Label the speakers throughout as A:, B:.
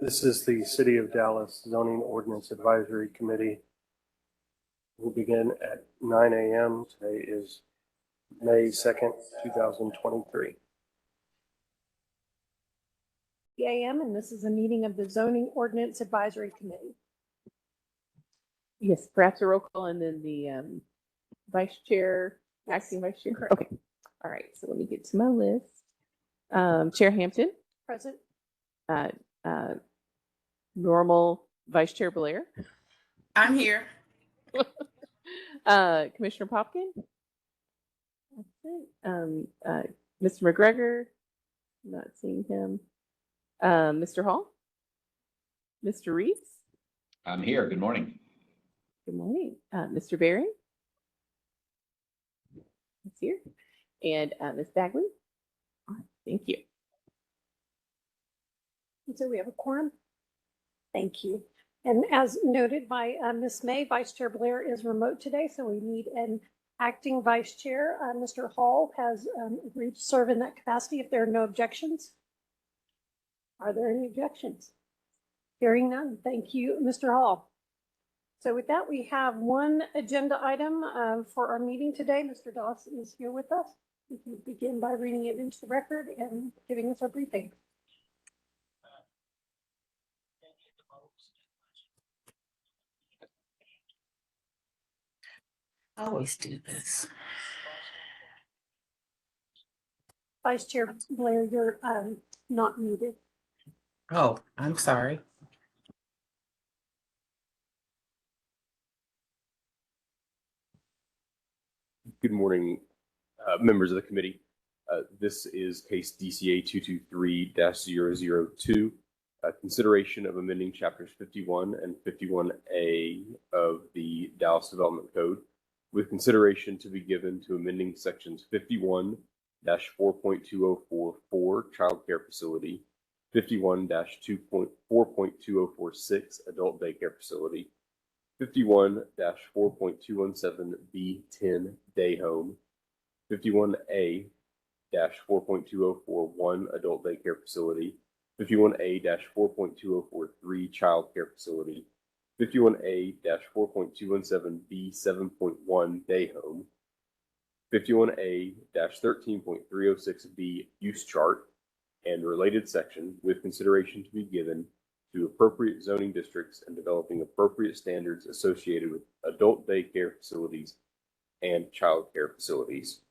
A: This is the City of Dallas Zoning Ordinance Advisory Committee. We'll begin at 9 a.m. Today is May 2nd, 2023.
B: a.m. and this is a meeting of the Zoning Ordinance Advisory Committee.
C: Yes, perhaps a roll call and then the vice chair, acting vice chair.
B: Correct.
C: Okay. All right. So let me get to my list. Chair Hampton,
B: Present.
C: normal Vice Chair Blair,
D: I'm here.
C: Commissioner Popkin. Mr. McGregor, not seeing him. Mr. Hall, Mr. Reeves.
E: I'm here. Good morning.
C: Good morning. Mr. Barry. He's here. And Ms. Bagley. All right, thank you.
B: And so we have a quorum. Thank you. And as noted by Ms. May, Vice Chair Blair is remote today, so we need an acting vice chair. Mr. Hall has agreed to serve in that capacity if there are no objections. Are there any objections? Hearing none. Thank you, Mr. Hall. So with that, we have one agenda item for our meeting today. Mr. Dawson is here with us. We can begin by reading it into the record and giving us our briefing.
D: I always do this.
B: Vice Chair Blair, you're not muted.
D: Oh, I'm sorry.
F: Good morning, members of the committee. This is case DCA 223-002, consideration of amending chapters 51 and 51A of the Dallas Development Code, with consideration to be given to amending sections 51-4.2044 child care facility, 51-4.2046 adult daycare facility, 51-4.217B10 day home, 51A-4.2041 adult daycare facility, 51A-4.2043 child care facility, 51A-4.217B7.1 day home, 51A-13.306B use chart, and related section with consideration to be given to appropriate zoning districts and developing appropriate standards associated with adult daycare facilities and child care facilities.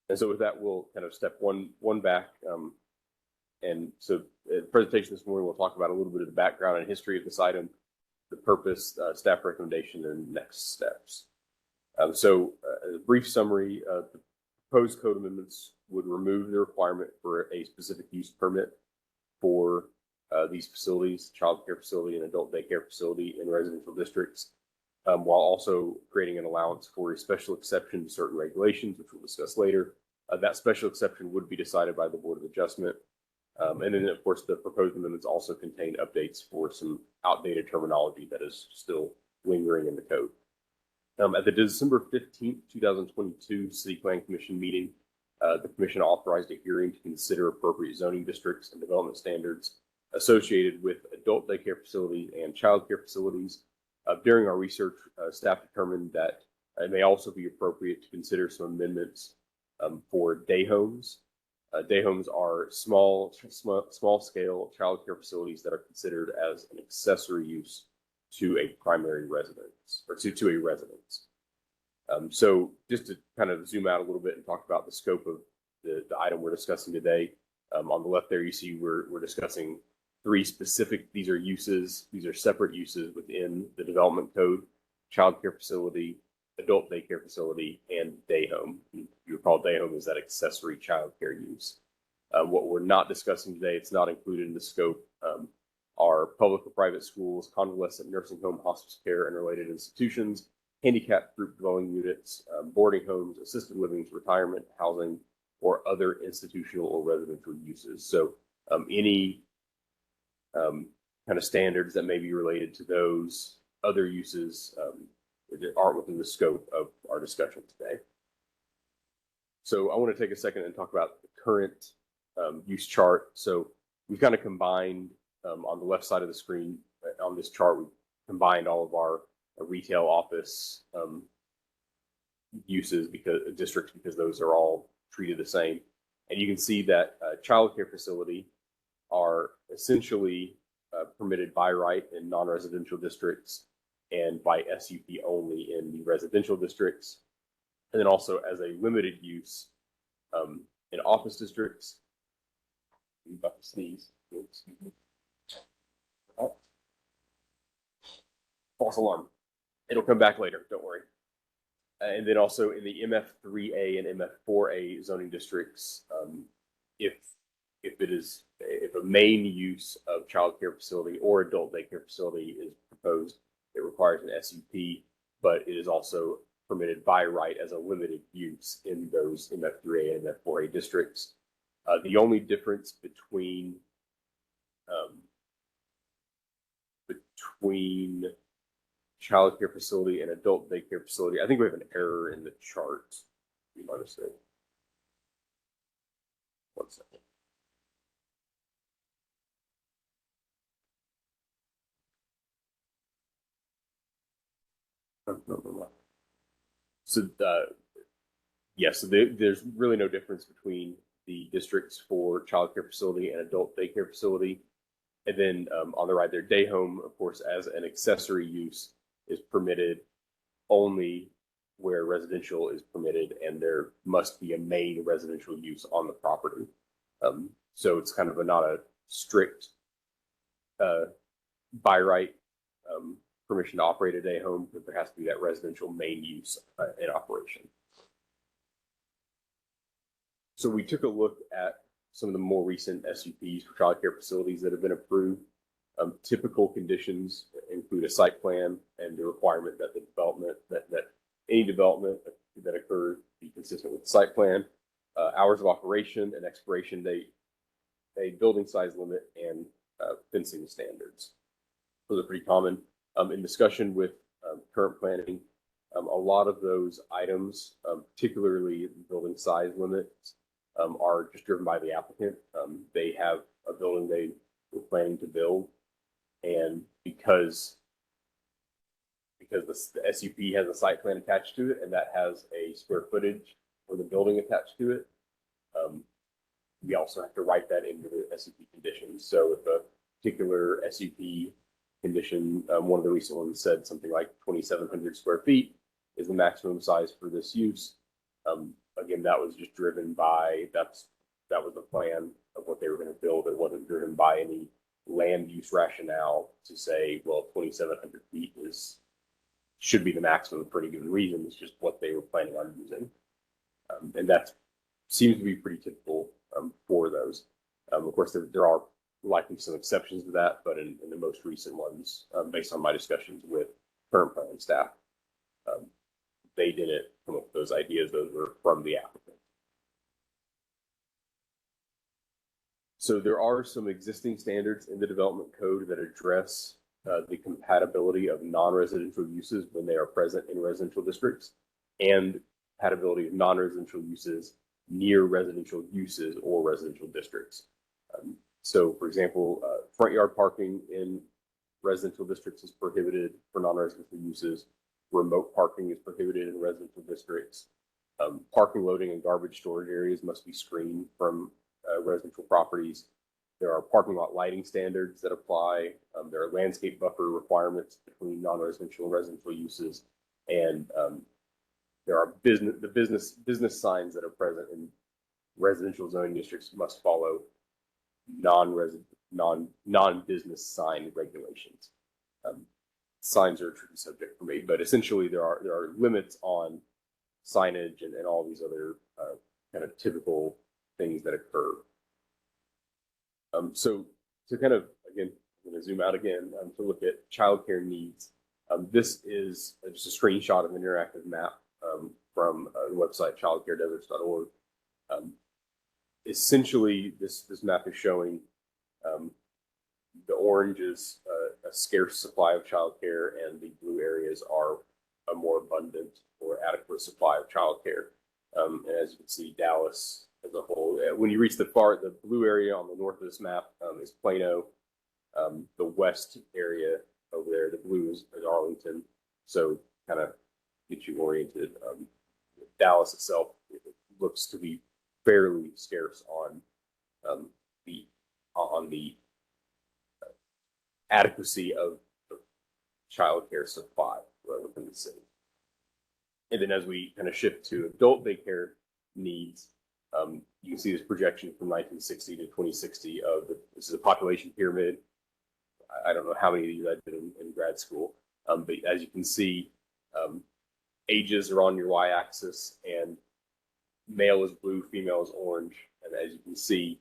F: And so with that, we'll kind of step one back. And so the presentation this morning, we'll talk about a little bit of the background and history of this item, the purpose, staff recommendation, and next steps. So a brief summary, the proposed code amendments would remove the requirement for a specific use permit for these facilities, child care facility and adult daycare facility in residential districts, while also creating an allowance for a special exception to certain regulations, which we'll discuss later. That special exception would be decided by the Board of Adjustment. And then, of course, the proposed amendments also contain updates for some outdated terminology that is still lingering in the code. At the December 15th, 2022 City Plan Commission meeting, the Commission authorized a hearing to consider appropriate zoning districts and development standards associated with adult daycare facilities and child care facilities. During our research, staff determined that it may also be appropriate to consider some amendments for day homes. Day homes are small scale child care facilities that are considered as an accessory use to a primary residence or to a residence. So just to kind of zoom out a little bit and talk about the scope of the item we're discussing today. On the left there, you see we're discussing three specific, these are separate uses within the development code: child care facility, adult daycare facility, and day home. You recall day home is that accessory child care use. What we're not discussing today, it's not included in the scope, are public or private schools, convalescent nursing home, hospice care, and related institutions, handicapped group dwelling units, boarding homes, assisted living, retirement, housing, or other institutional or residential uses. So any kind of standards that may be related to those other uses aren't within the scope of our discussion today. So I want to take a second and talk about the current use chart. So we've kind of combined on the left side of the screen on this chart, we've combined all of our retail office uses because those are all treated the same. And you can see that childcare facility are essentially permitted by right in non-residential districts and by SUP only in the residential districts. And then also as a limited use in office districts. I'm about to sneeze. Oh. False alarm. It'll come back later, don't worry. And then also in the MF3A and MF4A zoning districts, if a main use of child care facility or adult daycare facility is proposed, it requires an SUP, but it is also permitted by right as a limited use in those MF3A and MF4A districts. The only difference between child care facility and adult daycare facility, I think we have an error in the chart. You might have said. One second. So, yes, so there's really no difference between the districts for child care facility and adult daycare facility. And then on the right there, day home, of course, as an accessory use is permitted only where residential is permitted, and there must be a main residential use on the property. So it's kind of not a strict by right permission to operate a day home, but there has to be that residential main use in operation. So we took a look at some of the more recent SUPs for child care facilities that have been approved. Typical conditions include a site plan and the requirement that the development, that any development that occurs be consistent with the site plan, hours of operation and expiration date, a building size limit, and fencing standards. Those are pretty common. In discussion with current planning, a lot of those items, particularly building size limits, are just driven by the applicant. They have a building they were planning to build, and because the SUP has a site plan attached to it, and that has a square footage for the building attached to it, we also have to write that into the SUP conditions. So if a particular SUP condition, one of the recent ones said something like 2,700 square feet is the maximum size for this use. Again, that was just driven by, that was the plan of what they were going to build. It wasn't driven by any land use rationale to say, well, 2,700 feet should be the maximum for any given reason. It's just what they were planning on using. And that seems to be pretty typical for those. Of course, there are likely some exceptions to that, but in the most recent ones, based on my discussions with current planning staff, they didn't come up with those ideas. Those were from the applicant. So there are some existing standards in the development code that address the compatibility of non-residential uses when they are present in residential districts, and compatibility of non-residential uses near residential uses or residential districts. So, for example, front yard parking in residential districts is prohibited for non-residential uses. Remote parking is prohibited in residential districts. Parking, loading, and garbage storage areas must be screened from residential properties. There are parking lot lighting standards that apply. There are landscape buffer requirements between non-residential and residential uses, and there are business signs that are present in residential zoning districts must follow non-business sign regulations. Signs are a tricky subject for me, but essentially there are limits on signage and all these other kind of typical things that occur. So to kind of, again, I'm going to zoom out again to look at childcare needs. This is just a screenshot of an interactive map from the website childcaredeserts.org. Essentially, this map is showing the orange is a scarce supply of childcare, and the blue areas are a more abundant or adequate supply of childcare. And as you can see, Dallas as a whole. When you reach the blue area on the north of this map is Plano. The west area over there, the blue is Arlington. So kind of get you oriented. Dallas itself looks to be fairly scarce on the adequacy of child care supply within the city. And then as we kind of shift to adult daycare needs, you can see this projection from 1960 to 2060 this is a population pyramid. I don't know how many of these I did in grad school, but as you can see, ages are on your y-axis, and male is blue, female is orange. And as you can see,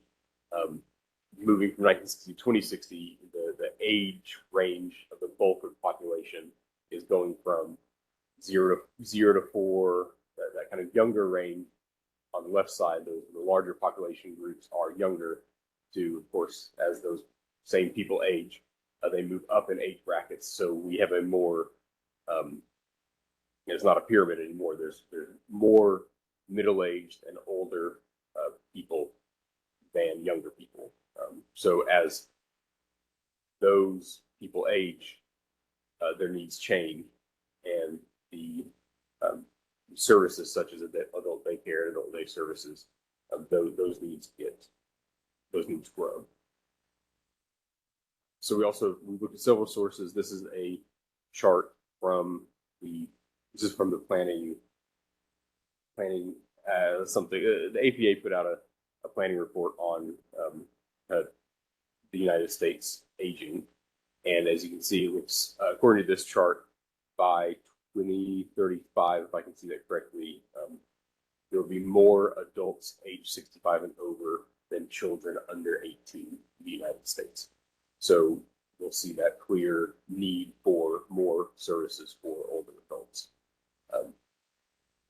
F: moving from 1960 to 2060, the age range of the bulk of the population is going from 0 to 4, that kind of younger range on the left side. The larger population groups are younger to, of course, as those same people age, they move up in age brackets. So we have a more, it's not a pyramid anymore. There's more middle-aged and older people than younger people. So as those people age, their needs change, and the services such as adult daycare and adult day services, those needs grow. So we looked at several sources. This is a chart from the planning something. The APA put out a planning report on the United States aging, and as you can see, it looks according to this chart, by 2035, if I can see that correctly, there will be more adults age 65 and over than children under 18 in the United States. So we'll see that clear need for more services for older adults.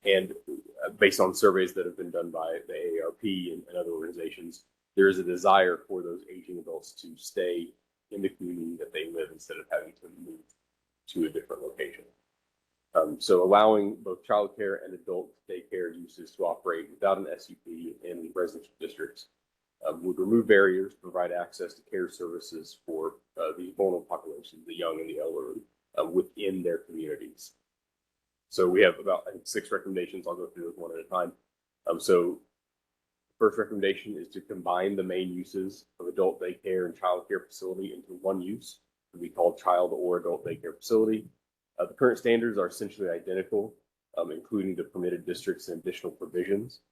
F: And based on surveys that have been done by the AARP and other organizations, there is a desire for those aging adults to stay in the community that they live instead of having to move to a different location. So allowing both childcare and adult daycare uses to operate without an SUP in residential districts would remove barriers, provide access to care services for the vulnerable populations, the young and the elderly, within their communities. So we have about, I think, 6 recommendations. I'll go through those one at a time. So first recommendation is to combine the main uses of adult daycare and child care facility into one use. It would be called child or adult daycare facility. The current standards are essentially identical, including the permitted districts and additional provisions.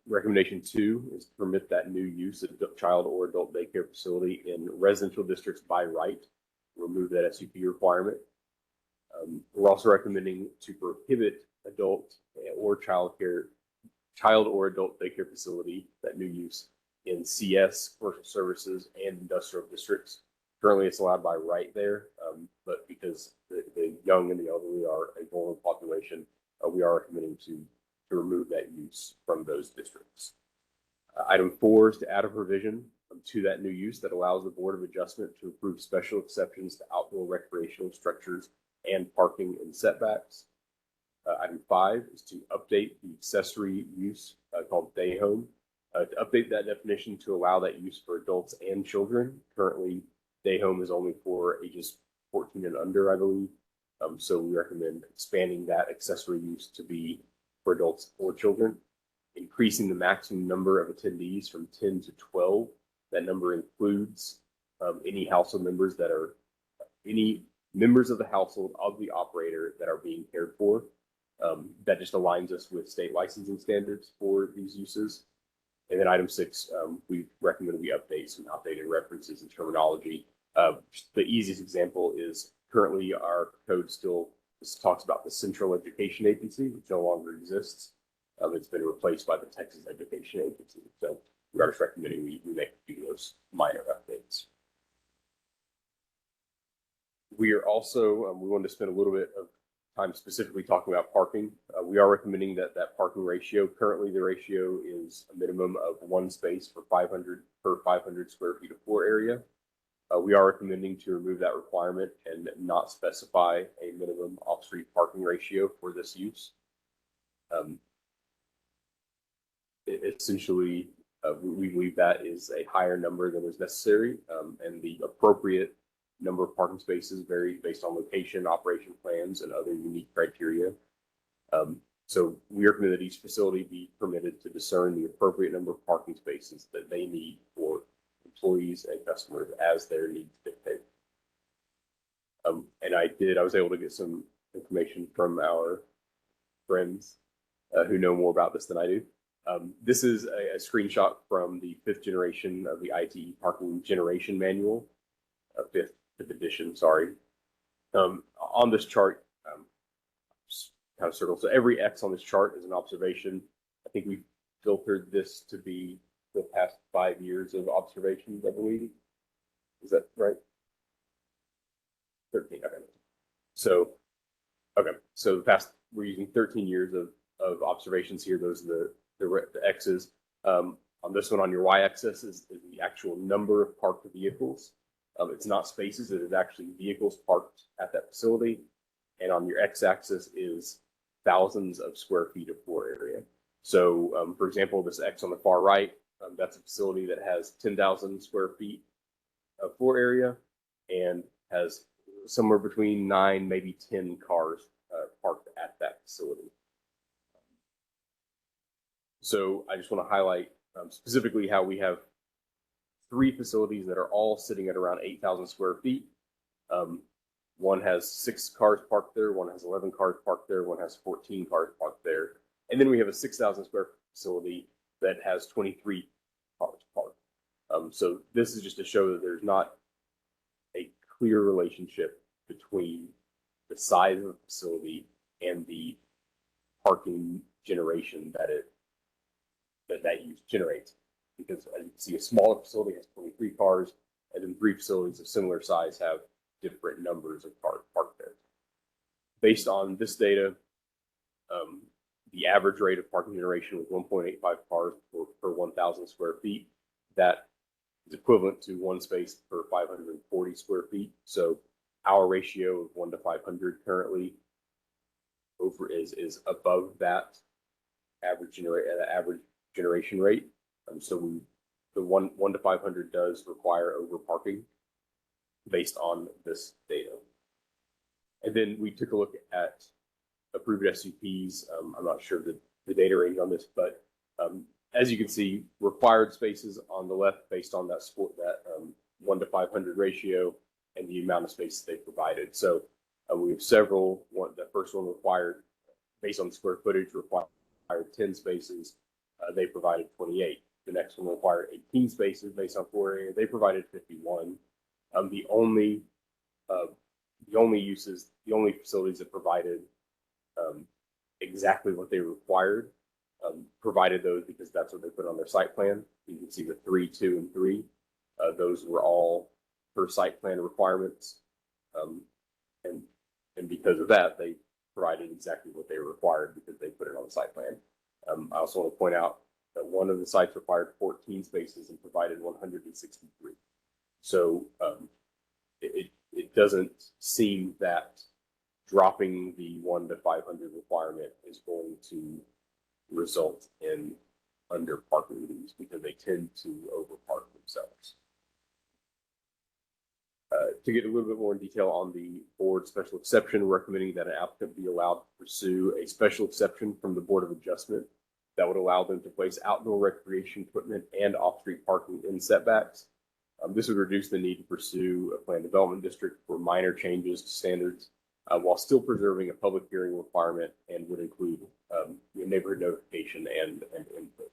F: Recommendation 2 is to permit that new use of child or adult daycare facility in residential districts by right, remove that SUP requirement. We're also recommending to prohibit adult or child or adult daycare facility, that new use, in CS, commercial services, and industrial districts. Currently, it's allowed by right there, but because the young and the elderly are a vulnerable population, we are recommending to remove that use from those districts. Item 4 is to add a provision to that new use that allows the Board of Adjustment to approve special exceptions to outdoor recreational structures and parking and setbacks. Item 5 is to update the accessory use called day home, to update that definition to allow that use for adults and children. Currently, day home is only for ages 14 and under, I believe. So we recommend expanding that accessory use to be for adults or children, increasing the maximum number of attendees from 10 to 12. That number includes any household members that are any members of the household of the operator that are being cared for. That just aligns us with state licensing standards for these uses. And then item 6, we recommend we update some outdated references and terminology. The easiest example is currently our code still talks about the Central Education Agency, which no longer exists. It's been replaced by the Texas Education Agency. So we are just recommending we make a few of those minor updates. We are also, we wanted to spend a little bit of time specifically talking about parking. We are recommending that parking ratio, currently the ratio is a minimum of 1 space per 500 square feet of floor area. We are recommending to remove that requirement and not specify a minimum off-street parking ratio for this use. essentially, we believe that is a higher number than is necessary, and the appropriate number of parking spaces vary based on location, operation plans, and other unique criteria. So we recommend that each facility be permitted to discern the appropriate number of parking spaces that they need for employees and customers as their needs dictate. And I was able to get some information from our friends who know more about this than I do. This is a screenshot from the 5th generation of the ITE parking generation manual, fifth edition, sorry. On this chart, kind of circle. So every X on this chart is an observation. I think we filtered this to be the past 5 years of observations, I believe. Is that right? 13, okay. So the past, we're using 13 years of observations here. Those are the X's. On this one, on your Y-axis is the actual number of parked vehicles. It's not spaces, it is actually vehicles parked at that facility. And on your X-axis is thousands of square feet of floor area. So, for example, this X on the far right, that's a facility that has 10,000 square feet of floor area and has somewhere between 9, maybe 10 cars parked at that facility. So I just want to highlight specifically how we have 3 facilities that are all sitting at around 8,000 square feet. One has 6 cars parked there, one has 11 cars parked there, one has 14 cars parked there. And then we have a 6,000 square facility that has 23 cars parked. So this is just to show that there's not a clear relationship between the size of the facility and the parking generation that use generates. Because as you can see, a smaller facility has 23 cars, and then 3 facilities of similar size have different numbers of cars parked there. Based on this data, the average rate of parking generation was 1.85 cars per 1,000 square feet. That is equivalent to 1 space per 540 square feet. So our ratio of 1 to 500 currently is above that average generation rate. So the 1 to 500 does require over parking based on this data. And then we took a look at approved SUPs. I'm not sure the data range on this, but as you can see, required spaces on the left based on that 1 to 500 ratio and the amount of space they provided. So we have several. The first one required, based on square footage, required 10 spaces. They provided 28. The next one required 18 spaces based on floor area. They provided 51. The only facilities that provided exactly what they required provided those because that's what they put on their site plan. You can see the 3, 2, and 3. Those were all per site plan requirements, and because of that, they provided exactly what they required because they put it on the site plan. I also want to point out that one of the sites required 14 spaces and provided 163. So it doesn't seem that dropping the 1 to 500 requirement is going to result in under parking needs because they tend to overpark themselves. To get a little bit more in detail on the board special exception, we're recommending that an applicant be allowed to pursue a special exception from the Board of Adjustment that would allow them to place outdoor recreation equipment and off-street parking in setbacks. This would reduce the need to pursue a planned development district for minor changes to standards while still preserving a public hearing requirement and would include neighborhood notification and input.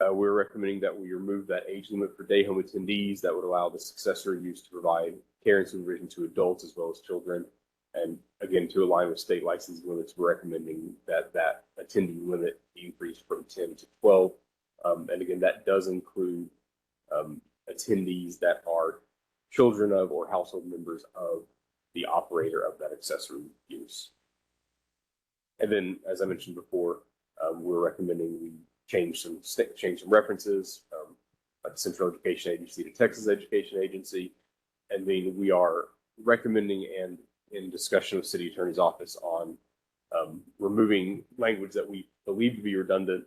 F: We're recommending that we remove that age limit for day home attendees that would allow the successor use to provide care and supervision to adults as well as children. And again, to align with state licensing limits, we're recommending that attendee limit increase from 10 to 12. And again, that does include attendees that are children of or household members of the operator of that accessory use. And then, as I mentioned before, we're recommending we change some references, like Central Education Agency to Texas Education Agency. And then we are recommending and in discussion with City Attorney's Office on removing language that we believed to be redundant,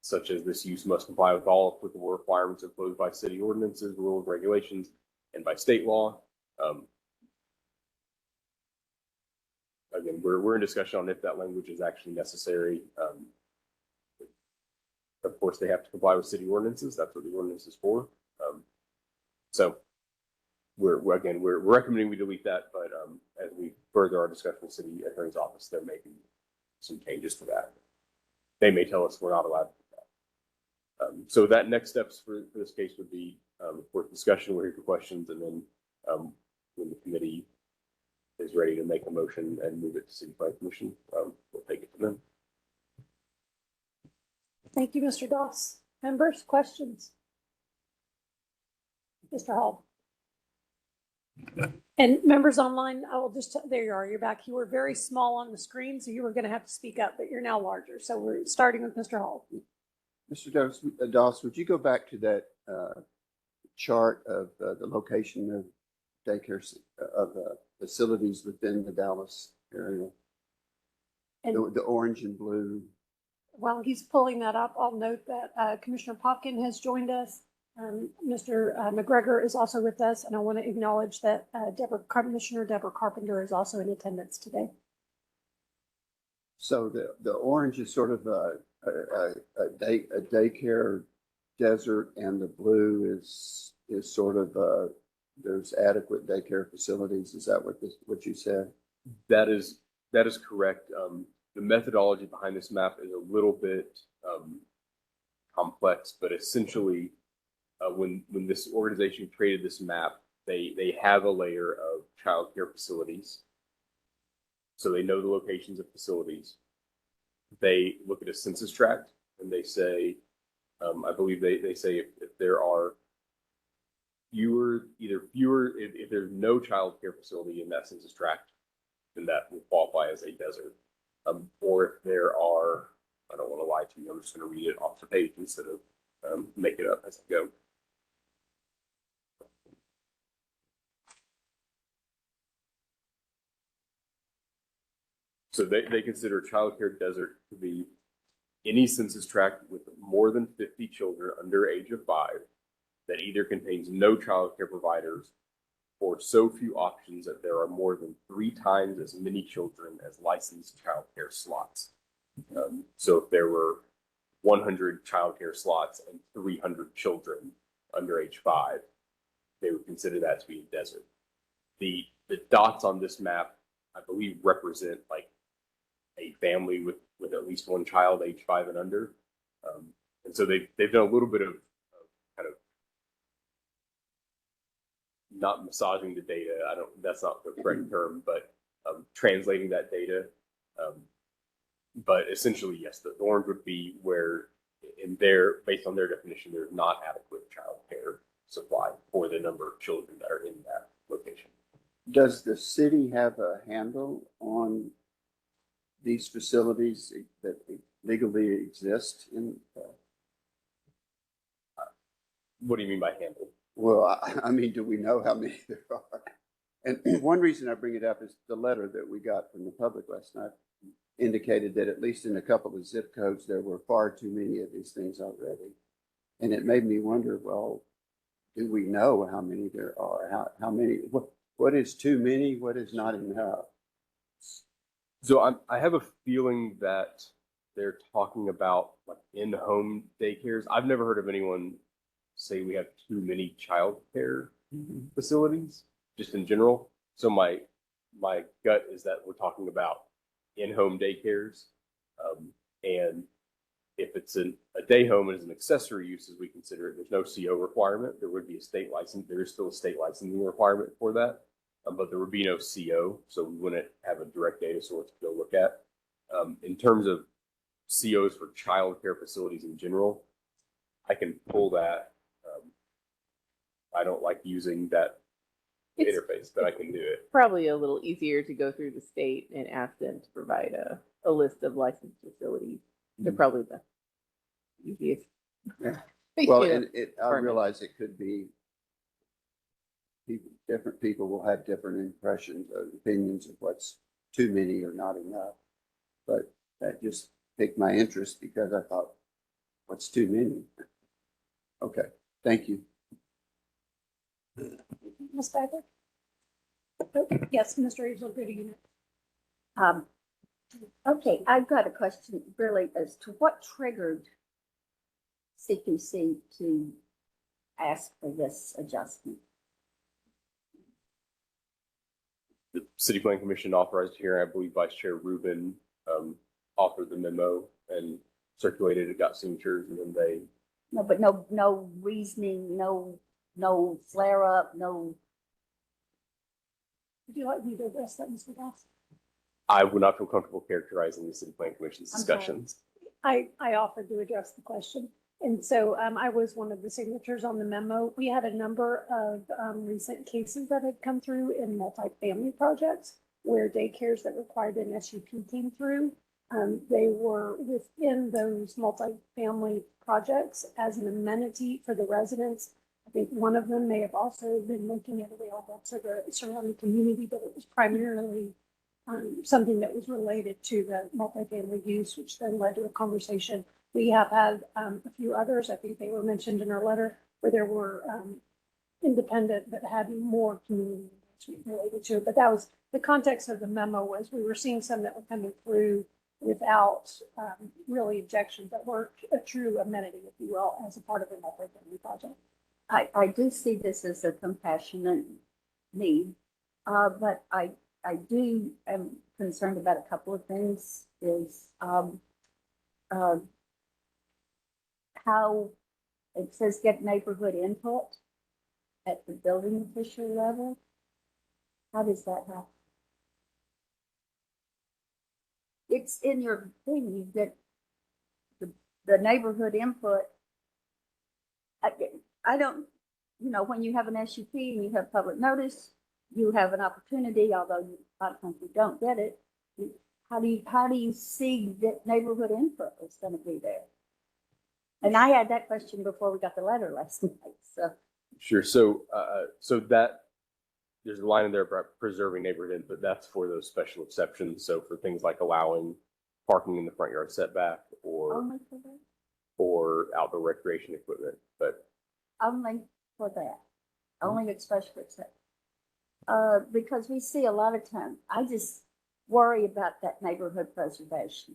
F: such as this use must comply with all applicable requirements imposed by city ordinances, rules, regulations, and by state law. Again, we're in discussion on if that language is actually necessary. Of course, they have to comply with city ordinances. That's what the ordinance is for. So we're recommending we delete that, but as we further our discussion with the city attorney's office, there may be some changes to that. They may tell us we're not allowed to do that. So that next steps for this case would be, of course, discussion, we're here for questions, and then when the committee is ready to make a motion and move it to City Planning Commission, we'll take it to them.
B: Thank you, Mr. Doss. Members, questions? Mr. Hall. And members online, I will just, there you are, you're back. You were very small on the screen, so you were going to have to speak up, but you're now larger. So we're starting with Mr. Hall.
G: Mr. Doss, would you go back to that chart of the location of daycare of facilities within the Dallas area?
B: And
G: The orange and blue.
B: while he's pulling that up, I'll note that Commissioner Popkin has joined us. Mr. McGregor is also with us, and I want to acknowledge that Commissioner Deborah Carpenter is also in attendance today.
G: So the orange is sort of a daycare desert, and the blue is sort of there's adequate daycare facilities. Is that what you said?
F: That is correct. The methodology behind this map is a little bit complex, but essentially, when this organization created this map, they have a layer of child care facilities, so they know the locations of facilities. They look at a census tract and they say, I believe they say if there are if there's no child care facility in that census tract, then that will qualify as a desert. Or if there are, I don't want to lie to you, I'm just going to read it off the page instead of make it up as I go. So they consider child care desert to be any census tract with more than 50 children under age of 5 that either contains no child care providers or so few options that there are more than 3 times as many children as licensed child care slots. So if there were 100 child care slots and 300 children under age 5, they would consider that to be a desert. The dots on this map, I believe, represent like a family with at least one child age 5 and under. And so they've done a little bit of kind of not massaging the data. That's not the correct term, but translating that data. But essentially, yes, the orange would be where based on their definition, there's not adequate child care supply for the number of children that are in that location.
G: Does the city have a handle on these facilities that legally exist in?
F: What do you mean by handle?
G: Well, I mean, do we know how many there are? And one reason I bring it up is the letter that we got from the public last night indicated that at least in a couple of zip codes, there were far too many of these things already. And it made me wonder, well, do we know how many there are? How many, what is too many? What is not enough?
F: So I have a feeling that they're talking about like in-home daycares. I've never heard of anyone say we have too many child care facilities, just in general. So my gut is that we're talking about in-home daycares. And if it's a day home and is an accessory use as we consider it, there's no CO requirement. There would be a state license. There is still a state licensing requirement for that. But there would be no CO, so we wouldn't have a direct data source to go look at. In terms of COs for child care facilities in general, I can pull that. I don't like using that interface, but I can do it.
C: Probably a little easier to go through the state and ask them to provide a list of licensed facilities. They're probably the easiest.
G: Yeah. Well,
C: Yeah.
G: and I realize it could be different people will have different impressions or opinions of what's too many or not enough. But that just piqued my interest because I thought, what's too many? Okay, thank you.
B: Ms. Bagley? Oh, yes, Mr. Reeves, will go to you.
H: Okay, I've got a question really as to what triggered CPC to ask for this adjustment.
F: The City Planning Commission authorized here, I believe Vice Chair Rubin authored the memo and circulated it, got signatures, and then they.
H: No, but no reasoning, no flare up, no.
B: Would you like me to address that, Mr. Goss?
F: I would not feel comfortable characterizing the City Planning Commission's
B: I'm sorry.
F: discussions.
B: I offered to address the question. And so I was one of the signatures on the memo. We had a number of recent cases that had come through in multifamily projects where daycares that required an SUP came through. They were within those multifamily projects as an amenity for the residents. I think one of them may have also been making it available to the surrounding community, but it was primarily something that was related to the multifamily use, which then led to a conversation. We have had a few others, I think they were mentioned in our letter, where there were independent that had more community engagement related to it. But that was the context of the memo, was we were seeing some that were coming through without really objections that weren't a true amenity, if you will, as a part of a multifamily project.
H: I do see this as a compassionate need, but I do am concerned about a couple of things. Is how it says get neighborhood input at the building official level. How does that happen? It's in your thing, you get the neighborhood input. I don't, when you have an SUP and you have public notice, you have an opportunity, although a lot of times you don't get it. How do you see that neighborhood input is going to be there? And I had that question before we got the letter last night. So
F: Sure. So that there's a line in there about preserving neighborhood input. That's for those special exceptions. So for things like allowing parking in the front yard setback
H: only for that.
F: or outdoor recreation equipment. But
H: Only for that. Only a special exception. Because we see a lot of times, I just worry about that neighborhood preservation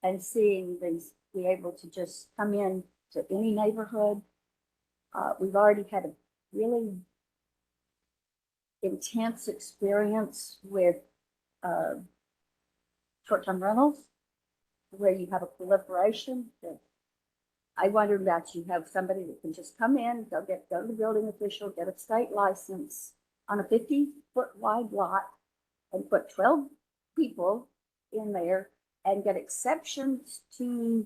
H: and seeing these be able to just come in to any neighborhood. We've already had a really intense experience with short-term rentals where you have a proliferation. I wonder about you have somebody that can just come in, go to the building official, get a state license on a 50-foot wide lot and put 12 people in there and get exceptions to,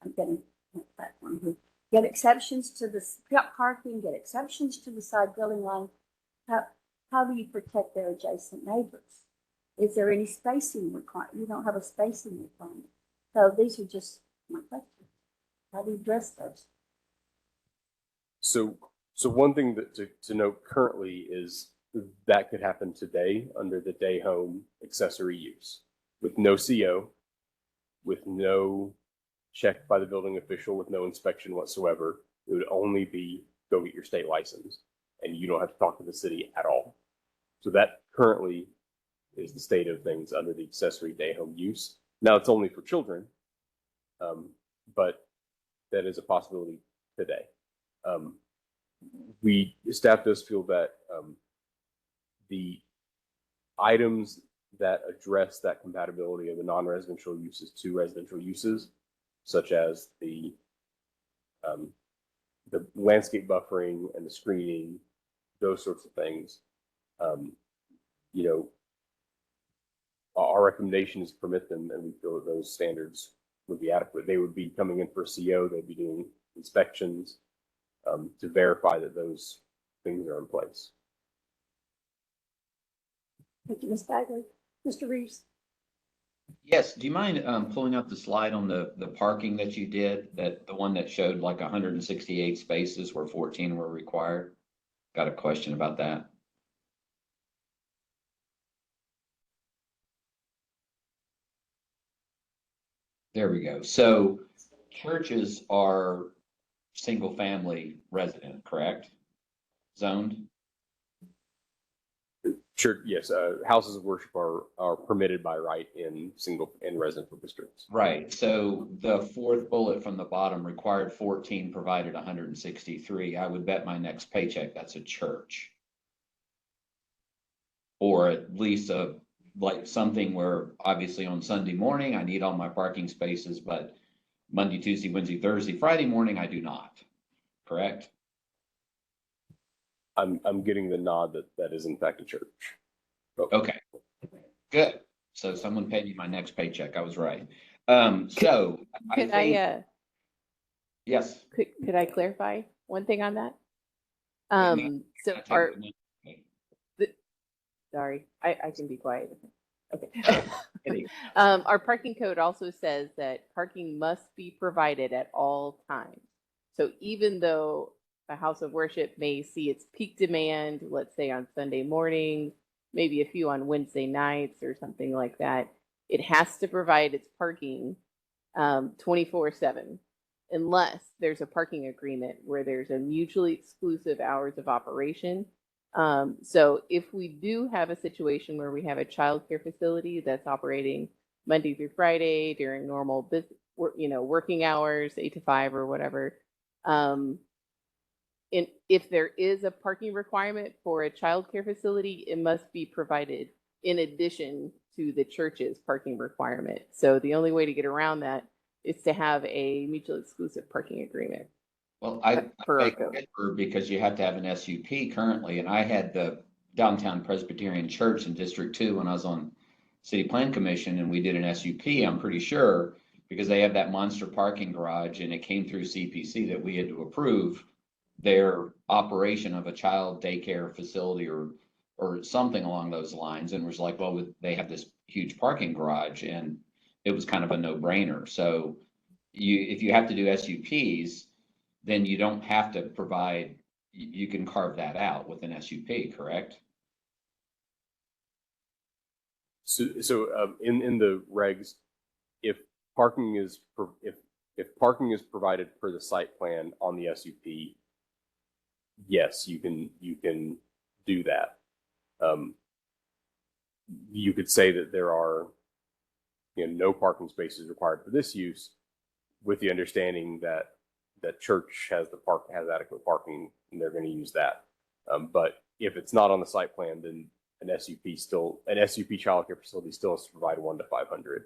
H: I'm getting that one, get exceptions to the parking, get exceptions to the side building line. How do you protect their adjacent neighbors? Is there any spacing requirement? You don't have a spacing requirement. So these are just my questions. How do you address those?
F: so one thing that to note currently is that could happen today under the day home accessory use with no CO, with no check by the building official, with no inspection whatsoever. It would only be go get your state license and you don't have to talk to the city at all. So that currently is the state of things under the accessory day home use. Now it's only for children, but that is a possibility today. Staff does feel that the items that address that compatibility of the non-residential uses to residential uses, such as the landscape buffering and the screening, those sorts of things, our recommendation is permit them, and we feel that those standards would be adequate. They would be coming in for a CO, they'd be doing inspections to verify that those things are in place.
B: Thank you, Ms. Bagley. Mr. Reeves?
E: Yes, do you mind pulling up the slide on the parking that you did, that the one that showed like 168 spaces where 14 were required? Got a question about that. There we go. So churches are single family resident, correct? Zoned?
F: Sure, yes, houses of worship are permitted by right in residential districts.
E: Right. So the fourth bullet from the bottom required 14, provided 163. I would bet my next paycheck that's a church. Or at least like something where obviously on Sunday morning, I need all my parking spaces, but Monday, Tuesday, Wednesday, Thursday, Friday morning, I do not. Correct?
F: I'm getting the nod that is in fact a church.
E: Okay, good. So someone paid me my next paycheck. I was right. So I
C: Could
E: think,
C: I,
E: yes.
C: could I clarify one thing on that? So
E: I take
C: our,
E: the-
C: sorry, I can be quiet. Okay. Our parking code also says that parking must be provided at all times. So even though a house of worship may see its peak demand, let's say on Sunday mornings, maybe a few on Wednesday nights or something like that, it has to provide its parking 24/7, unless there's a parking agreement where there's a mutually exclusive hours of operation. So if we do have a situation where we have a childcare facility that's operating Monday through Friday during normal business, working hours, 8 to 5 or whatever, and if there is a parking requirement for a childcare facility, it must be provided in addition to the church's parking requirement. So the only way to get around that is to have a mutually exclusive parking agreement.
E: Well, I
C: per our
E: beg
C: code.
E: to differ because you have to have an SUP currently, and I had the Downtown Presbyterian Church in District 2 when I was on City Plan Commission, and we did an SUP, I'm pretty sure, because they have that monster parking garage, and it came through CPC that we had to approve their operation of a child daycare facility or something along those lines, and was like, well, they have this huge parking garage, and it was kind of a no-brainer. So if you have to do SUPs, then you don't have to provide, you can carve that out with an SUP, correct?
F: So in the regs, if parking is if parking is provided per the site plan on the SUP, yes, you can do that. You could say that there are no parking spaces required for this use, with the understanding that church has adequate parking and they're going to use that. But if it's not on the site plan, then an SUP childcare facility still has to provide 1 to 500.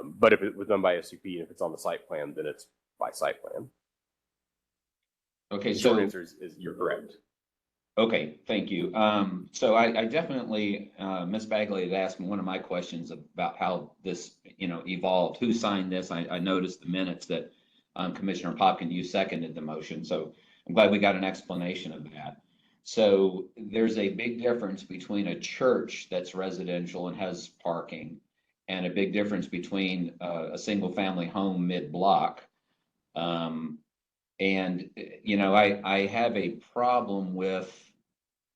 F: But if it was done by SUP and if it's on the site plan, then it's by site plan.
E: Okay,
F: The short
E: so
F: answer is you're correct.
E: okay, thank you. So I definitely, Ms. Bagley had asked me one of my questions about how this, evolved. Who signed this? I noticed the minutes that Commissioner Popkin, you seconded the motion. So I'm glad we got an explanation of that. So there's a big difference between a church that's residential and has parking, and a big difference between a single family home mid-block. And, I have a problem with,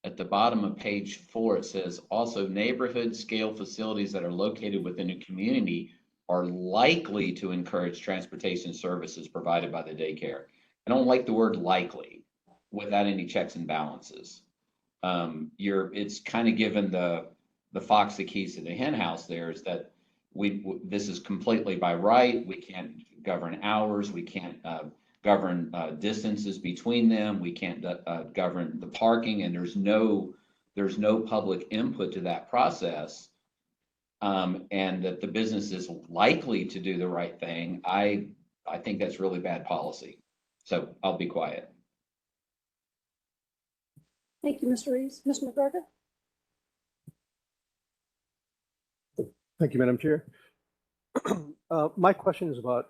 E: at the bottom of page 4, it says also neighborhood scale facilities that are located within a community are likely to encourage transportation services provided by the daycare. I don't like the word likely without any checks and balances. It's kind of given the fox the keys to the hen house there, is that this is completely by right. We can't govern hours. We can't govern distances between them. We can't govern the parking, and there's no public input to that process. And that the business is likely to do the right thing. I think that's really bad policy. So I'll be quiet.
B: Thank you, Mr. Reeves. Mr. McGregor?
I: Thank you, Madam Chair. My question is about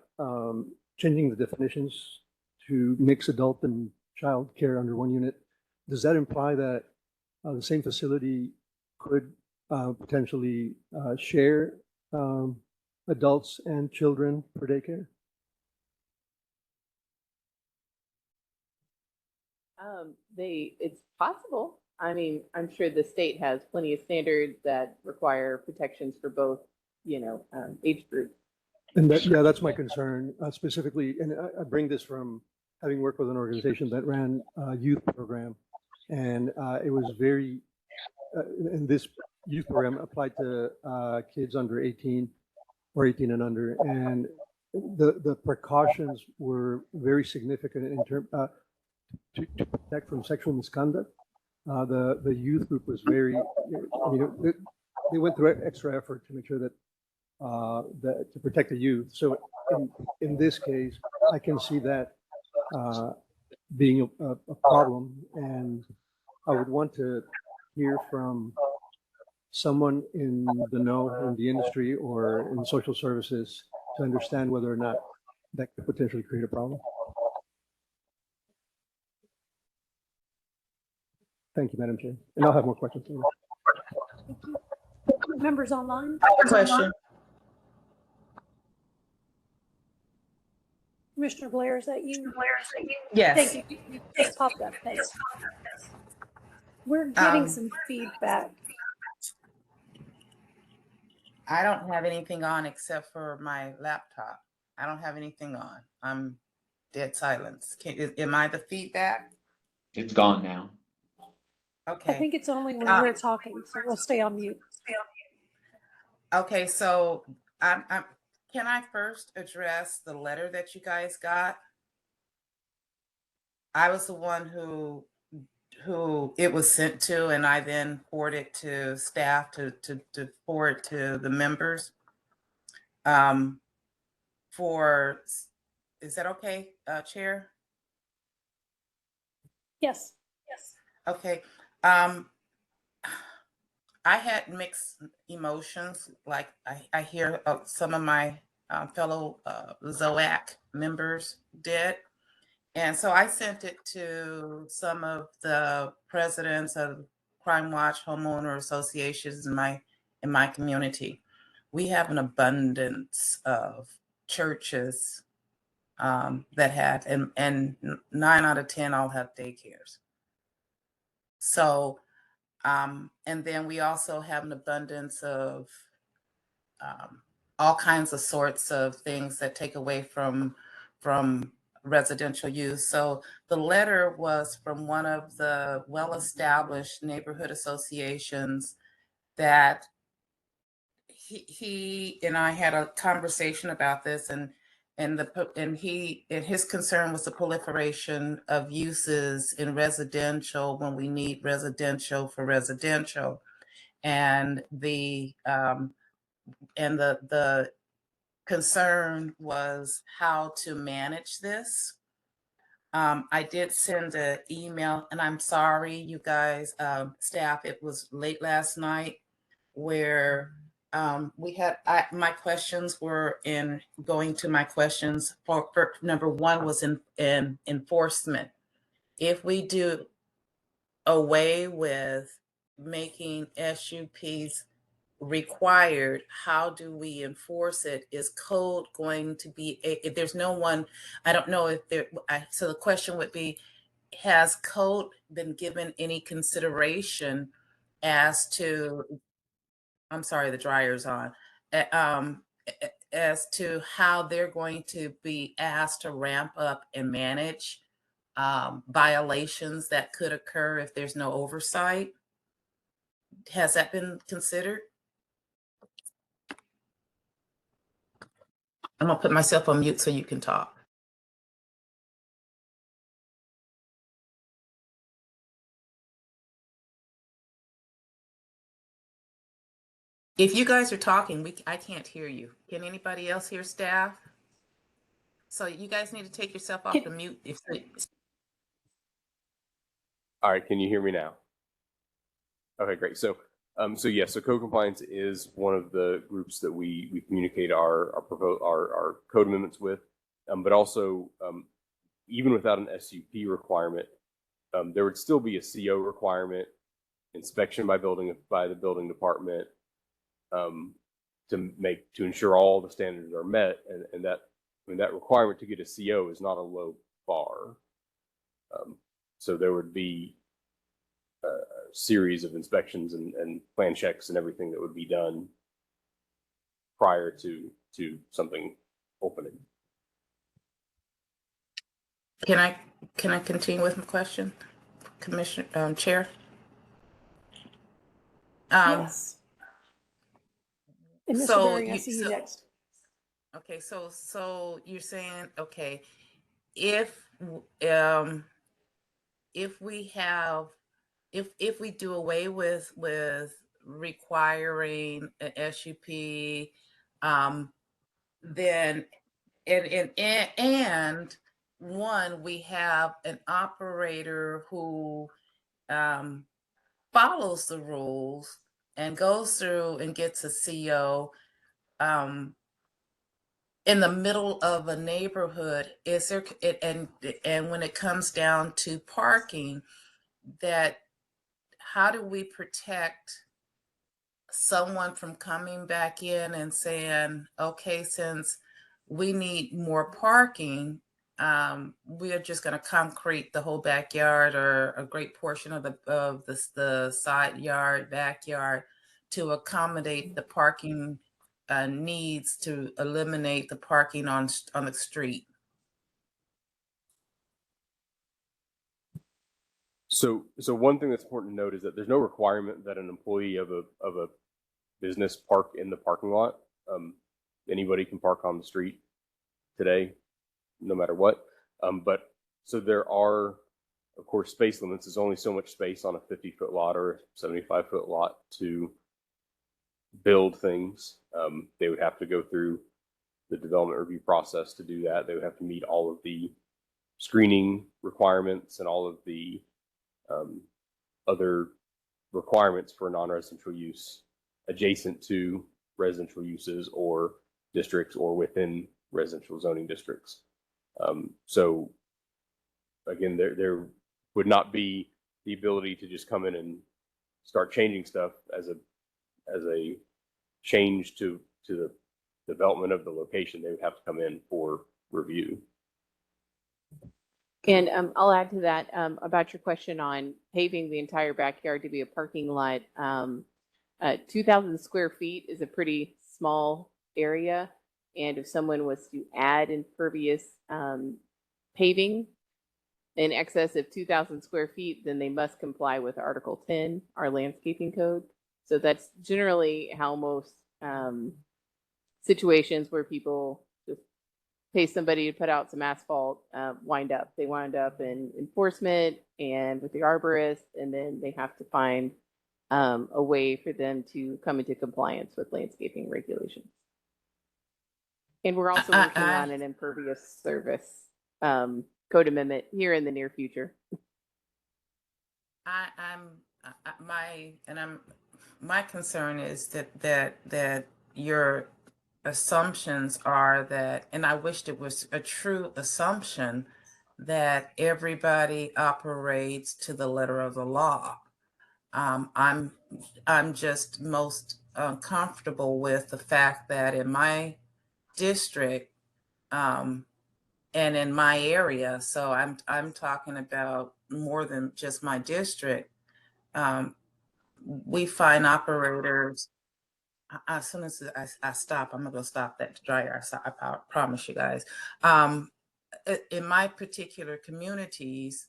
I: changing the definitions to mix adult and child care under one unit. Does that imply that the same facility could potentially share adults and children for daycare?
C: It's possible. I mean, I'm sure the state has plenty of standards that require protections for both, age groups.
I: And that, yeah, that's my concern specifically. And I bring this from having worked with an organization that ran a youth program. And it was very, and this youth program applied to kids under 18 or 18 and under. And the precautions were very significant in terms to protect from sexual misconduct. The youth group was very, they went through extra effort to make sure that to protect the youth. So in this case, I can see that being a problem, and I would want to hear from someone in the know in the industry or in social services to understand whether or not that could potentially create a problem. Thank you, Madam Chair. And I'll have more questions later.
B: Members online?
D: Question.
B: Commissioner Blair, is that you?
D: Yes.
B: Thank you. You just popped up. Thanks. We're getting
D: Um,
B: some feedback.
D: I don't have anything on except for my laptop. I don't have anything on. I'm dead silence. Am I the feedback?
E: It's gone now.
D: Okay.
B: I think it's only when we're talking, so we'll stay on mute.
D: Okay, so can I first address the letter that you guys got? I was the one who it was sent to, and I then forwarded it to staff to forward to the members. Is that okay, Chair?
B: Yes.
D: Okay. I had mixed emotions. Like I hear some of my fellow ZOAC members did. And so I sent it to some of the presidents of Crime Watch homeowner associations in my community. We have an abundance of churches that have, and 9 out of 10 all have daycares. So, and then we also have an abundance of all kinds of sorts of things that take away from residential use. So the letter was from one of the well-established neighborhood associations that he and I had a conversation about this, and his concern was the proliferation of uses in residential when we need residential for residential, and the concern was how to manage this. I did send an email, and I'm sorry, you guys, staff, it was late last night where my questions were going to my questions for number one was in enforcement. If we do away with making SUPs required, how do we enforce it? Is code going to be if there's no one, I don't know if there, so the question would be, has code been given any consideration as to, I'm sorry, the dryer's on, as to how they're going to be asked to ramp up and manage violations that could occur if there's no oversight? Has that been considered? I'm gonna put myself on mute so you can talk. If you guys are talking, I can't hear you. Can anybody else hear staff? So you guys need to take yourself off the mute.
F: All right, can you hear me now? Okay, great. So code compliance is one of the groups that we communicate our code amendments with, but also even without an SUP requirement, there would still be a CO requirement, inspection by the building department, to ensure all the standards are met, and that requirement to get a CO is not a low bar. So there would be a series of inspections and plan checks and everything that would be done prior to something opening.
D: Can I continue with my question, Commissioner, Chair?
B: Yes. And Mr.
D: So
B: Bering, I see you next.
D: Okay, so you're saying, okay, if um if we have if we do away with requiring an SUP, then and one, we have an operator who follows the rules and goes through and gets a CO in the middle of a neighborhood. Is there and when it comes down to parking, that how do we protect someone from coming back in and saying, okay, since we need more parking, we are just going to concrete the whole backyard or a great portion of the side yard, backyard, to accommodate the parking needs, to eliminate the parking on the street.
F: So one thing that's important to note is that there's no requirement that an employee of a business park in the parking lot. Anybody can park on the street today, no matter what. But so there are, of course, space limits. There's only so much space on a 50-foot lot or a 75-foot lot to build things. They would have to go through the development review process to do that. They would have to meet all of the screening requirements and all of the other requirements for non-residential use adjacent to residential uses or districts or within residential zoning districts. So again, there would not be the ability to just come in and start changing stuff as a change to the development of the location. They would have to come in for review.
C: And I'll add to that about your question on paving the entire backyard to be a parking lot. 2,000 square feet is a pretty small area. And if someone was to add impervious paving in excess of 2,000 square feet, then they must comply with Article 10, our landscaping code. So that's generally how most situations where people just pay somebody to put out some asphalt wind up. They wind up in enforcement and with the arborist, and then they have to find a way for them to come into compliance with landscaping regulations. And we're also working on an impervious service code amendment here in the near future.
D: My concern is that your assumptions are that, and I wished it was a true assumption, that everybody operates to the letter of the law. I'm just most uncomfortable with the fact that in my district and in my area, so I'm talking about more than just my district, we find operators. As soon as I stop, I'm gonna stop that dryer. I promise you guys. In my particular communities,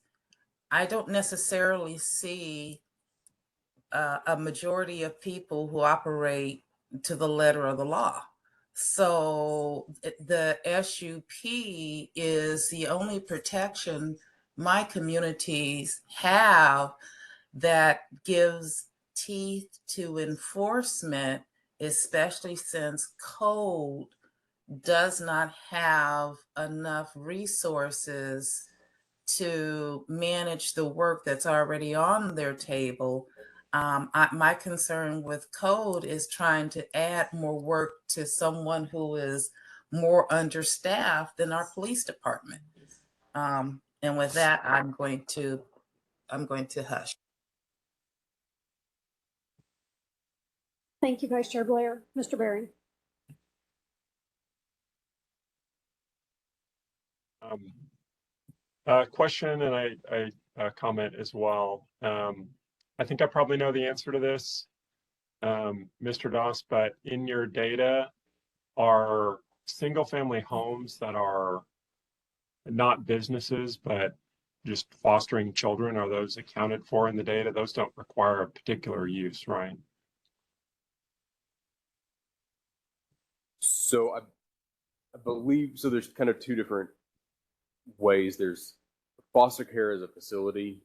D: I don't necessarily see a majority of people who operate to the letter of the law. So the SUP is the only protection my communities have that gives teeth to enforcement, especially since code does not have enough resources to manage the work that's already on their table. My concern with code is trying to add more work to someone who is more understaffed than our police department. And with that, I'm going to hush.
B: Thank you, Vice Chair Blair. Mr. Bering.
J: Question, and I comment as well. I think I probably know the answer to this, Mr. Doss, but in your data, are single family homes that are not businesses, but just fostering children, are those accounted for in the data? Those don't require a particular use, right?
F: So I believe, so there's kind of two different ways. There's foster care as a facility,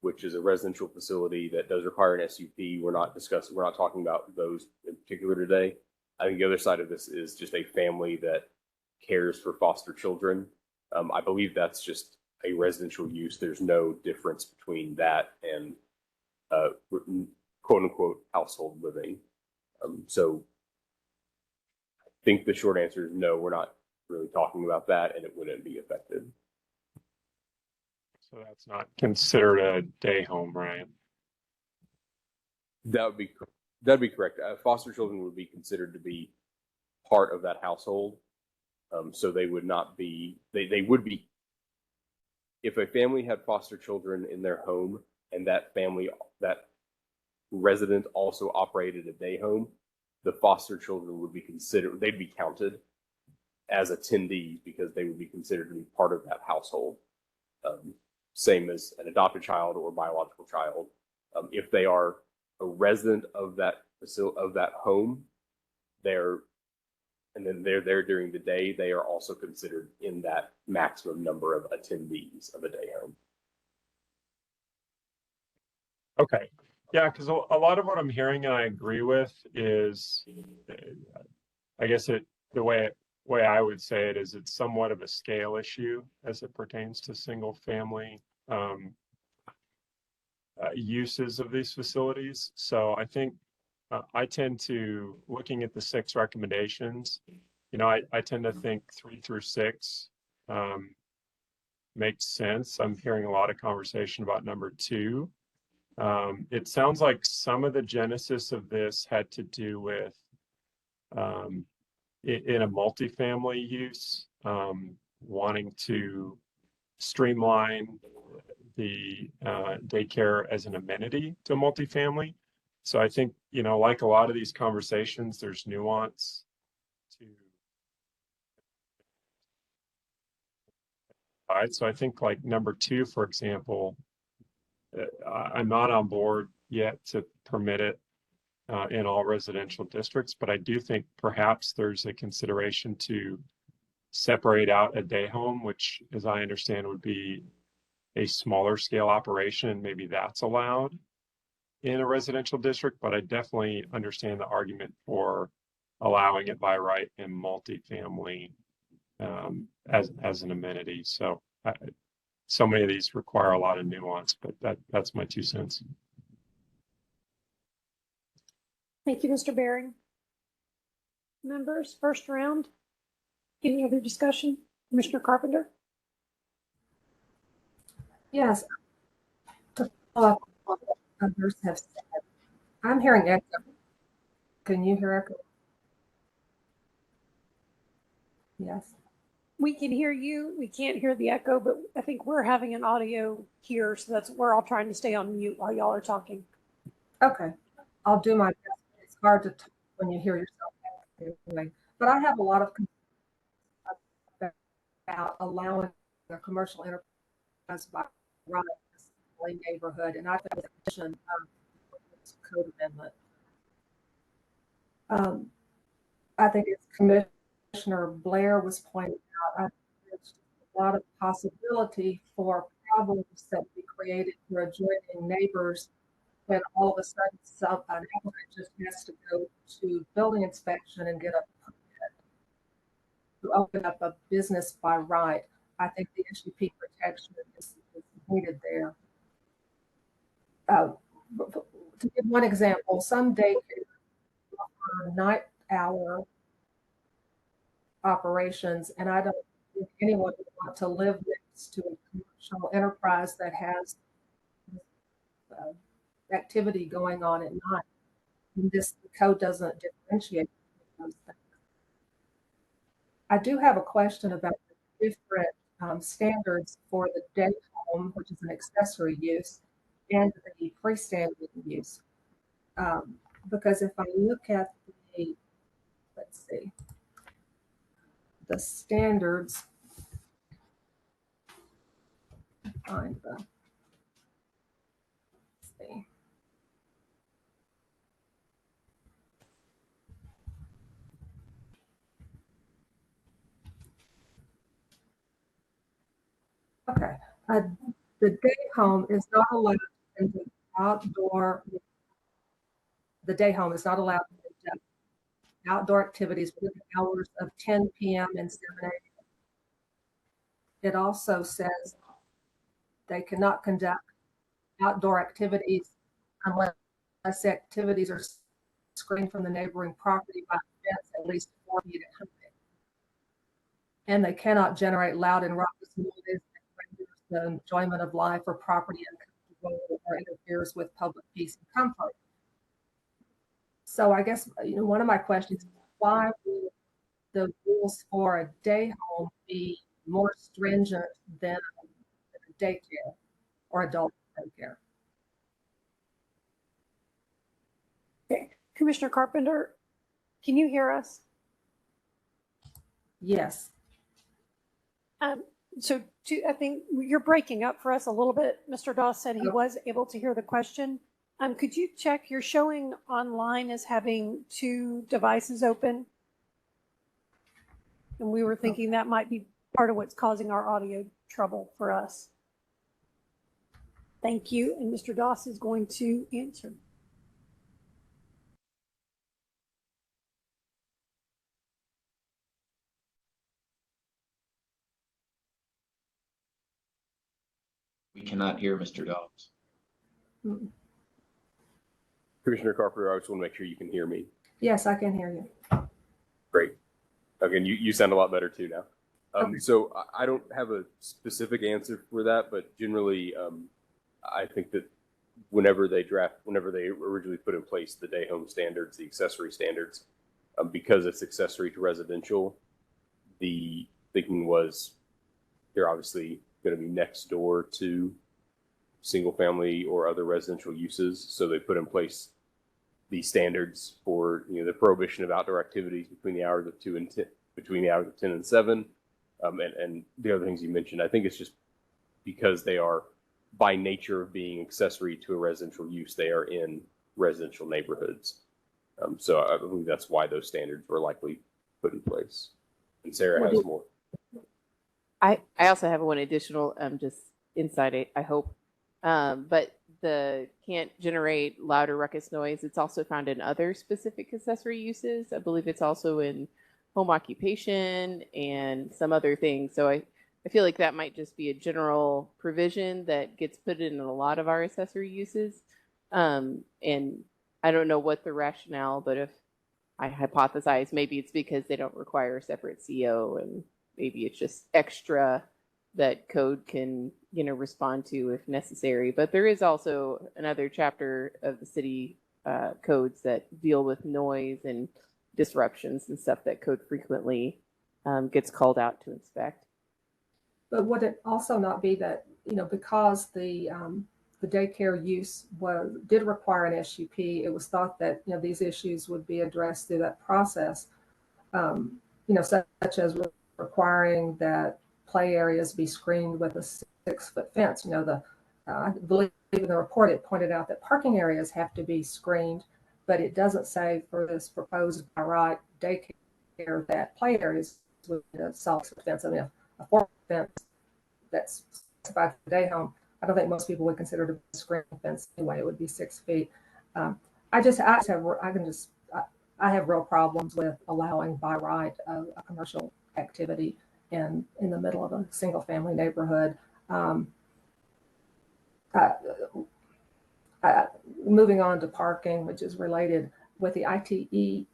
F: which is a residential facility that does require an SUP. We're not talking about those in particular today. I think the other side of this is just a family that cares for foster children. I believe that's just a residential use. There's no difference between that and quote unquote household living. So I think the short answer is no, we're not really talking about that, and it wouldn't be affected.
J: So that's not considered a day home, right?
F: That'd be correct. Foster children would be considered to be part of that household. So they would not be, they would be, if a family had foster children in their home and that resident also operated a day home, the foster children would be considered, they'd be counted as attendees because they would be considered to be part of that household. Same as an adopted child or biological child. If they are a resident of that facility, of that home, they're there during the day, they are also considered in that maximum number of attendees of a day home.
J: Okay. Yeah, because a lot of what I'm hearing and I agree with is, I guess the way I would say it is it's somewhat of a scale issue as it pertains to single family uses of these facilities. So I think I tend to, looking at the 6 recommendations, I tend to think 3 through 6 makes sense. I'm hearing a lot of conversation about number 2. It sounds like some of the genesis of this had to do with in a multifamily use, wanting to streamline the daycare as an amenity to multifamily. So I think, like a lot of these conversations, there's nuance to. All right, so I think like number 2, for example, I'm not on board yet to permit it in all residential districts, but I do think perhaps there's a consideration to separate out a day home, which, as I understand, would be a smaller scale operation, and maybe that's allowed in a residential district. But I definitely understand the argument for allowing it by right in multifamily as an amenity. So so many of these require a lot of nuance, but that's my 2 cents.
B: Thank you, Mr. Bering. Members, first round. Any other discussion? Commissioner Carpenter?
K: Yes. To follow up on what others have said, I'm hearing echo. Can you hear echo? Yes.
B: We can hear you. We can't hear the echo, but I think we're having an audio here, so we're all trying to stay on mute while y'all are talking.
K: Okay. I'll do my best. It's hard to talk when you hear yourself anyway. But I have a lot of concerns about allowing a commercial enterprise by right in this neighborhood, and I think it's a condition of this code amendment. I think it's Commissioner Blair was pointing out, I think there's a lot of possibility for problems that be created for adjoining neighbors when all of a sudden an applicant just has to go to building inspection and get a permit to open up a business by right. I think the SUP protection is needed there. To give one example, some daycares offer night hour operations, and I don't think anyone would want to live next to a commercial enterprise that has activity going on at night. And the code doesn't differentiate those things. I do have a question about the different standards for the day home, which is an accessory use, and the freestanding use. Because if I look at let's see, the standards. Find the, let's see. Okay, the day home is not allowed in the outdoor. The day home is not allowed to conduct outdoor activities within the hours of 10 p.m. and 7 a.m. It also says they cannot conduct outdoor activities unless the activities are screened from the neighboring property by a fence at least 4 feet in height. And they cannot generate loud and raucous noise that renders the enjoyment of life or property uncomfortable or interferes with public peace and comfort. So I guess, one of my questions is, why would the rules for a day home be more stringent than a daycare or adult daycare?
B: Okay. Commissioner Carpenter, can you hear us?
K: Yes.
B: So I think you're breaking up for us a little bit. Mr. Doss said he was able to hear the question. Could you check? You're showing online as having 2 devices open. And we were thinking that might be part of what's causing our audio trouble for us. Thank you. And Mr. Doss is going to answer.
E: We cannot hear Mr. Dobbs.
F: Commissioner Carpenter, I just want to make sure you can hear me.
K: Yes, I can hear you.
F: Great. Again, you sound a lot better too now.
K: Okay.
F: So I don't have a specific answer for that, but generally, I think that whenever they originally put in place the day home standards, the accessory standards, because it's accessory to residential, the thinking was they're obviously going to be next door to single family or other residential uses. So they put in place these standards for, the prohibition of outdoor activities between the hours of 2 and 10, between the hours of 10 and 7. And the other things you mentioned, I think it's just because they are, by nature of being accessory to a residential use, they are in residential neighborhoods. So I believe that's why those standards were likely put in place. And Sarah has more.
C: I also have one additional just insight, I hope. But the can't generate loud or ruckus noise. It's also found in other specific accessory uses. I believe it's also in home occupation and some other things. So I feel like that might just be a general provision that gets put in a lot of our accessory uses. And I don't know what the rationale, but if I hypothesize, maybe it's because they don't require a separate CO, and maybe it's just extra that code can, respond to if necessary. But there is also another chapter of the city codes that deal with noise and disruptions and stuff that code frequently gets called out to inspect.
K: But would it also not be that, because the daycare use did require an SUP, it was thought that, these issues would be addressed through that process, such as requiring that play areas be screened with a 6-foot fence. I believe in the report it pointed out that parking areas have to be screened, but it doesn't say for this proposed by right daycare that play areas with a solid fence. I mean, a 4-foot fence that's specified for the day home, I don't think most people would consider it a screen fence anyway. It would be 6 feet. I have real problems with allowing by right a commercial activity in the middle of a single family neighborhood. Moving on to parking, which is related with the ITE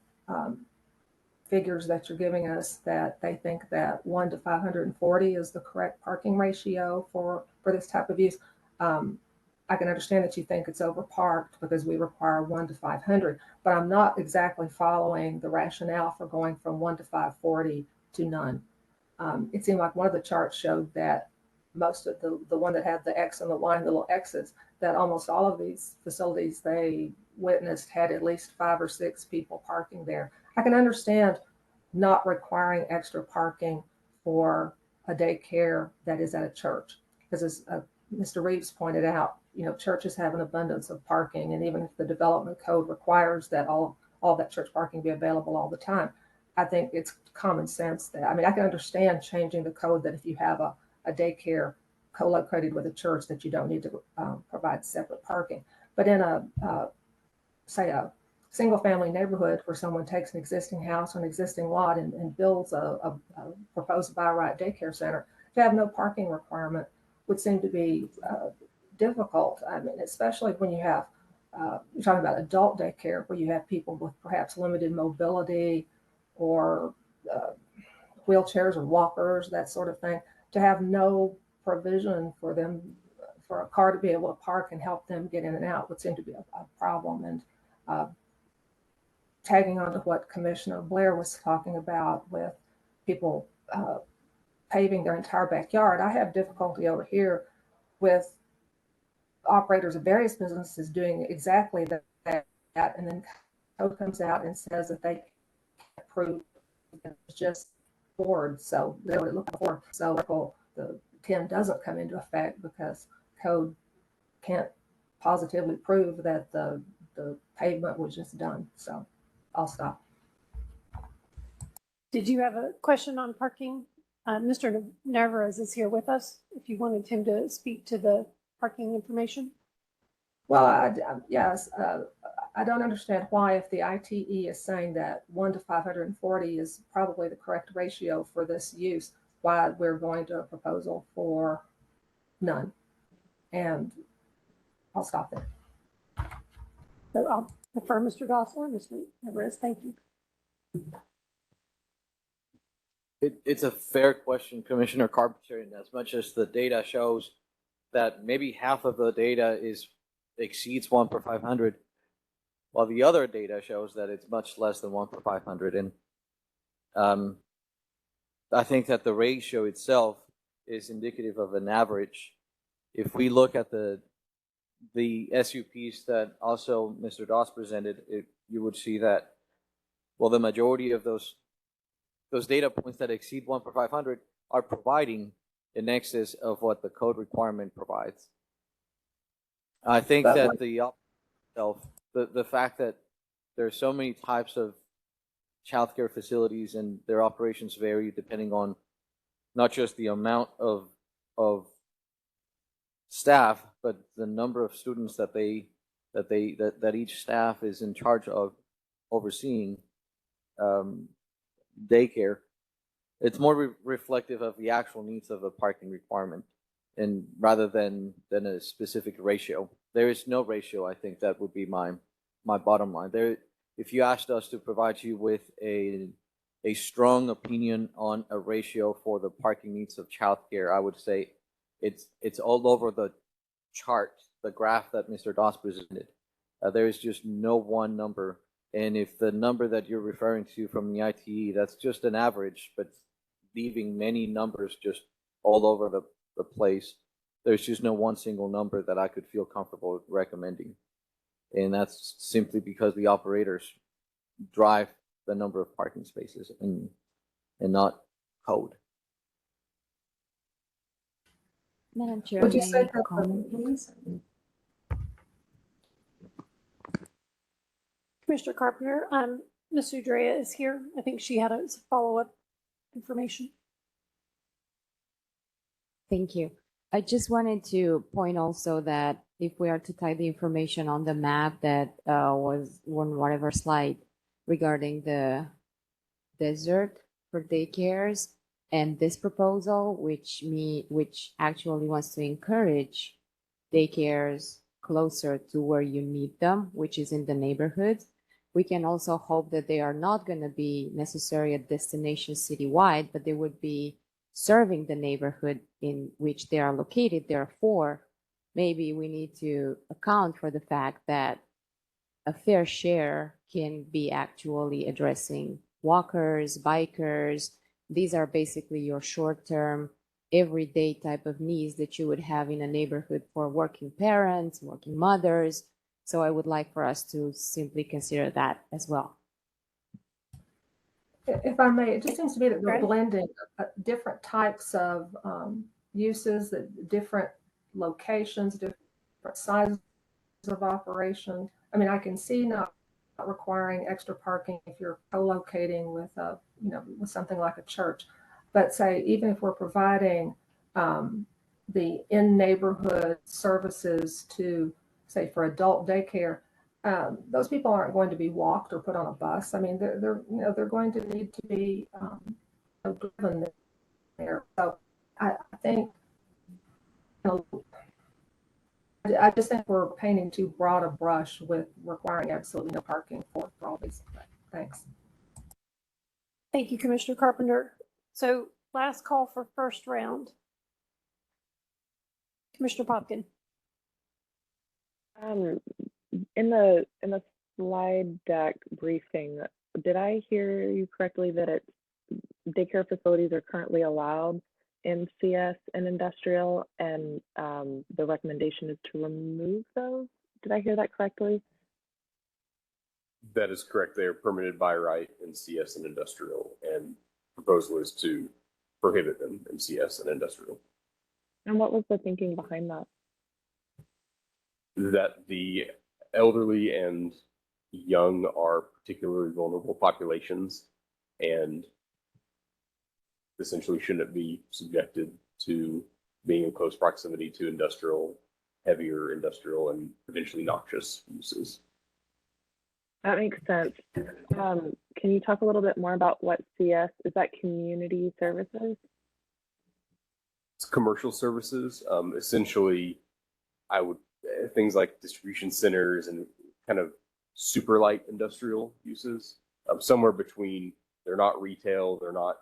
K: figures that you're giving us, that they think that 1 to 540 is the correct parking ratio for this type of use. I can understand that you think it's overparked because we require 1 to 500, but I'm not exactly following the rationale for going from 1 to 540 to none. It seemed like one of the charts showed that most of the one that had the X on the line, the little X's, that almost all of these facilities they witnessed had at least 5 or 6 people parking there. I can understand not requiring extra parking for a daycare that is at a church. Because as Mr. Reeves pointed out, churches have an abundance of parking, and even if the development code requires that all that church parking be available all the time, I think it's common sense that, I can understand changing the code that if you have a daycare co-located with a church that you don't need to provide separate parking. But in say a single family neighborhood where someone takes an existing house or an existing lot and builds a proposed by right daycare center, to have no parking requirement would seem to be difficult. Especially when you have, you're talking about adult daycare where you have people with perhaps limited mobility or wheelchairs or walkers, that sort of thing, to have no provision for them, for a car to be able to park and help them get in and out would seem to be a problem. And tagging on to what Commissioner Blair was talking about with people paving their entire backyard, I have difficulty over here with operators of various businesses doing exactly that, and then code comes out and says that they can't prove it's just board, so they would look for. So the 10 doesn't come into effect because code can't positively prove that the pavement was just done. So I'll stop.
B: Did you have a question on parking? Mr. Navarez is here with us. If you wanted him to speak to the parking information.
K: Well, yes, I don't understand why, if the ITE is saying that 1 to 540 is probably the correct ratio for this use, why we're going to a proposal for none. And I'll stop there.
B: So I'll defer Mr. Gosselin. Mr. Navarez, thank you.
L: It's a fair question, Commissioner Carpenter, and as much as the data shows that maybe half of the data exceeds 1 per 500, while the other data shows that it's much less than 1 per 500. And I think that the ratio itself is indicative of an average. If we look at the SUPs that also Mr. Doss presented, you would see that, well, the majority of those data points that exceed 1 per 500 are providing in excess of what the code requirement provides. I think that the fact that there are so many types of childcare facilities and their operations vary depending on not just the amount of staff, but the number of students that each staff is in charge of overseeing daycare. It's more reflective of the actual needs of a parking requirement, and rather than a specific ratio. There is no ratio. I think that would be my bottom line. If you asked us to provide you with a strong opinion on a ratio for the parking needs of childcare, I would say it's all over the chart, the graph that Mr. Doss presented. There is just no one number. And if the number that you're referring to from the ITE, that's just an average, but leaving many numbers just all over the place, there's just no one single number that I could feel comfortable recommending. And that's simply because the operators drive the number of parking spaces and not code.
M: Madam Chair,
K: Would you
M: may
K: say
M: I
K: that,
M: comment, please?
B: Commissioner Carpenter, Ms. Udrea is here. I think she had a follow-up information.
M: Thank you. I just wanted to point also that if we are to type the information on the map that was on whatever slide regarding the desert for daycares and this proposal, which actually wants to encourage daycares closer to where you need them, which is in the neighborhoods. We can also hope that they are not going to be necessarily a destination citywide, but they would be serving the neighborhood in which they are located. Therefore, maybe we need to account for the fact that a fair share can be actually addressing walkers, bikers. These are basically your short-term, everyday type of needs that you would have in a neighborhood for working parents, working mothers. So I would like for us to simply consider that as well.
K: If I may, it just seems to me that we're
B: Okay.
K: blending different types of uses, that different locations, different sizes of operation. I mean, I can see not requiring extra parking if you're co-locating with a, with something like a church. But say, even if we're providing the in-neighborhood services to, say, for adult daycare, those people aren't going to be walked or put on a bus. I mean, they're going to need to be driven there. So I think, I just think we're painting too broad a brush with requiring absolutely no parking for all these. Thanks.
B: Thank you, Commissioner Carpenter. So last call for first round. Commissioner Popkin.
N: In the slide deck briefing, did I hear you correctly that daycare facilities are currently allowed in CS and industrial, and the recommendation is to remove those? Did I hear that correctly?
F: That is correct. They are permitted by right in CS and industrial, and proposal is to prohibit them in CS and industrial.
N: And what was the thinking behind that?
F: That the elderly and young are particularly vulnerable populations, and essentially shouldn't be subjected to being in close proximity to heavier industrial and potentially noxious uses.
N: That makes sense. Can you talk a little bit more about what CS is? That community services?
F: It's commercial services. Essentially, things like distribution centers and kind of super light industrial uses, somewhere between, they're not retail, they're not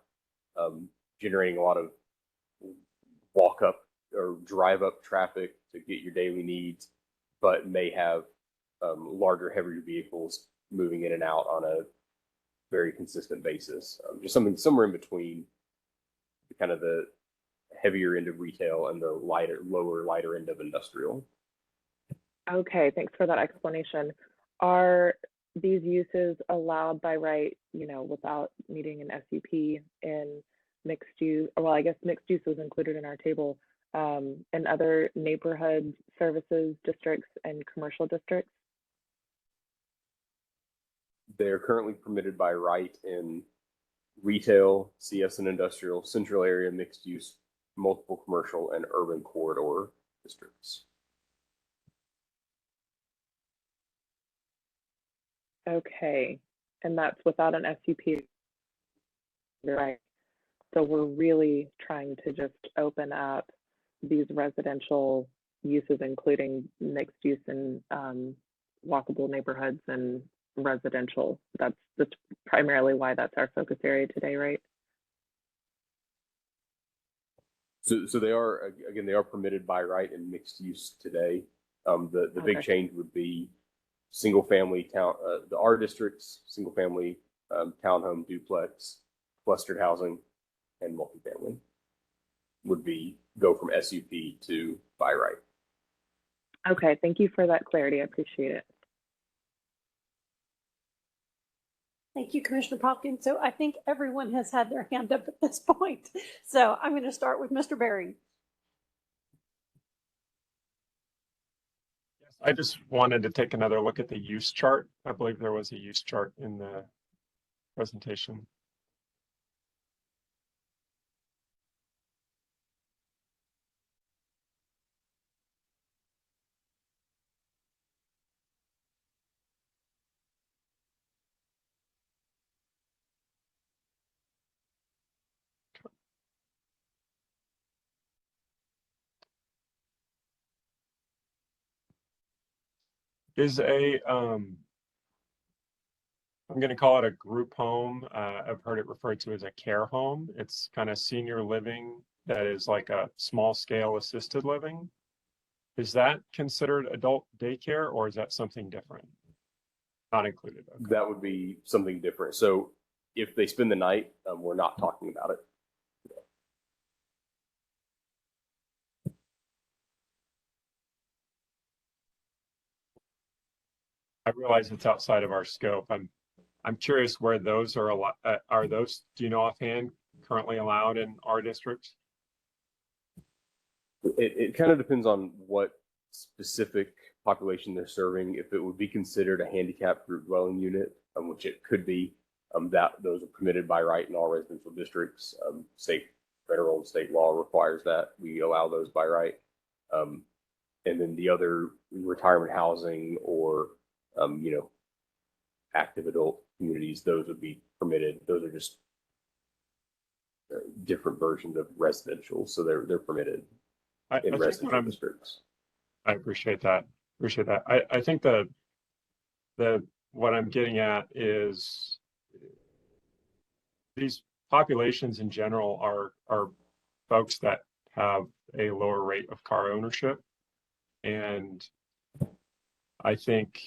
F: generating a lot of walk up or drive up traffic to get your daily needs, but may have larger, heavier vehicles moving in and out on a very consistent basis. Just something somewhere in between kind of the heavier end of retail and the lighter end of industrial.
N: Okay, thanks for that explanation. Are these uses allowed by right, without needing an SUP in mixed use? Well, I guess mixed use was included in our table, in other neighborhood services districts and commercial districts?
F: They're currently permitted by right in retail, CS and industrial, central area, mixed use, multiple commercial, and urban corridor districts.
N: Okay, and that's without an SUP, right? So we're really trying to just open up these residential uses, including mixed use and walkable neighborhoods and residential. That's primarily why that's our focus area today, right?
F: So they are, again, they are permitted by right in mixed use today. The big change would be single family the R districts, single family townhome, duplex, clustered housing, and multifamily would go from SUP to by right.
N: Okay, thank you for that clarity. I appreciate it.
B: Thank you, Commissioner Popkins. So I think everyone has had their hand up at this point. So I'm going to start with Mr. Berry.
J: Yes, I just wanted to take another look at the use chart. I believe there was a use chart in the presentation. Is I'm going to call it a group home. I've heard it referred to as a care home. It's kind of senior living that is like a small scale assisted living. Is that considered adult daycare, or is that something different? Not included. Okay.
F: That would be something different. So if they spend the night, we're not talking about it.
J: I realize it's outside of our scope. I'm I'm curious where those are are those, do you know offhand, currently allowed in our districts?
F: It kind of depends on what specific population they're serving. If it would be considered a handicapped group dwelling unit, which it could be, that those are permitted by right in all residential districts. Federal and state law requires that we allow those by right. And then the other retirement housing or, active adult communities, those would be permitted. Those are just different versions of residential, so they're permitted in residential districts.
J: I appreciate that. I think what I'm getting at is these populations in general are folks that have a lower rate of car ownership. And I think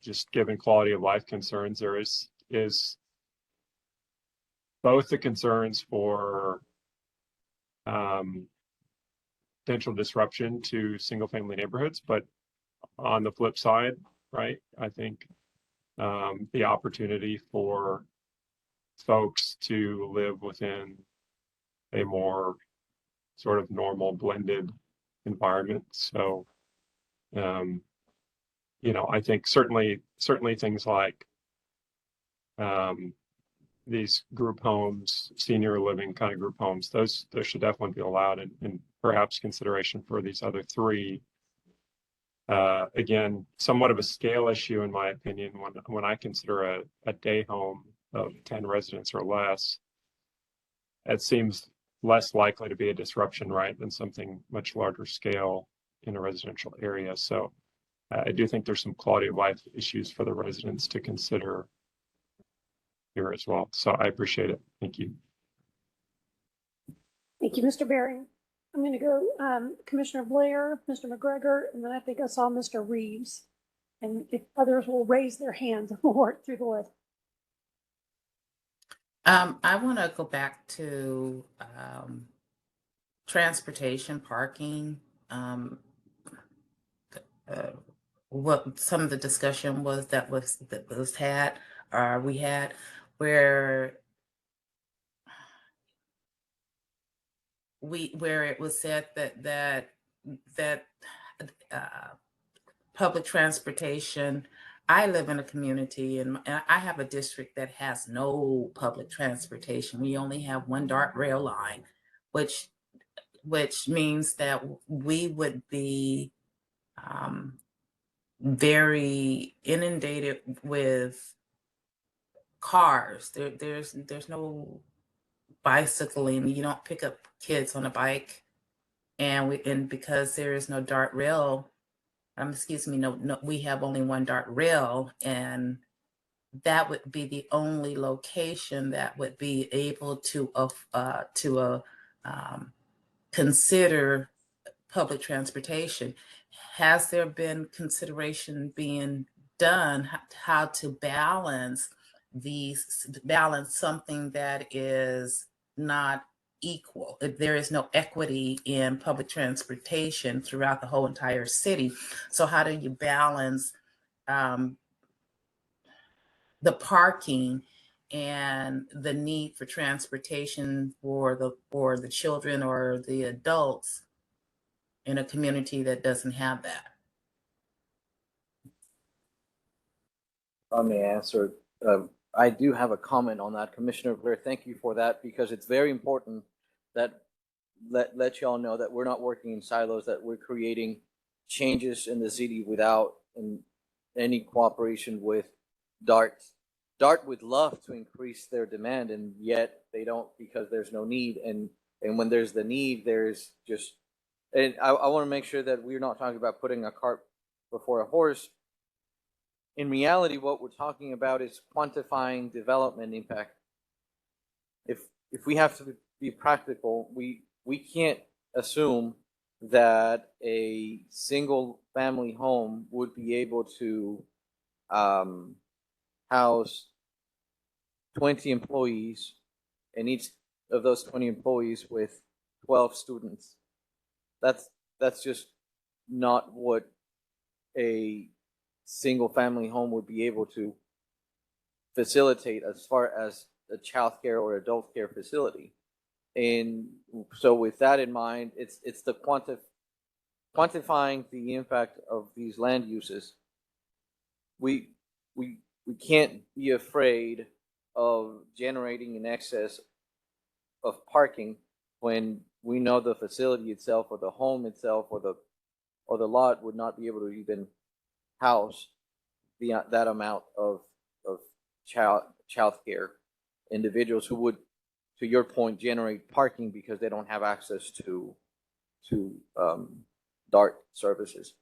J: just given quality of life concerns, there is both the concerns for potential disruption to single family neighborhoods, but on the flip side, right, I think the opportunity for folks to live within a more sort of normal blended environment. So, I think certainly things like these group homes, senior living kind of group homes, those should definitely be allowed, and perhaps consideration for these other three. Again, somewhat of a scale issue, in my opinion, when I consider a day home of 10 residents or less, it seems less likely to be a disruption, right, than something much larger scale in a residential area. So I do think there's some quality of life issues for the residents to consider here as well. So I appreciate it. Thank you.
B: Thank you, Mr. Bering. I'm going to go Commissioner Blair, Mr. McGregor, and then I think I saw Mr. Reeves. And if others will raise their hands, we'll work through the list.
D: I want to go back to transportation, parking. What some of the discussion was that was had, or we had, where it was said that public transportation. I live in a community and I have a district that has no public transportation. We only have one DART rail line, which means that we would be very inundated with cars. There's no bicycling. You don't pick up kids on a bike, and because there is no DART rail, no, we have only one DART rail, and that would be the only location that would be able to consider public transportation. Has there been consideration being done how to balance something that is not equal? If there is no equity in public transportation throughout the whole entire city, so how do you balance the parking and the need for transportation for the children or the adults in a community that doesn't have that?
L: Let me answer. I do have a comment on that, Commissioner Blair. Thank you for that, because it's very important that let y'all know that we're not working in silos, that we're creating changes in the city without any cooperation with DART. DART would love to increase their demand, and yet they don't, because there's no need. And when there's the need, there's just, and I want to make sure that we're not talking about putting a cart before a horse. In reality, what we're talking about is quantifying development impact. If we have to be practical, we can't assume that a single family home would be able to house 20 employees, and each of those 20 employees with 12 students. That's just not what a single family home would be able to facilitate as far as a child care or adult care facility. And so with that in mind, it's the quantifying the impact of these land uses. We can't be afraid of generating an excess of parking when we know the facility itself or the home itself or the lot would not be able to even house that amount of child care individuals who would, to your point, generate parking because they don't have access to DART services.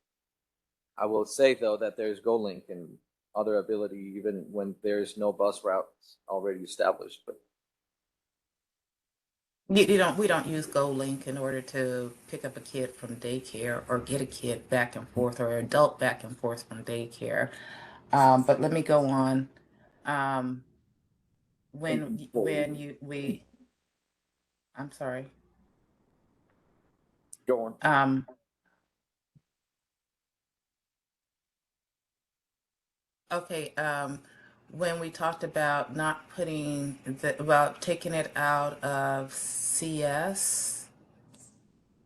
L: I will say though that there's GoLink and other ability even when there's no bus routes already established. But
D: we don't use GoLink in order to pick up a kid from daycare or get a kid back and forth or adult back and forth from daycare. But let me go on. I'm sorry.
L: Go on.
D: Okay. When we talked about not putting taking it out of CS,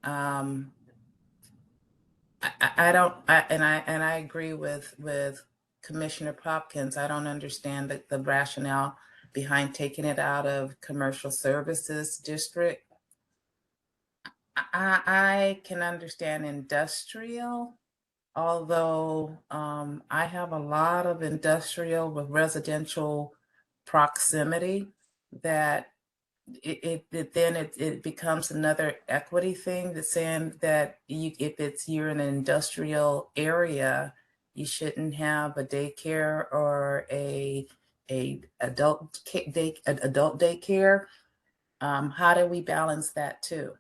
D: I don't, and I agree with Commissioner Popkins. I don't understand the rationale behind taking it out of commercial services district. I can understand industrial, although I have a lot of industrial with residential proximity that it becomes another equity thing that's saying that if you're in an industrial area, you shouldn't have a daycare or a adult daycare. How do we balance that too?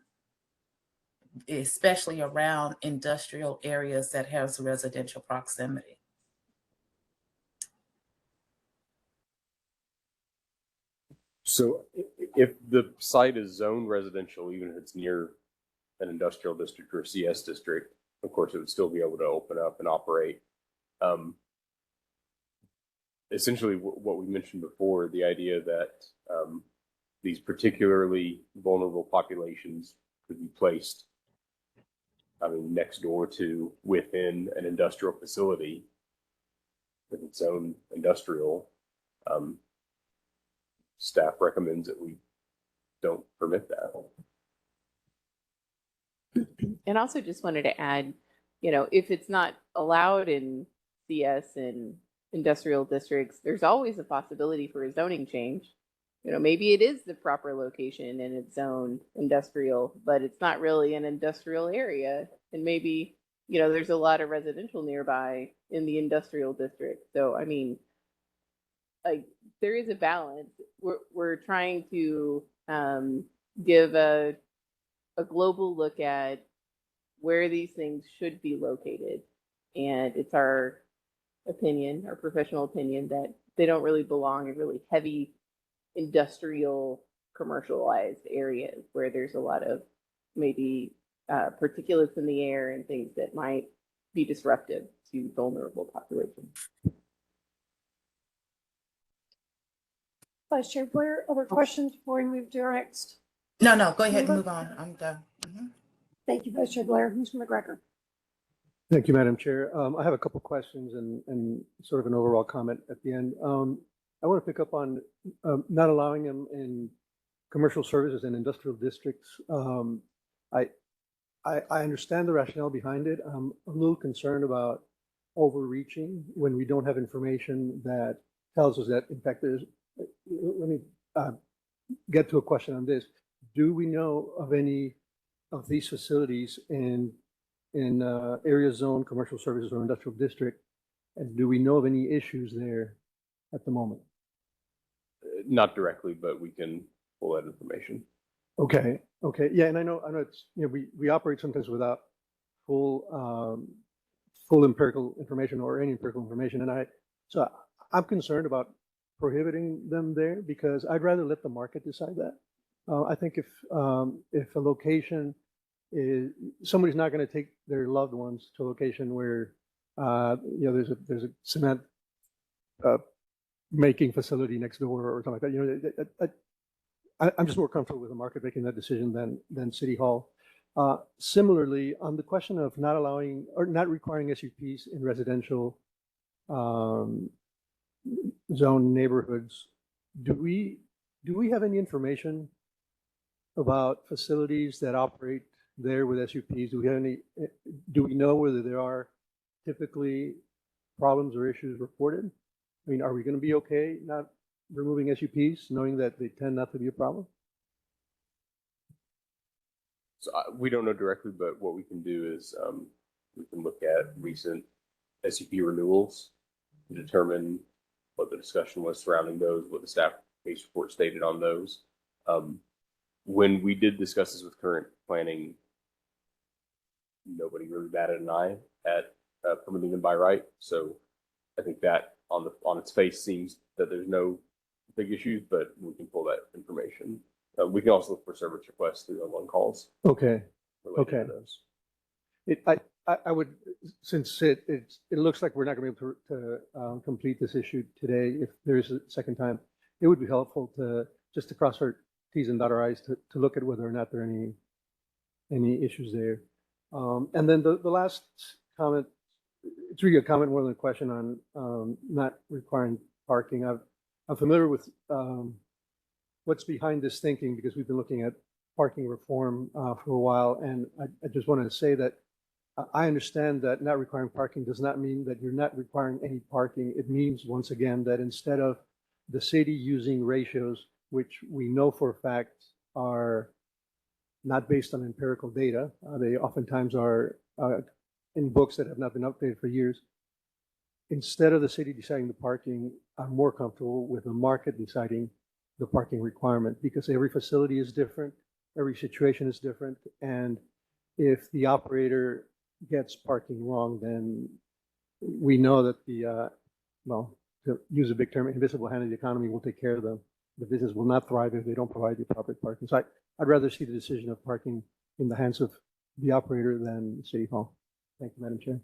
D: Especially around industrial areas that has residential proximity.
F: So if the site is zoned residential, even if it's near an industrial district or a CS district, of course, it would still be able to open up and operate. Essentially, what we mentioned before, the idea that these particularly vulnerable populations could be placed, next door to within an industrial facility with its own industrial. Staff recommends that we don't permit that.
C: And also just wanted to add, if it's not allowed in CS and industrial districts, there's always a possibility for a zoning change. Maybe it is the proper location and it's zoned industrial, but it's not really an industrial area. And maybe, there's a lot of residential nearby in the industrial district. So, there is a balance. We're trying to give a global look at where these things should be located. And it's our opinion, our professional opinion, that they don't really belong in really heavy industrial commercialized areas where there's a lot of maybe particulates in the air and things that might be disruptive to vulnerable populations.
B: Vice Chair Blair, other questions before we move to our next?
D: No, go ahead and move on. I'm done. Mm-hmm.
B: Thank you, Vice Chair Blair. Mr. McGregor.
I: Thank you, Madam Chair. I have a couple questions and sort of an overall comment at the end. I want to pick up on not allowing them in commercial services and industrial districts. I understand the rationale behind it. I'm a little concerned about overreaching when we don't have information that tells us that, in fact, there's, let me get to a question on this. Do we know of any of these facilities in area zone commercial services or industrial district? And do we know of any issues there at the moment?
F: Not directly, but we can pull that information.
I: Okay. Yeah, and I know it's, we operate sometimes without full empirical information or any empirical information, and so I'm concerned about prohibiting them there because I'd rather let the market decide that. I think if a location is, somebody's not going to take their loved ones to a location where there's a cement making facility next door or something like that. You know, I'm just more comfortable with the market making that decision than City Hall. Similarly, on the question of not allowing or not requiring SUPs in residential zone neighborhoods, do we have any information about facilities that operate there with SUPs? Do we know whether there are typically problems or issues reported? I mean, are we going to be okay not removing SUPs, knowing that they tend not to be a problem?
F: So we don't know directly, but what we can do is we can look at recent SUP renewals to determine what the discussion was surrounding those, what the staff case report stated on those. When we did discuss this with current planning, nobody really batted an eye at permitting them by right. So I think that on its face seems that there's no big issues, but we can pull that information. We can also look for service requests through online calls.
I: Okay.
F: Okay.
I: I would, since it looks like we're not going to be able to complete this issue today, if there is a second time, it would be helpful to just to cross our T's and dot our I's to look at whether or not there are any issues there. And then the last comment, it's really a comment more than a question on not requiring parking. I'm familiar with what's behind this thinking because we've been looking at parking reform for a while, and I just wanted to say that I understand that not requiring parking does not mean that you're not requiring any parking. It means, once again, that instead of the city using ratios, which we know for a fact are not based on empirical data, they oftentimes are in books that have not been updated for years. Instead of the city deciding the parking, I'm more comfortable with the market deciding the parking requirement because every facility is different, every situation is different, and if the operator gets parking wrong, then we know that the, well, to use a big term, invisible hand of the economy will take care of them. The business will not thrive if they don't provide the appropriate parking. So I'd rather see the decision of parking in the hands of the operator than City Hall. Thank you, Madam Chair.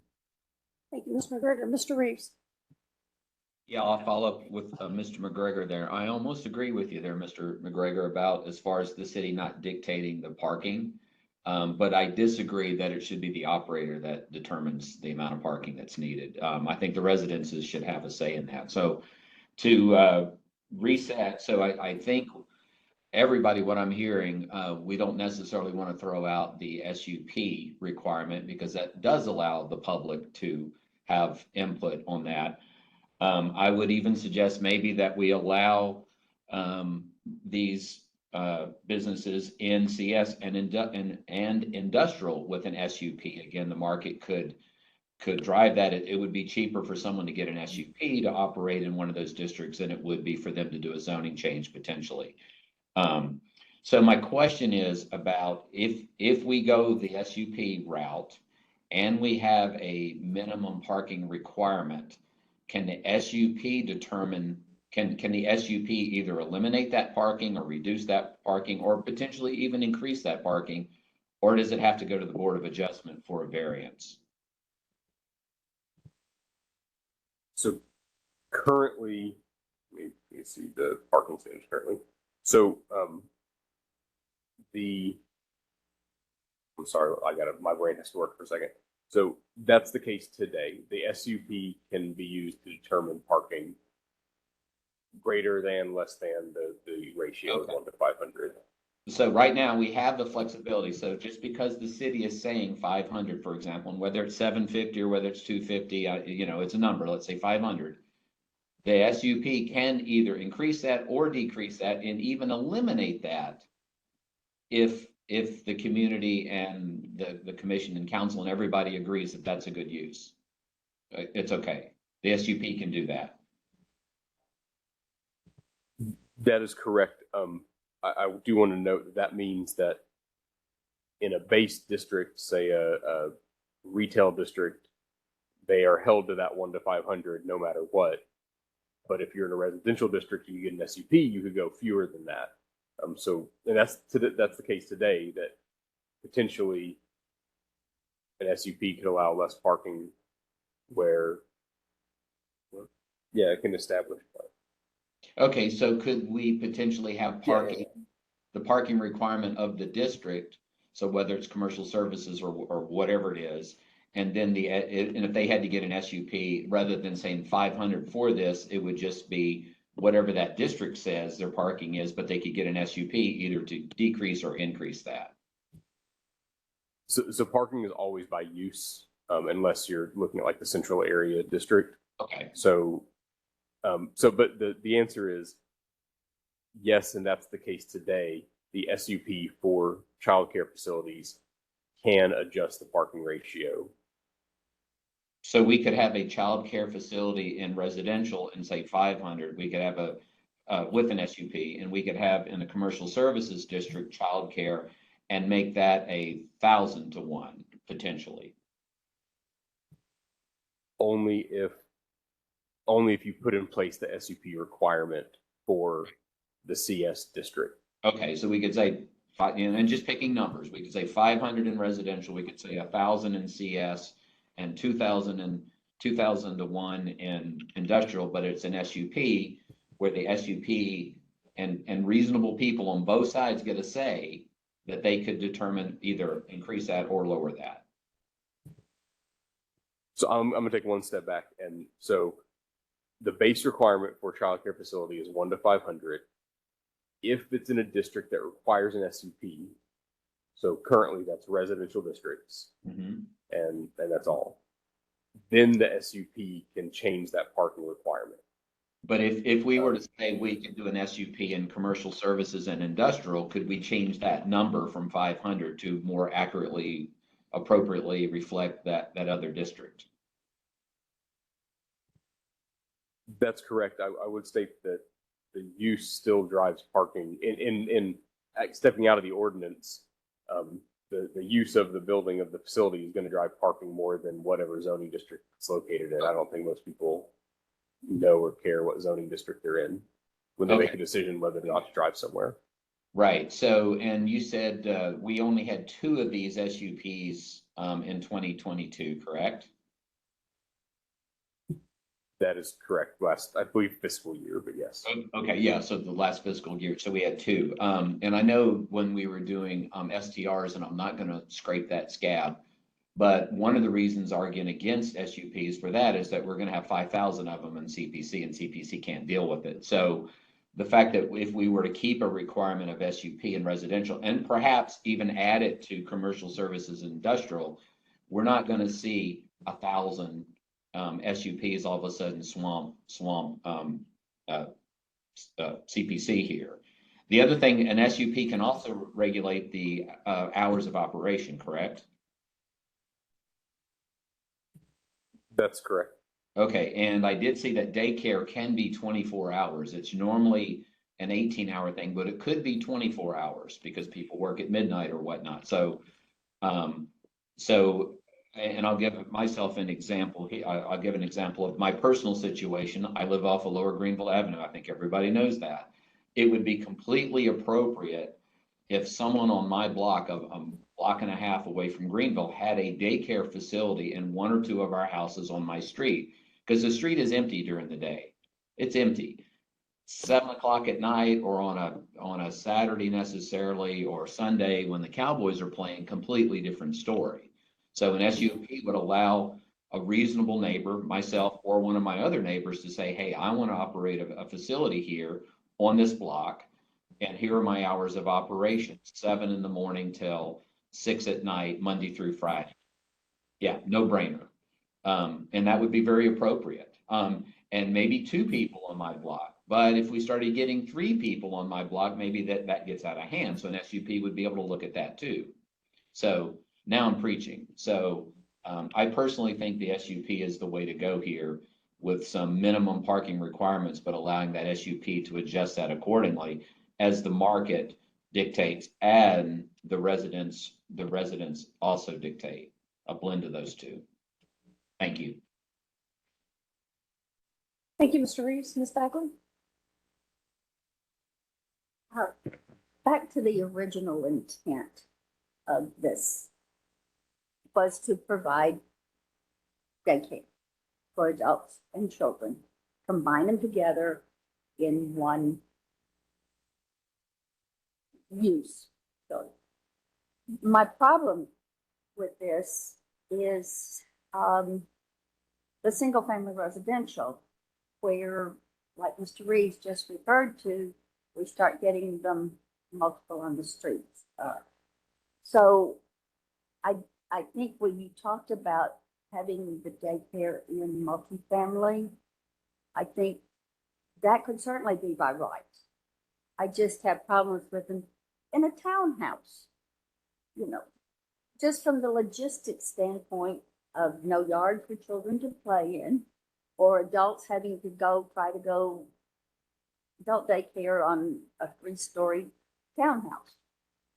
B: Thank you, Mr. McGregor. Mr. Reeves.
E: Yeah, I'll follow up with Mr. McGregor there. I almost agree with you there, Mr. McGregor, about as far as the city not dictating the parking. But I disagree that it should be the operator that determines the amount of parking that's needed. I think the residences should have a say in that. So to reset, so I think everybody, what I'm hearing, we don't necessarily want to throw out the SUP requirement because that does allow the public to have input on that. I would even suggest maybe that we allow these businesses in CS and industrial with an SUP. Again, the market could drive that. It would be cheaper for someone to get an SUP to operate in one of those districts than it would be for them to do a zoning change potentially. So my question is about if we go the SUP route and we have a minimum parking requirement, can the SUP determine, can the SUP either eliminate that parking or reduce that parking or potentially even increase that parking, or does it have to go to the Board of Adjustment for a variance?
F: So currently, let me see the parking standards currently. So I'm sorry, my brain has to work for a second. So that's the case today. The SUP can be used to determine parking greater than, less than the ratio of 1 to 500.
E: So right now we have the flexibility. So just because the city is saying 500, for example, and whether it's 750 or whether it's 250, it's a number, let's say 500. The SUP can either increase that or decrease that and even eliminate that if the community and the commission and council and everybody agrees that that's a good use. It's okay. The SUP can do that.
F: That is correct. I do want to note that means that in a base district, say a retail district, they are held to that 1 to 500 no matter what. But if you're in a residential district and you get an SUP, you could go fewer than that. And that's the case today, that potentially an SUP could allow less parking where, yeah, it can establish.
E: Okay, so could we potentially have parking, the parking requirement of the district? So whether it's commercial services or whatever it is, and then and if they had to get an SUP, rather than saying 500 for this, it would just be whatever that district says their parking is, but they could get an SUP either to decrease or increase that.
F: So parking is always by use, unless you're looking at like the central area district.
E: Okay.
F: So, but the answer is yes, and that's the case today. The SUP for childcare facilities can adjust the parking ratio.
E: So we could have a child care facility in residential and say 500. We could have with an SUP, and we could have in the commercial services district childcare and make that 1,000 to 1 potentially.
F: Only if you put in place the SUP requirement for the CS district.
E: Okay, so we could say, and just picking numbers, we could say 500 in residential, we could say 1,000 in CS, and 2,000 to 1 in industrial, but it's an SUP where the SUP and reasonable people on both sides get a say that they could determine either increase that or lower that.
F: So I'm going to take one step back. And so the base requirement for childcare facility is 1 to 500. If it's in a district that requires an SUP, so currently that's residential districts, and that's all, then the SUP can change that parking requirement.
E: But if we were to say we could do an SUP in commercial services and industrial, could we change that number from 500 to more accurately, appropriately reflect that other district?
F: That's correct. I would state that the use still drives parking. In stepping out of the ordinance, the use of the building of the facility is going to drive parking more than whatever zoning district it's located in. I don't think most people know or care what zoning district they're in when they make a decision whether or not to drive somewhere.
E: Right. So, and you said we only had 2 of these SUPs in 2022, correct?
F: That is correct. Last, I believe, fiscal year, but yes.
E: Okay, yeah, so the last fiscal year, so we had 2. And I know when we were doing STRs, and I'm not going to scrape that scab, but one of the reasons arguing against SUPs for that is that we're going to have 5,000 of them in CPC, and CPC can't deal with it. So the fact that if we were to keep a requirement of SUP in residential, and perhaps even add it to commercial services and industrial, we're not going to see 1,000 SUPs all of a sudden swamp CPC here. The other thing, an SUP can also regulate the hours of operation, correct?
F: That's correct.
E: Okay, and I did see that daycare can be 24 hours. It's normally an 18-hour thing, but it could be 24 hours because people work at midnight or whatnot. So, and I'll give myself an example here. I'll give an example of my personal situation. I live off of Lower Greenville Avenue. I think everybody knows that. It would be completely appropriate if someone on my block of a block and a half away from Greenville had a daycare facility in 1 or 2 of our houses on my street, because the street is empty during the day. It's empty. 7 o'clock at night or on a Saturday necessarily, or Sunday when the Cowboys are playing, completely different story. So an SUP would allow a reasonable neighbor, myself or one of my other neighbors, to say, hey, I want to operate a facility here on this block, and here are my hours of operation, 7 in the morning till 6 at night, Monday through Friday. Yeah, no brainer. And that would be very appropriate. And maybe 2 people on my block. But if we started getting 3 people on my block, maybe that gets out of hand. So an SUP would be able to look at that too. So now I'm preaching. So I personally think the SUP is the way to go here, with some minimum parking requirements, but allowing that SUP to adjust that accordingly as the market dictates and the residents also dictate, a blend of those 2. Thank you.
B: Thank you, Mr. Reeves. Ms. Bagley?
H: Back to the original intent of this was to provide daycare for adults and children, combine them together, in one use. So my problem with this is the single family residential, where, like Mr. Reeves just referred to, we start getting them multiple on the streets. So I think when you talked about having the daycare in multifamily, I think that could certainly be by right. I just have problems with them in a townhouse, you know, just from the logistics standpoint of no yard for children to play in, or adults having to try to go adult daycare on a 3-story townhouse.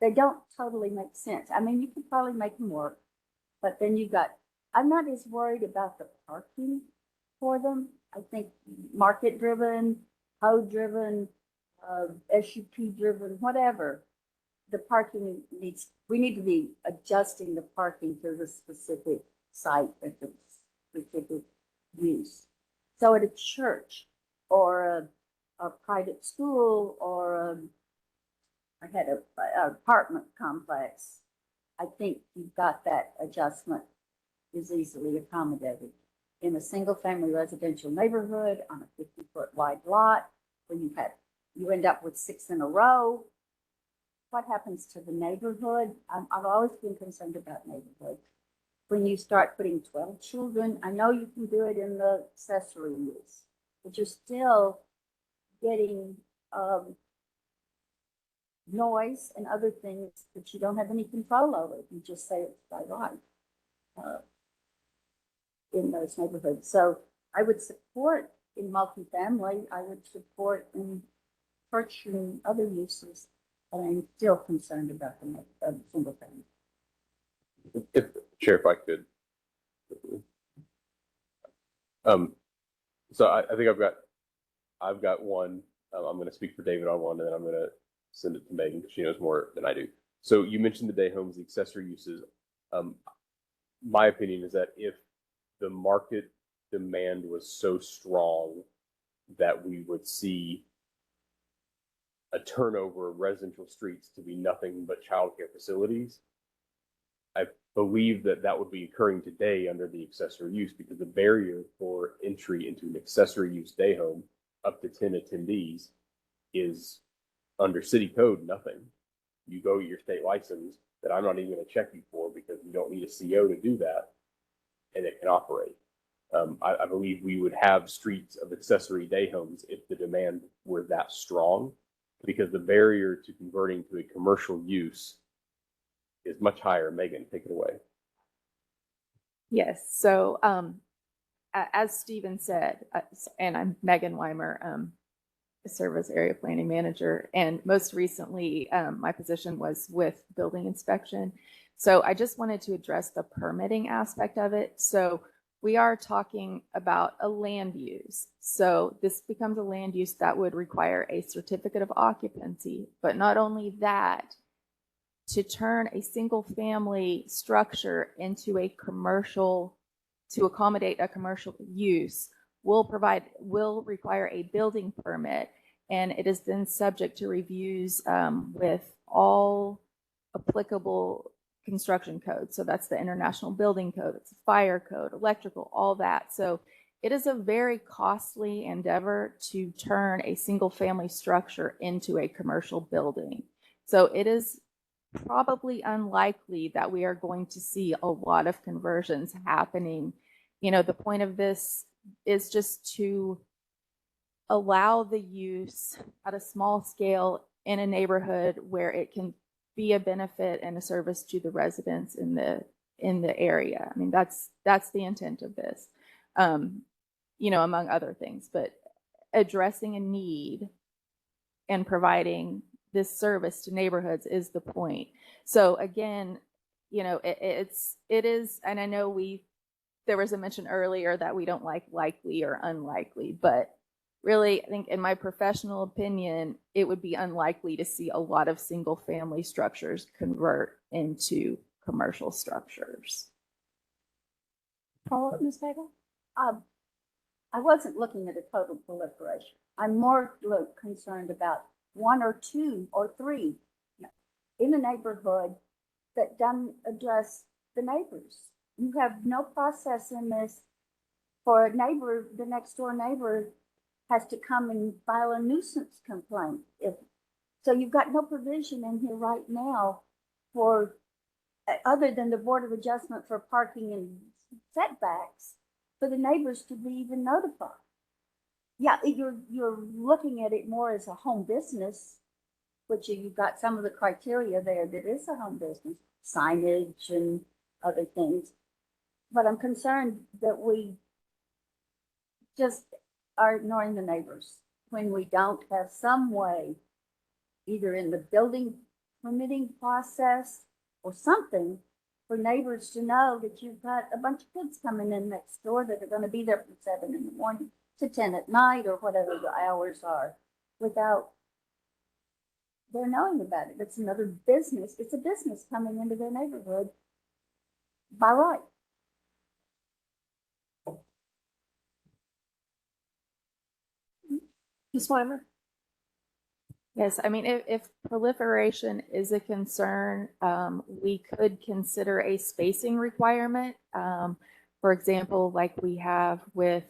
H: They don't totally make sense. I mean, you could probably make them work, but then I'm not as worried about the parking for them. I think market driven, code driven, SUP driven, whatever, the parking we need to be adjusting the parking to the specific site and the specific use. So at a church or a private school or I had an apartment complex, I think you've got that adjustment is easily accommodated. In a single family residential neighborhood on a 50-foot wide lot, where you end up with 6 in a row, what happens to the neighborhood? I've always been concerned about neighborhood. When you start putting 12 children, I know you can do it in the accessory use, but you're still getting noise and other things that you don't have any control over. You just say it's by right in those neighborhoods. So I would support in multifamily, I would support in church and other uses, but I'm still concerned about the single family.
F: If, Chair, if I could. So I think I've got one. I'm going to speak for David on one, and then I'm going to send it to Megan because she knows more than I do. So you mentioned the day homes, the accessory uses. My opinion is that if the market demand was so strong that we would see a turnover of residential streets to be nothing but childcare facilities, I believe that would be occurring today under the accessory use, because the barrier for entry into an accessory use day home up to 10 attendees is under city code, nothing. You go your state license that I'm not even going to check you for because you don't need a CO to do that, and it can operate. I believe we would have streets of accessory day homes if the demand were that strong, because the barrier to converting to a commercial use is much higher. Megan, take it away.
O: Yes. So as Stephen said, and I'm Megan Weimer, Service Area Planning Manager, and most recently my position was with building inspection. So I just wanted to address the permitting aspect of it. So we are talking about a land use. So this becomes a land use that would require a certificate of occupancy, but not only that, to turn a single family structure into a commercial, to accommodate a commercial use, will require a building permit, and it is then subject to reviews with all applicable construction codes. So that's the International Building Code, it's fire code, electrical, all that. So it is a very costly endeavor to turn a single family structure into a commercial building. So it is probably unlikely that we are going to see a lot of conversions happening. You know, the point of this is just to allow the use at a small scale in a neighborhood where it can be a benefit and a service to the residents in the area. I mean, that's the intent of this, you know, among other things, but addressing a need and providing this service to neighborhoods is the point. So again, you know, it is, and I know there was a mention earlier that we don't like likely or unlikely, but really, I think in my professional opinion, it would be unlikely to see a lot of single family structures convert into commercial structures.
B: Follow up, Ms. Bagel?
H: I wasn't looking at a total proliferation. I'm more concerned about one or two or three in a neighborhood that doesn't address the neighbors. You have no process in this for a neighbor, the next door neighbor has to come and file a nuisance complaint. So you've got no provision in here right now for, other than the Board of Adjustment for parking and setbacks, for the neighbors to be even notified. Yeah, you're looking at it more as a home business, which you've got some of the criteria there that is a home business, signage and other things. But I'm concerned that we just are ignoring the neighbors when we don't have some way, either in the building permitting process or something, for neighbors to know that you've got a bunch of kids coming in next door that are going to be there from 7 in the morning to 10 at night or whatever the hours are, without their knowing about it. It's another business. It's a business coming into their neighborhood by right.
B: Ms. Weimer?
O: Yes, I mean, if proliferation is a concern, we could consider a spacing requirement. For example, like we have with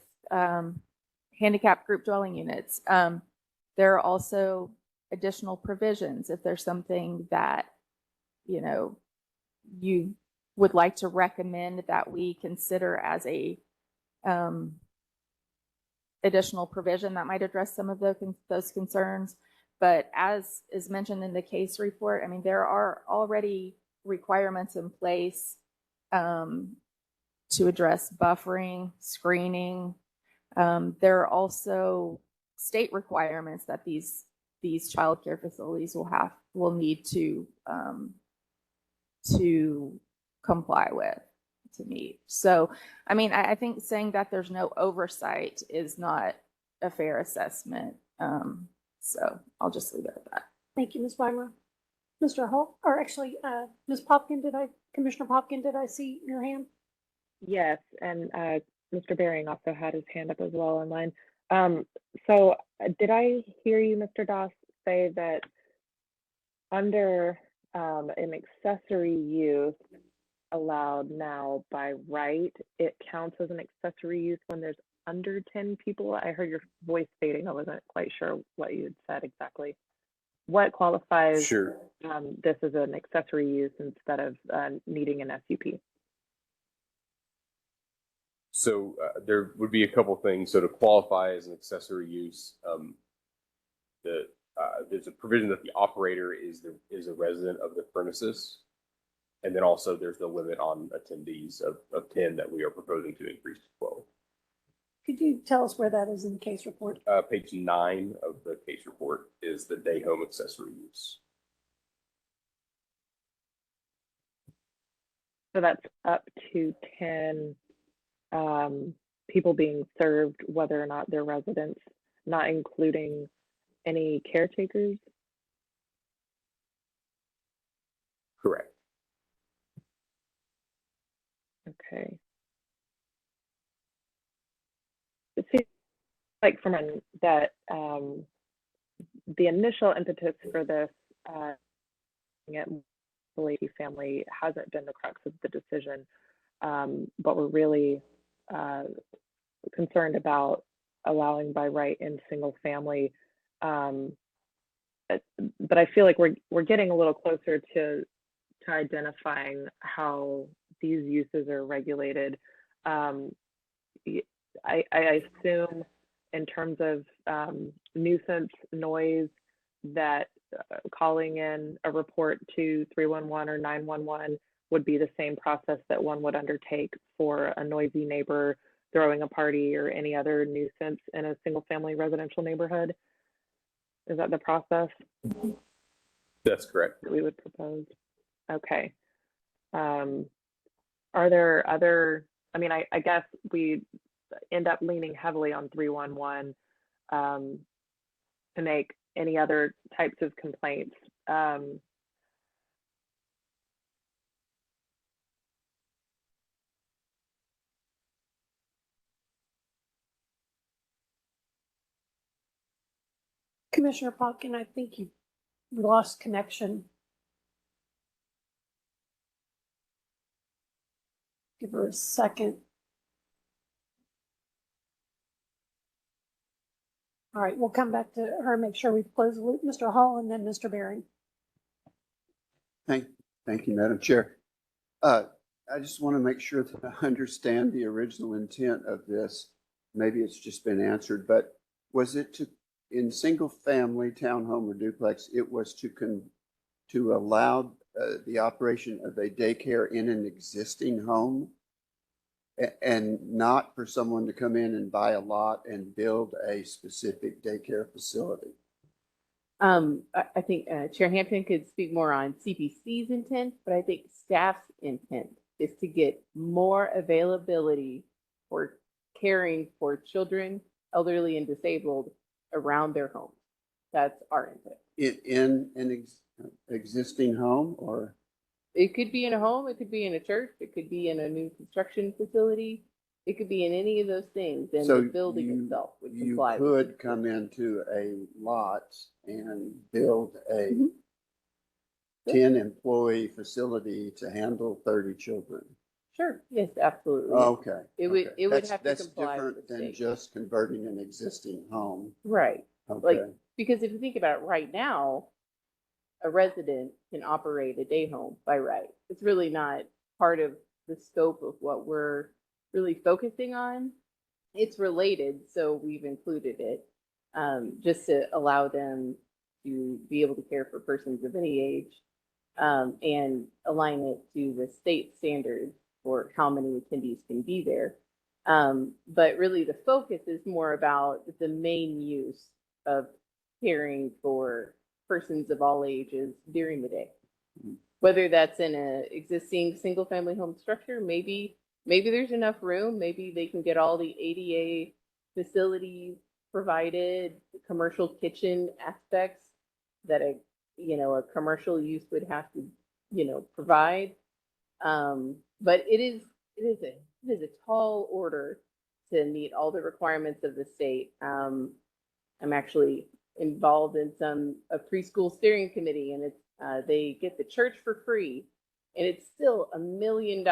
O: handicapped group dwelling units. There are also additional provisions if there's something that, you would like to recommend that we consider as a additional provision that might address some of those concerns. But as is mentioned in the case report, I mean, there are already requirements in place to address buffering, screening. There are also state requirements that these childcare facilities will need to comply with, to meet. So, I mean, I think saying that there's no oversight is not a fair assessment. So I'll just leave it at that.
B: Thank you, Ms. Weimer. Mr. Hall, or actually, Ms. Popkin, Commissioner Popkin, did I see your hand?
N: Yes, and Mr. Bering also had his hand up as well online. So did I hear you, Mr. Doss, say that under an accessory use allowed now by right, it counts as an accessory use when there's under 10 people? I heard your voice fading. I wasn't quite sure what you had said exactly. What qualifies this as an accessory use instead of needing an SUP?
F: So there would be a couple things. So to qualify as an accessory use, there's a provision that the operator is a resident of the premises. And then also there's the limit on attendees of 10 that we are proposing to increase to 12.
B: Could you tell us where that is in the case report?
F: Page 9 of the case report is the day home accessory use.
N: So that's up to 10 people being served, whether or not they're residents, not including any caretakers?
F: Correct.
N: Okay. It seems like that the initial impetus for this the Lady family hasn't been the crux of the decision, but we're really concerned about allowing by right in single family. But I feel like we're getting a little closer to identifying how these uses are regulated. I assume in terms of nuisance noise that calling in a report to 311 or 911 would be the same process that one would undertake for a noisy neighbor throwing a party or any other nuisance in a single family residential neighborhood. Is that the process?
F: That's correct.
N: That we would propose. Okay. Are there other, I mean, I guess we end up leaning heavily on 311 to make any other types of complaints.
B: Commissioner Popkin, I think you lost connection. Give her a second. All right, we'll come back to her, make sure we close the loop. Mr. Hall and then Mr. Bering.
G: Thank you, Madam Chair. I just want to make sure that I understand the original intent of this. Maybe it's just been answered, but was it in single family, townhome or duplex, it was to allow the operation of a daycare in an existing home and not for someone to come in and buy a lot and build a specific daycare facility?
C: I think Chair Hampton could speak more on CPC's intent, but I think staff's intent is to get more availability for caring for children, elderly and disabled around their homes. That's our intent.
G: In an existing home, or?
C: It could be in a home, it could be in a church, it could be in a new construction facility, it could be in any of those things, and
G: So
C: the building itself would
G: you
C: comply.
G: could come into a lot and build a 10-employee facility to handle 30 children.
C: Sure, yes, absolutely.
G: Okay.
C: It would
G: okay.
C: it would
G: That's-
C: have to
G: that's
C: comply with
G: different
C: the
G: than
C: state.
G: just converting an existing home.
C: Right.
G: Okay.
C: Like, because if you think about it right now, a resident can operate a day home by right. It's really not part of the scope of what we're really focusing on. It's related, so we've included it just to allow them to be able to care for persons of any age and align it to the state standards for how many attendees can be there. But really the focus is more about the main use of caring for persons of all ages during the day. Whether that's in an existing single family home structure, maybe there's enough room, maybe they can get all the ADA facilities provided, commercial kitchen aspects that a commercial use would have to provide. But it is a tall order to meet all the requirements of the state. I'm actually involved in a preschool steering committee, and it's they get the church for free, and it's still $1 million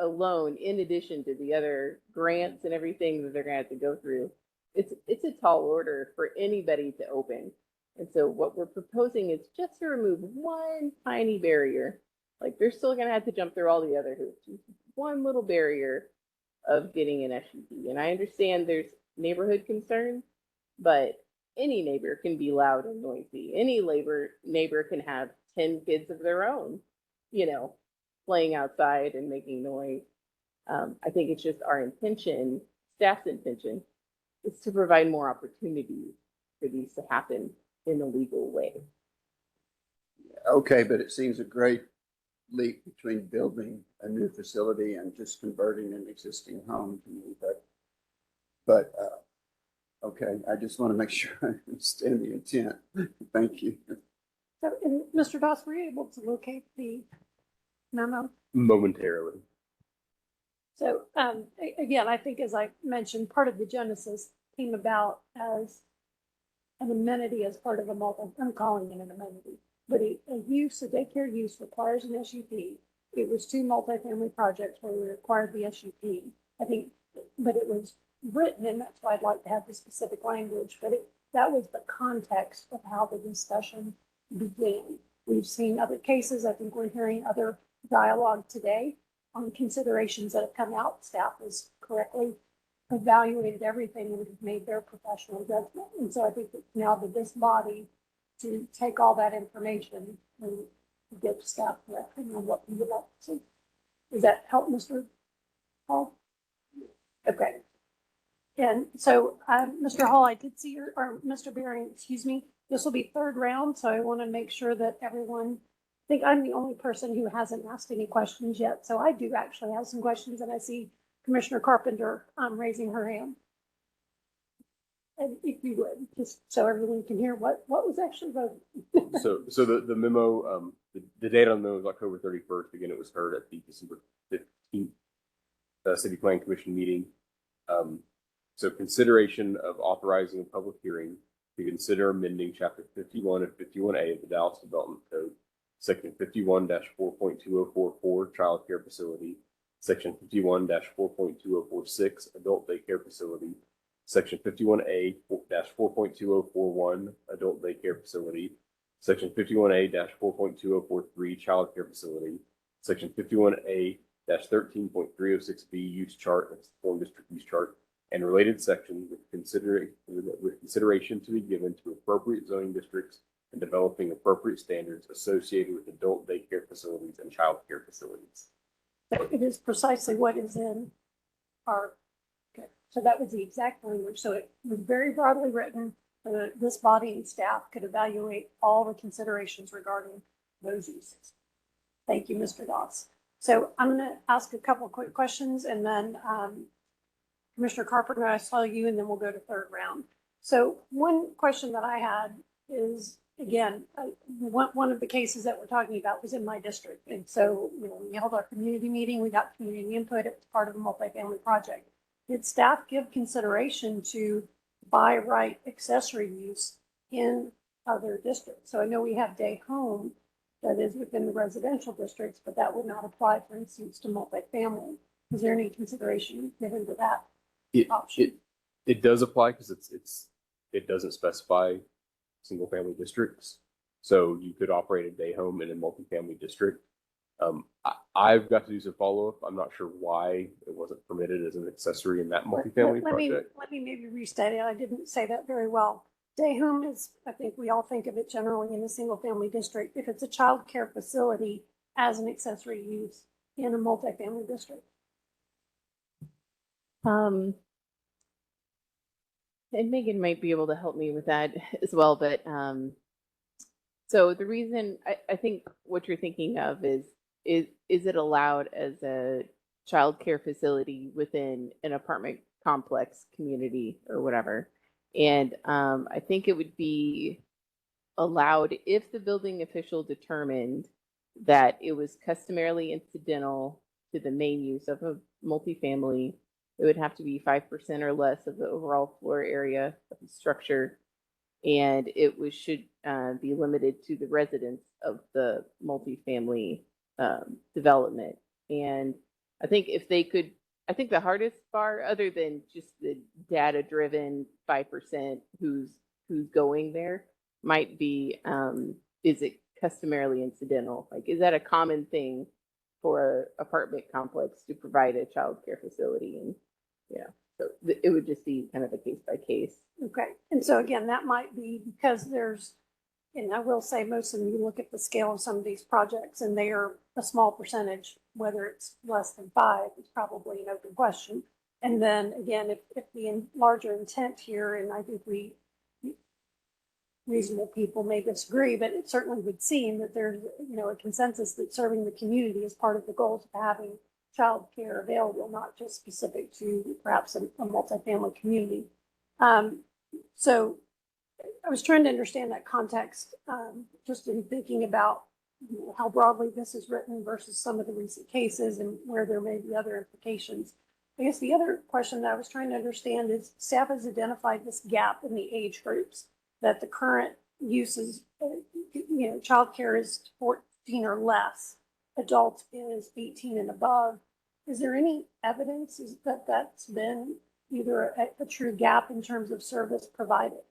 C: alone in addition to the other grants and everything that they're going to have to go through. It's a tall order for anybody to open. And so what we're proposing is just to remove one tiny barrier. Like, they're still going to have to jump through all the other hoops. One little barrier of getting an SUP. And I understand there's neighborhood concerns, but any neighbor can be loud and noisy. Any neighbor can have 10 kids of their own, playing outside and making noise. I think it's just our intention, staff's intention, is to provide more opportunities for these to happen in a legal way.
G: Okay, but it seems a great leap between building a new facility and just converting an existing home to me. But okay, I just want to make sure I understand the intent. Thank you.
B: So, and Mr. Doss, were you able to locate the memo?
F: Momentarily.
B: So again, I think as I mentioned, part of the genesis came about as an amenity as part of I'm calling it an amenity, but a daycare use requires an SUP. It was 2 multifamily projects where we required the SUP. I think, but it was written, and that's why I'd like to have the specific language, but that was the context of how the discussion began. We've seen other cases. I think we're hearing other dialogue today on considerations that have come out. Staff has correctly evaluated everything and have made their professional judgment. And so I think it's now to this body to take all that information and give staff direction on what we would like to see. Does that help, Mr. Hall? Okay. And so, Mr. Hall, I did see or Mr. Bering, excuse me, this will be 3rd round. So I want to make sure that everyone, I think I'm the only person who hasn't asked any questions yet. So I do actually have some questions, and I see Commissioner Carpenter raising her hand. And if you would, just so everyone can hear what was actually voted.
F: So the memo, the date on the memo is October 31st. Again, it was heard at the December 15th City Planning Commission meeting. So consideration of authorizing a public hearing to consider amending Chapter 51 and 51A of the Dallas Development Code, Section 51-4.2044 Child Care Facility, Section 51-4.2046 Adult Daycare Facility, Section 51A-4.2041 Adult Daycare Facility, Section 51A-4.2043 Child Care Facility, Section 51A-13.306B Use Chart, that's the Form District Use Chart, and related sections with consideration to be given to appropriate zoning districts and developing appropriate standards associated with adult daycare facilities and child care facilities.
B: So it is precisely what is in our, okay. So that was the exact language. So it was very broadly written so that this body and staff could evaluate all the considerations regarding those uses. Thank you, Mr. Doss. So I'm going to ask a couple of quick questions and then Commissioner Carpenter, I saw you, and then we'll go to third round. So one question that I had is, again, one of the cases that we're talking about was in my district. And so, we held our community meeting, we got community input, it was part of a multifamily project. Did staff give consideration to by right accessory use in other districts? So I know we have day home that is within the residential districts, but that would not apply, for instance, to multifamily. Is there any consideration given to that?
F: It does apply because it doesn't specify single family districts. So you could operate a day home in a multifamily district. I've got to do some follow-up. I'm not sure why it wasn't permitted as an accessory in that multifamily project.
B: Let me maybe restate it. I didn't say that very well. Day home is, I think we all think of it generally in a single family district. If it's a child care facility as an accessory use in a multifamily district.
C: And Megan might be able to help me with that as well. But so the reason I think what you're thinking of is it allowed as a child care facility within an apartment complex community or whatever? And I think it would be allowed if the building official determined that it was customarily incidental to the main use of a multifamily. It would have to be 5% or less of the overall floor area of the structure, and it should be limited to the residents of the multifamily development. And I think if they could, I think the hardest bar, other than just the data-driven 5% who's going there, might be is it customarily incidental? Like, is that a common thing for an apartment complex to provide a child care facility? And so it would just be kind of a case by case.
B: Okay. And so again, that might be because there's, and I will say most of them, you look at the scale of some of these projects and they are a small percentage, whether it's less than 5, it's probably an open question. And then again, if the larger intent here, and I think reasonable people may disagree, but it certainly would seem that there's, a consensus that serving the community is part of the goals of having child care available, not just specific to perhaps a multifamily community. So I was trying to understand that context, just in thinking about how broadly this is written versus some of the recent cases and where there may be other implications. I guess the other question that I was trying to understand is staff has identified this gap in the age groups that the current uses, child care is 14 or less, adult is 18 and above. Is there any evidence that that's been either a true gap in terms of service provided?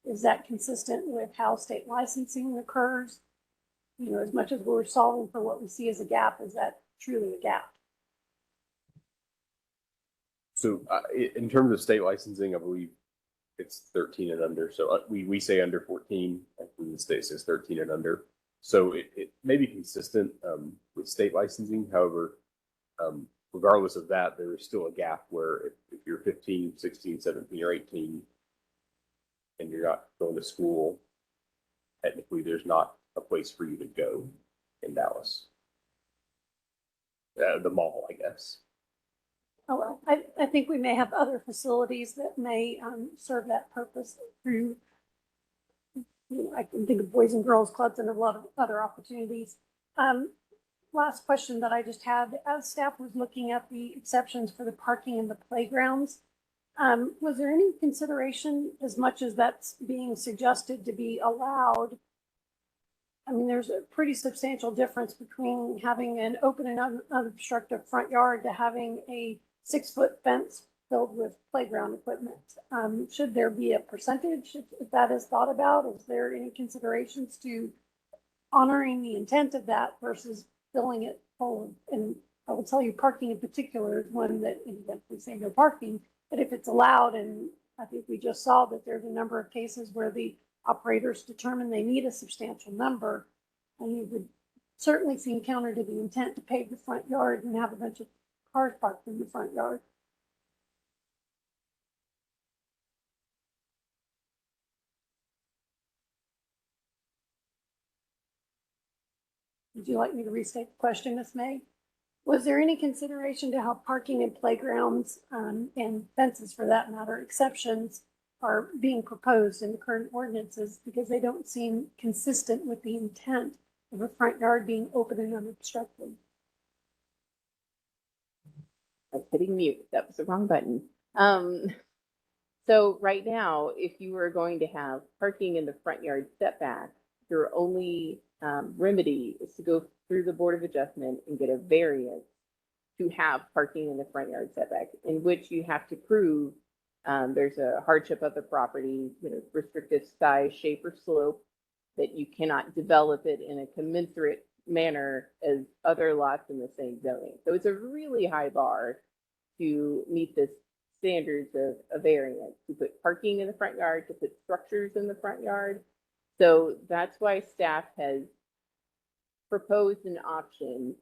B: Is that consistent with how state licensing occurs? As much as we're solving for what we see as a gap, is that truly a gap?
F: So in terms of state licensing, I believe it's 13 and under. So we say under 14, I think the state says 13 and under. So it may be consistent with state licensing. However, regardless of that, there is still a gap where if you're 15, 16, 17, or 18, and you're not going to school, technically there's not a place for you to go in Dallas. The mall, I guess.
B: Oh, well, I think we may have other facilities that may serve that purpose through, I can think of Boys and Girls Clubs and a lot of other opportunities. Last question that I just had, as staff was looking at the exceptions for the parking in the playgrounds, Was there any consideration, as much as that's being suggested to be allowed? I mean, there's a pretty substantial difference between having an open and unobstructed front yard to having a 6-foot fence filled with playground equipment. Should there be a percentage if that is thought about? Is there any considerations to honoring the intent of that versus filling it full of, and I will tell you, parking in particular is one that, we say no parking, but if it's allowed, and I think we just saw that there's a number of cases where the operators determine they need a substantial number, and you would certainly seem counter to the intent to pave the front yard and have a bunch of cars parked in the front yard. Would you like me to restate the question, Ms. May? Was there any consideration to how parking and playgrounds and fences, for that matter, exceptions are being proposed in the current ordinances because they don't seem consistent with the intent of a front yard being open and unobstructed?
C: I was hitting mute. That was the wrong button. So right now, if you were going to have parking in the front yard setback, your only remedy is to go through the Board of Adjustment and get a variance to have parking in the front yard setback, in which you have to prove there's a hardship of the property, restrictive size, shape, or slope, that you cannot develop it in a commensurate manner as other lots in the same zoning. So it's a really high bar to meet the standards of a variance, to put parking in the front yard, to put structures in the front yard. So that's why staff has proposed an option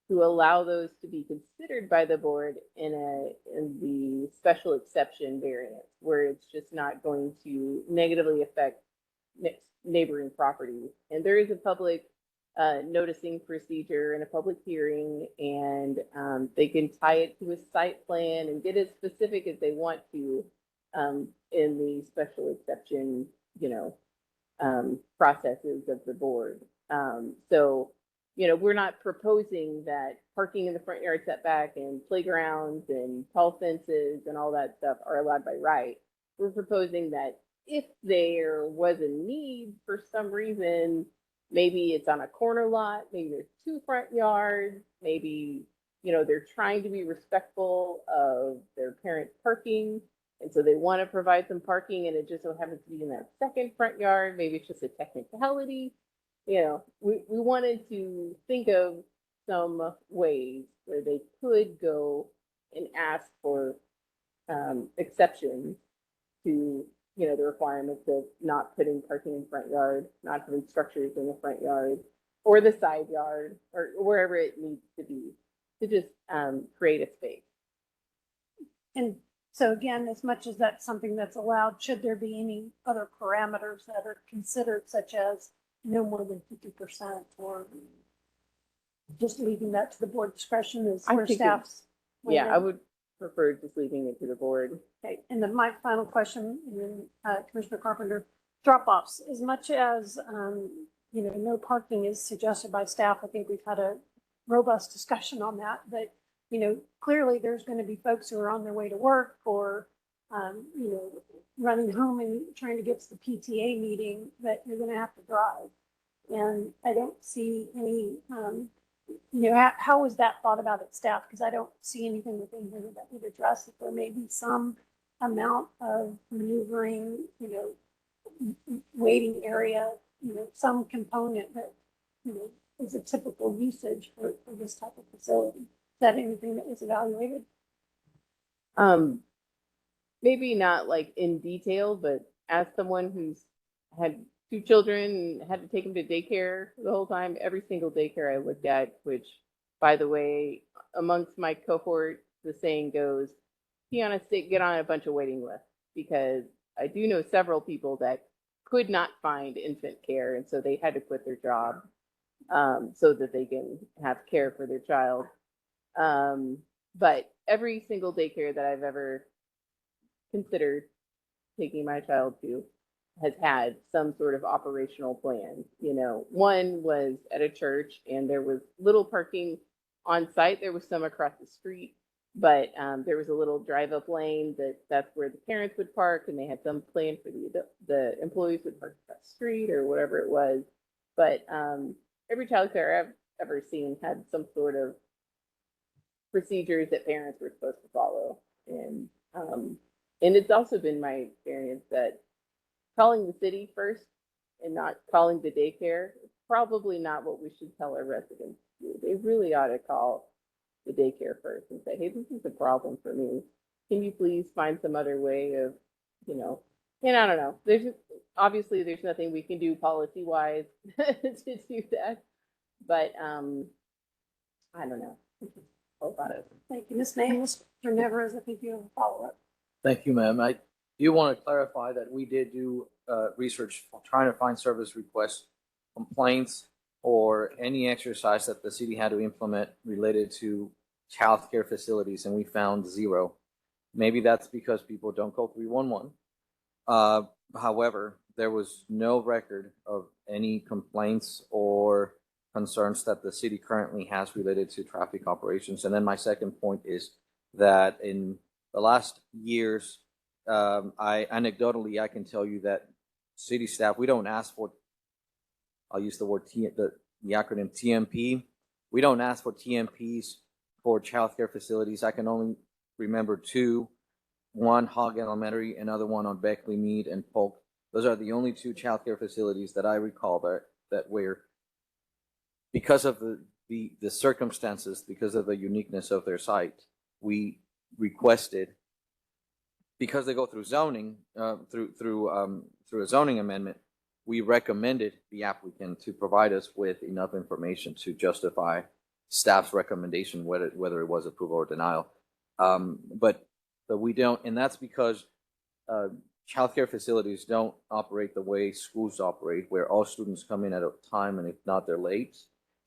C: to allow those to be considered by the board in the special exception variance, where it's just not going to negatively affect neighboring properties. And there is a public noticing procedure and a public hearing, and they can tie it to a site plan and get as specific as they want to in the special exception, processes of the board. So, we're not proposing that parking in the front yard setback and playgrounds and tall fences and all that stuff are allowed by right. We're proposing that if there was a need for some reason, maybe it's on a corner lot, maybe there's 2 front yards, maybe, they're trying to be respectful of their parent parking, and so they want to provide some parking, and it just so happens to be in that second front yard. Maybe it's just a technicality. We wanted to think of some ways where they could go and ask for exceptions to, the requirements of not putting parking in front yard, not having structures in the front yard or the side yard or wherever it needs to be, to just create a space.
B: And so again, as much as that's something that's allowed, should there be any other parameters that are considered, such as no more than 50%, or just leaving that to the board discretion as where staff's?
C: Yeah, I would prefer just leaving it to the board.
B: Okay, and then my final question, and then Commissioner Carpenter, drop-offs. As much as no parking is suggested by staff, I think we've had a robust discussion on that. But clearly there's going to be folks who are on their way to work or running home and trying to get to the PTA meeting that you're going to have to drive. And I don't see any, how is that thought about at staff? Because I don't see anything within here that would address if there may be some amount of maneuvering, waiting area, some component that, is a typical usage for this type of facility. Is that anything that was evaluated?
C: Maybe not like in detail, but as someone who's had 2 children and had to take them to daycare the whole time, every single daycare I looked at, which, by the way, amongst my cohort, the saying goes, be on a stick, get on a bunch of waiting lists, because I do know several people that could not find infant care, and so they had to quit their job so that they can have care for their child. But every single daycare that I've ever considered taking my child to has had some sort of operational plan. One was at a church and there was little parking on site. There was some across the street, But there was a little drive-up lane that's where the parents would park, and they had some plan for the employees would park across the street or whatever it was. But every childcare I've ever seen had some sort of procedures that parents were supposed to follow, and it's also been my experience that calling the city first and not calling the daycare is probably not what we should tell our residents to do. They really ought to call the daycare first and say, hey, this is a problem for me. Can you please find some other way of, and I don't know. Obviously there's nothing we can do policy wise to do that, but I don't know. About it.
B: Thank you, Ms. May. Mr. Nevers, I think you have a follow-up.
L: Thank you, ma'am. I do want to clarify that we did do research trying to find service requests, complaints, or any exercise that the city had to implement related to childcare facilities, and we found 0. Maybe that's because people don't call 311. However, there was no record of any complaints or concerns that the city currently has related to traffic operations. And then my second point is that in the last years, anecdotally, I can tell you that city staff, we don't ask for, I'll use the word the acronym TMP. We don't ask for TMPs for childcare facilities. I can only remember 2, one Hog Elementary, another one on Beckley Mead and Polk. Those are the only 2 childcare facilities that I recall that were, because of the circumstances, because of the uniqueness of their site, we requested, because they go through zoning, through a zoning amendment, we recommended the applicant to provide us with enough information to justify staff's recommendation, whether it was approval or denial. But we don't, and that's because childcare facilities don't operate the way schools operate, where all students come in at a time, and if not, they're late.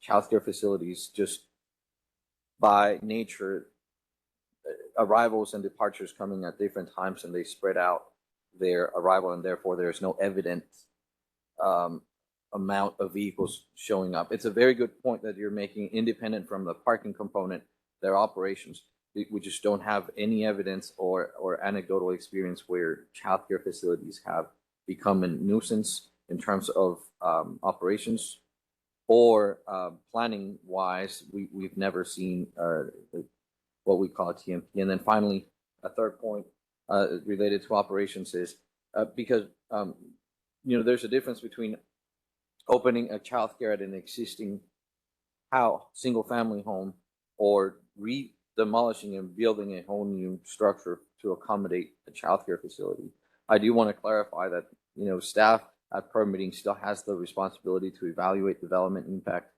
L: Childcare facilities, just by nature, arrivals and departures coming at different times, and they spread out their arrival, and therefore there's no evident amount of vehicles showing up. It's a very good point that you're making, independent from the parking component, their operations. We just don't have any evidence or anecdotal experience where childcare facilities have become a nuisance in terms of operations. Or planning wise, we've never seen what we call a TMP. And then finally, a third point related to operations is because there's a difference between opening a childcare at an existing single family home, or demolishing and building a whole new structure to accommodate a childcare facility. I do want to clarify that staff at permitting still has the responsibility to evaluate development impact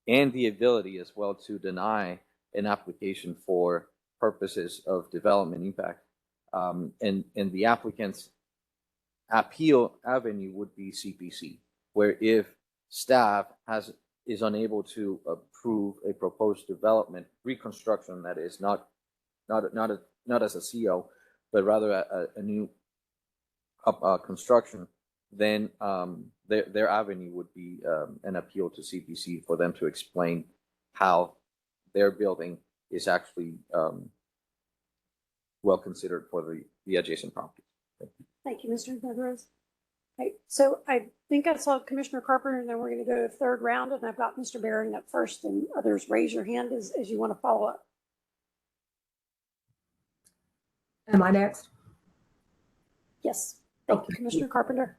L: and the ability as well to deny an application for purposes of development impact. And the applicant's appeal avenue would be CPC, where if staff is unable to approve a proposed development reconstruction, that is not as a CO, but rather a new construction, then their avenue would be an appeal to CPC for them to explain how their building is actually well considered for the adjacent property.
B: Thank you, Mr. Medrose. Okay, so I think I saw Commissioner Carpenter, and then we're going to go to the third round, and I've got Mr. Baring up first, and others raise your hand as you want to follow up.
K: Am I next?
B: Yes. Thank you, Commissioner Carpenter.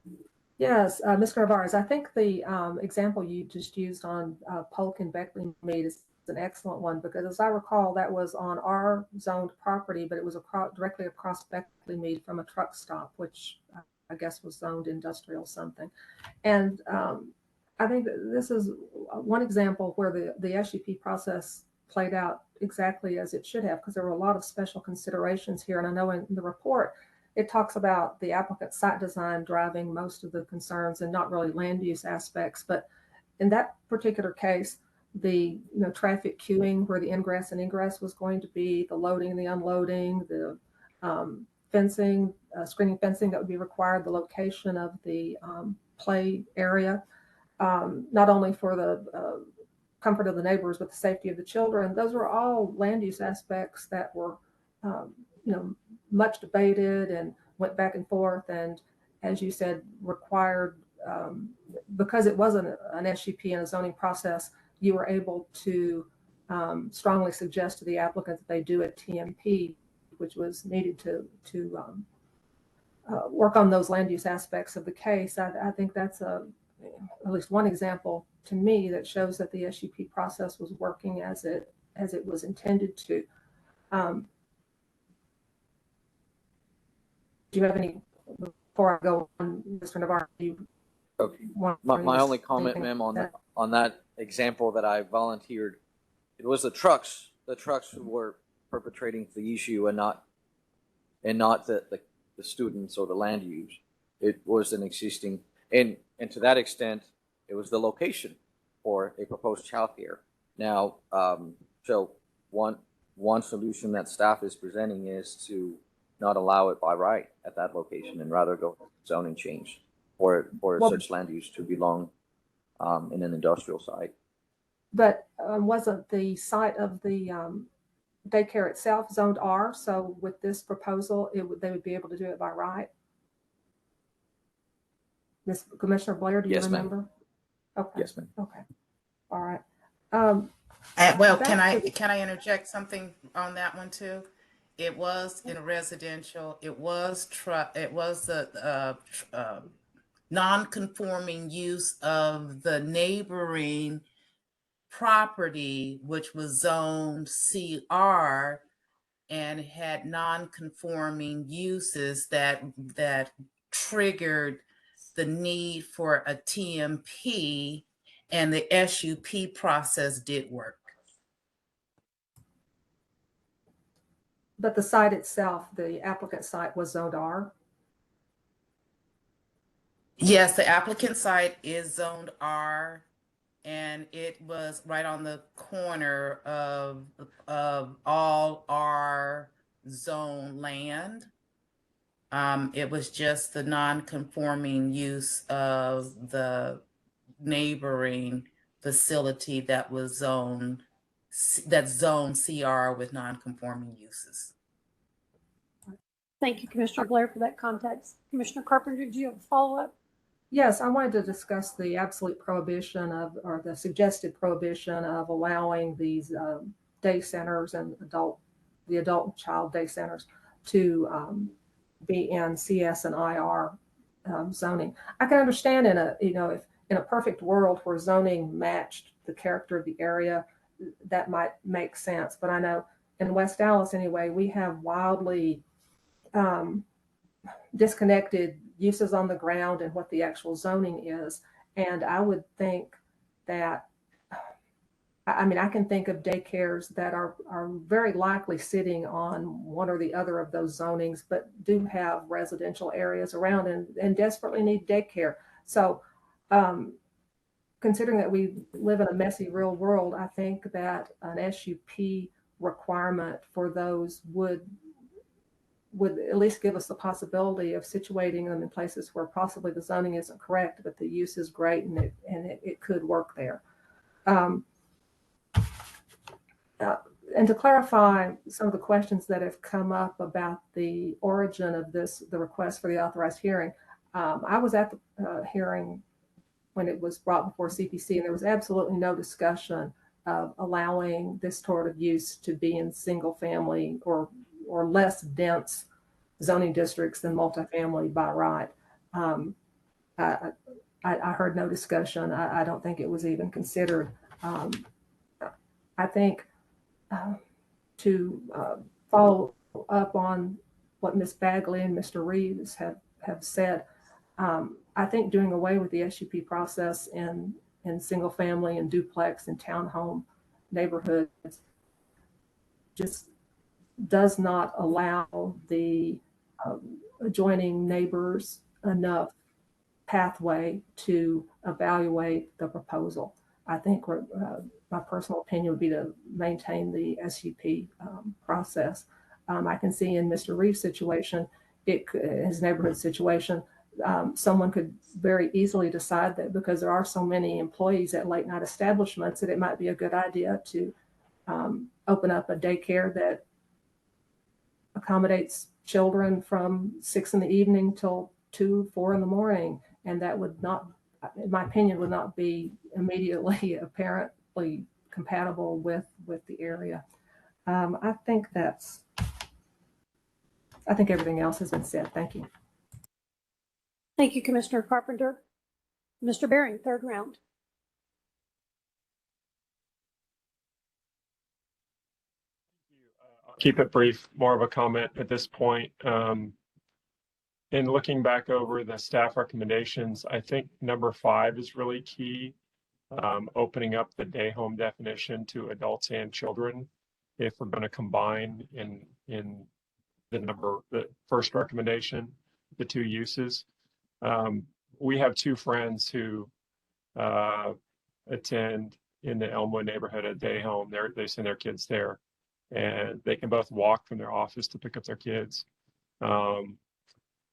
K: Yes, Mr. Navarez, I think the example you just used on Polk and Beckley Mead is an excellent one, because as I recall, that was on our zoned property, but it was directly across Beckley Mead from a truck stop, which I guess was zoned industrial something. And I think that this is one example where the SUP process played out exactly as it should have, because there were a lot of special considerations here. And I know in the report, it talks about the applicant's site design driving most of the concerns and not really land use aspects. But in that particular case, the traffic queuing, where the ingress and ingress was going to be, the loading and the unloading, the fencing, screening fencing that would be required, the location of the play area, not only for the comfort of the neighbors, but the safety of the children. Those were all land use aspects that were, much debated and went back and forth. And as you said, required, because it wasn't an SUP and a zoning process, you were able to strongly suggest to the applicant that they do a TMP, which was needed to work on those land use aspects of the case. I think that's at least one example to me that shows that the SUP process was working as it was intended to. Do you have any, before I go on, Mr. Navarro?
L: Okay. My only comment, ma'am, on that example that I volunteered, it was the trucks who were perpetrating the issue and not the students or the land use. It was an existing, and to that extent, it was the location for a proposed childcare. Now, so one solution that staff is presenting is to not allow it by right at that location and rather go zoning change for such land use to belong in an industrial site.
K: But wasn't the site of the daycare itself zoned R? So with this proposal, they would be able to do it by right? Ms. Commissioner Blair, do you remember? Okay. Yes, ma'am. Okay. All right.
D: Well, can I interject something on that one too? It was in a residential. It was the non-conforming use of the neighboring property, which was zoned CR and had non-conforming uses that triggered the need for a TMP, and the SUP process did work.
K: But the site itself, the applicant site, was zoned R?
D: Yes, the applicant site is zoned R, and it was right on the corner of all R zone land. It was just the non-conforming use of the neighboring facility that was zoned CR with non-conforming uses.
B: Thank you, Commissioner Blair, for that context. Commissioner Carpenter, do you have a follow-up?
K: Yes, I wanted to discuss the absolute prohibition of, or the suggested prohibition of allowing these day centers and the adult and child day centers to be in CS and IR zoning. I can understand if in a perfect world where zoning matched the character of the area, that might make sense. But I know in West Dallas anyway, we have wildly disconnected uses on the ground and what the actual zoning is. And I would think that, I can think of daycares that are very likely sitting on one or the other of those zonings, but do have residential areas around and desperately need daycare. So considering that we live in a messy real world, I think that an SUP requirement for those would at least give us the possibility of situating them in places where possibly the zoning isn't correct, but the use is great and it could work there. And to clarify some of the questions that have come up about the origin of the request for the authorized hearing, I was at the hearing when it was brought before CPC, and there was absolutely no discussion of allowing this sort of use to be in single family or less dense zoning districts than multifamily by right. I heard no discussion. I don't think it was even considered. I think to follow up on what Ms. Bagley and Mr. Reeves have said, I think doing away with the SUP process in single family and duplex and townhome neighborhoods just does not allow the adjoining neighbors enough pathway to evaluate the proposal. I think my personal opinion would be to maintain the SUP process. I can see in Mr. Reeves' situation, his neighborhood situation, someone could very easily decide that because there are so many employees at late night establishments that it might be a good idea to open up a daycare that accommodates children from 6 p.m. till 2, 4 a.m. And that would not, in my opinion, would not be immediately apparently compatible with the area. I think everything else has been said. Thank you.
B: Thank you, Commissioner Carpenter. Mr. Bering, third round.
J: I'll keep it brief, more of a comment at this point. In looking back over the staff recommendations, I think number 5 is really key. Opening up the day home definition to adults and children. If we're going to combine in the first recommendation, the 2 uses. We have 2 friends who attend in the Elmwood neighborhood a day home. They send their kids there, and they can both walk from their office to pick up their kids.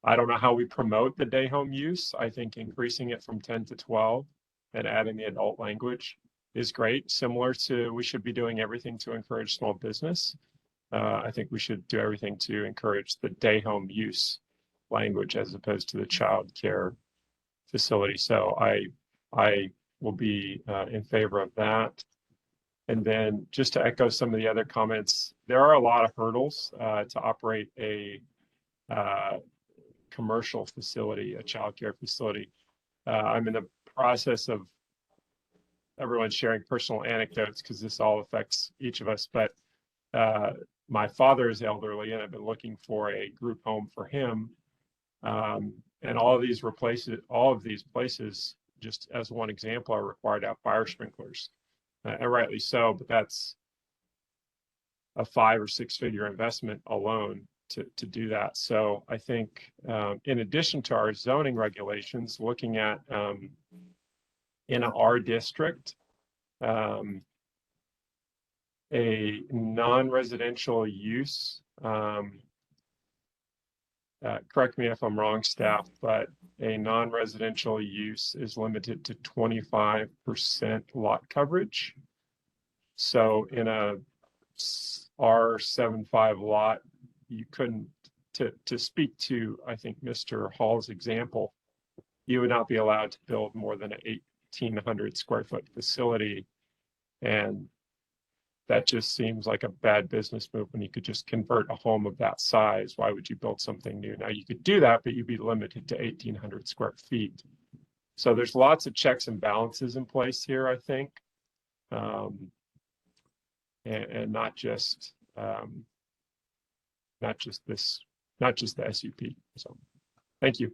J: I don't know how we promote the day home use. I think increasing it from 10 to 12 and adding the adult language is great. Similar to, we should be doing everything to encourage small business. I think we should do everything to encourage the day home use language as opposed to the child care facility. So I will be in favor of that. And then just to echo some of the other comments, there are a lot of hurdles to operate a commercial facility, a child care facility. I'm in the process of everyone sharing personal anecdotes because this all affects each of us. But my father is elderly, and I've been looking for a group home for him. And all of these places, just as one example, are required to have fire sprinklers, and rightly so. But that's a 5 or 6 figure investment alone to do that. So I think in addition to our zoning regulations, looking at in our district, a non-residential use, correct me if I'm wrong, staff, but a non-residential use is limited to 25% lot coverage. So in a R75 lot, you couldn't, to speak to, I think, Mr. Hall's example, you would not be allowed to build more than an 1,800 square foot facility. And that just seems like a bad business move when you could just convert a home of that size. Why would you build something new? Now you could do that, but you'd be limited to 1,800 square feet. So there's lots of checks and balances in place here, I think. And not just the SUP. So thank you.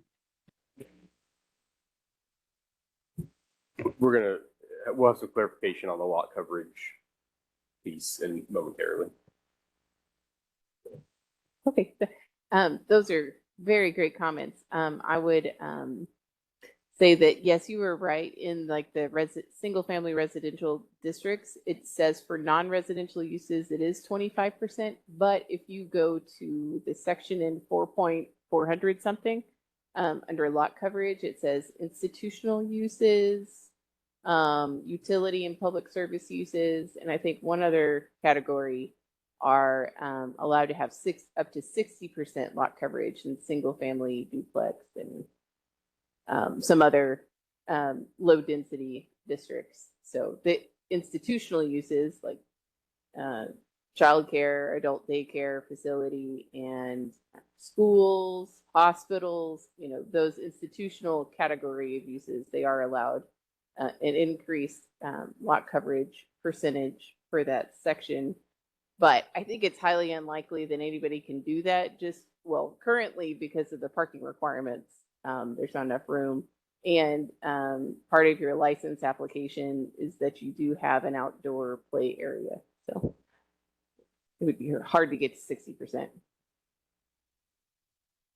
F: We'll have some clarification on the lot coverage piece and momentarily.
C: Okay, those are very great comments. I would say that yes, you were right. In like the single family residential districts, it says for non-residential uses it is 25%. But if you go to the section in 4.400 something under lot coverage, it says institutional uses, utility and public service uses, and I think one other category are allowed to have up to 60% lot coverage in single family duplex and some other low density districts. So the institutional uses like childcare, adult daycare facility, and schools, hospitals, those institutional category of uses, they are allowed an increased lot coverage percentage for that section. But I think it's highly unlikely that anybody can do that currently because of the parking requirements. There's not enough room. And part of your license application is that you do have an outdoor play area. So it would be hard to get to 60%.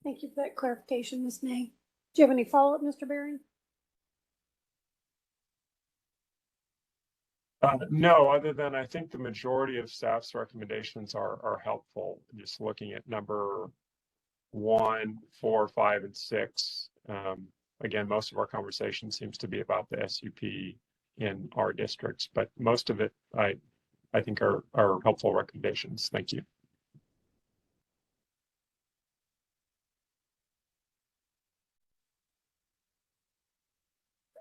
B: Thank you for that clarification, Ms. May. Do you have any follow-up, Mr. Bering?
J: No, other than I think the majority of staff's recommendations are helpful. Just looking at number 1, 4, 5, and 6. Again, most of our conversation seems to be about the SUP in our districts, but most of it, I think are helpful recommendations. Thank you.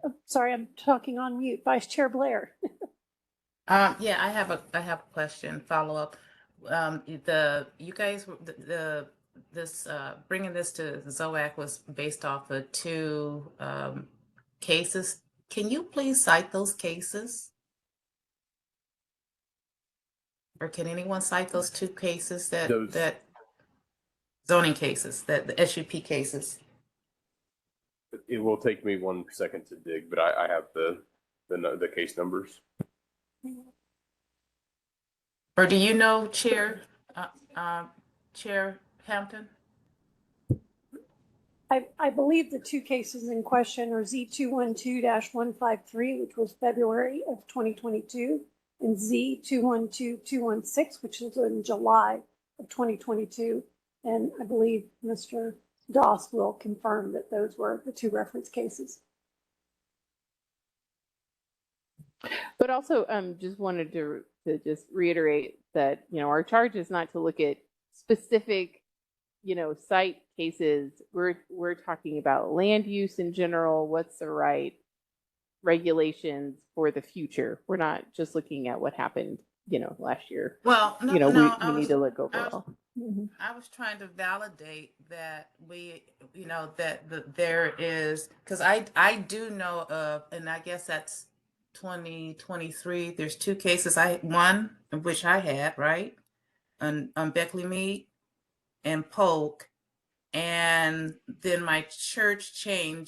B: Oh, sorry, I'm talking on mute. Vice Chair Blair.
D: Yeah, I have a question, follow up. You guys, this bringing this to ZOAC was based off of two cases. Can you please cite those cases? Or can anyone cite those two cases that zoning cases, that the SUP cases?
F: It will take me 1 second to dig, but I have the case numbers.
D: Or do you know, Chair Hampton?
B: I believe the two cases in question are Z212-153, which was February of 2022, and Z212216, which is in July of 2022. And I believe Mr. Doss will confirm that those were the two reference cases.
C: But also, just wanted to just reiterate that, you know, our charge is not to look at specific, you know, site cases. We're talking about land use in general. What's the right regulations for the future? We're not just looking at what happened, you know, last year.
D: Well, no,
C: you know,
D: no,
C: we need to look overall.
D: I was trying to validate that there is, because I do know of, and I guess that's 2023. There's two cases. One of which I had, right, on Beckley Mead and Polk, and then my church amended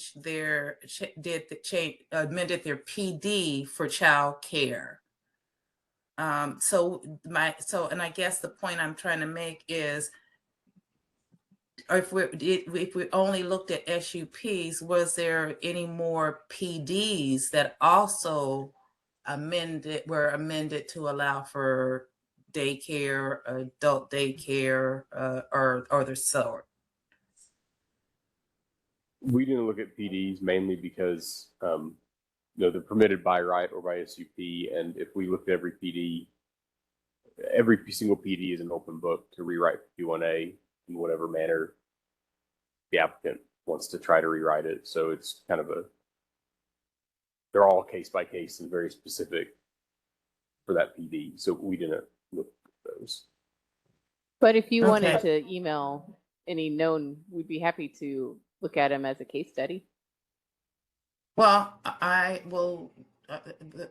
D: their PD for child care. And I guess the point I'm trying to make is, if we only looked at SUPs, was there any more PDs that also were amended to allow for daycare, adult daycare, or other sort?
F: We didn't look at PDs mainly because they're permitted by right or by SUP, and if we looked at every PD, every single PD is an open book to rewrite P1A in whatever manner the applicant wants to try to rewrite it. So it's kind of they're all case by case and very specific for that PD. So we didn't look at those.
C: But if you wanted to email any known, we'd be happy to look at them as a case study.
D: Well,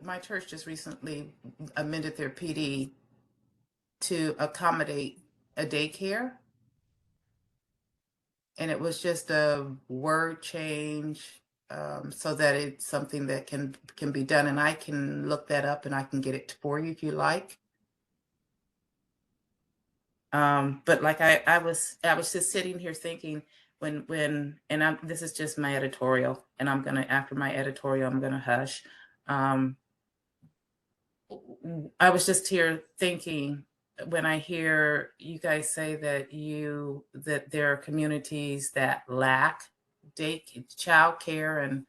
D: my church just recently amended their PD to accommodate a daycare. And it was just a word change so that it's something that can be done. And I can look that up and I can get it for you if you like. But like I was just sitting here thinking this is just my editorial, and after my editorial, I'm gonna hush. I was just here thinking, when I hear you guys say that there are communities that lack child care and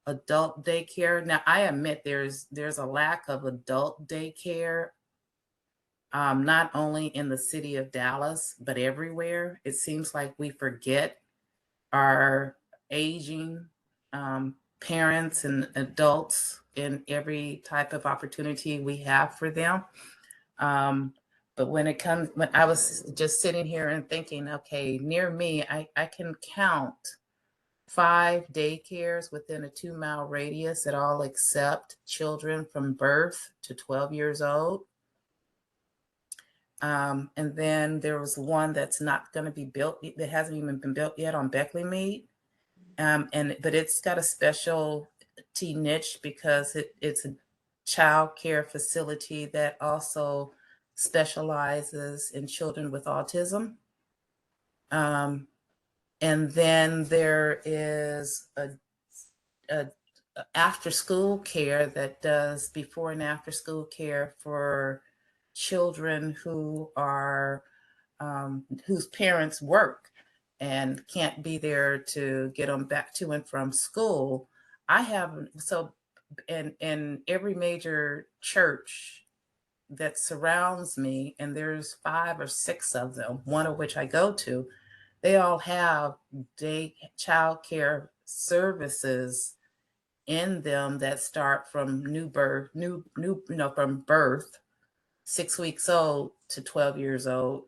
D: adult daycare. Now, I admit there's a lack of adult daycare, not only in the city of Dallas, but everywhere. It seems like we forget our aging parents and adults in every type of opportunity we have for them. But when I was just sitting here and thinking, okay, near me, I can count 5 daycares within a 2-mile radius that all accept children from birth to 12 years old. And then there was one that's not going to be built, that hasn't even been built yet, on Beckley Mead. But it's got a specialty niche because it's a child care facility that also specializes in children with autism. And then there is a after school care that does before and after school care for children who are whose parents work. and can't be there to get them back to and from school. I have, so in every major church that surrounds me, and there's 5 or 6 of them, one of which I go to, they all have day child care services in them that start from from birth, 6 weeks old to 12 years old.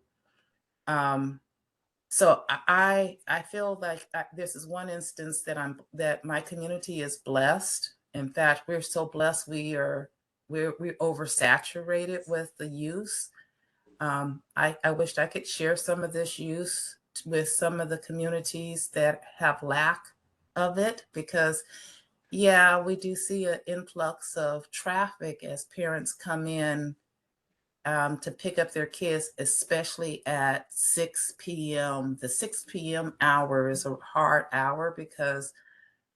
D: So I feel like this is one instance that my community is blessed. In fact, we're so blessed we're oversaturated with the use. I wished I could share some of this use with some of the communities that have lack of it, because yeah, we do see an influx of traffic as parents come in to pick up their kids, especially at 6 p.m. The 6 p.m. hour is a hard hour because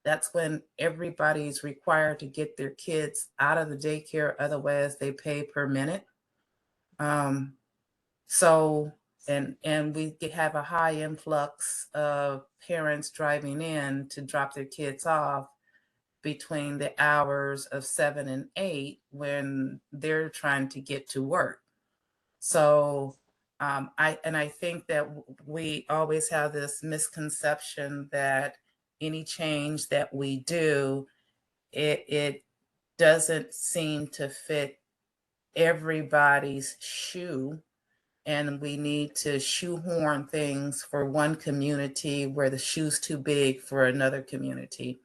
D: that's when everybody's required to get their kids out of the daycare. Otherwise, they pay per minute. Um, so, and we have a high influx of parents driving in to drop their kids off between the hours of 7 and 8 when they're trying to get to work. So I think that we always have this misconception that any change that we do, it doesn't seem to fit everybody's shoe, and we need to shoehorn things for one community where the shoe's too big for another community.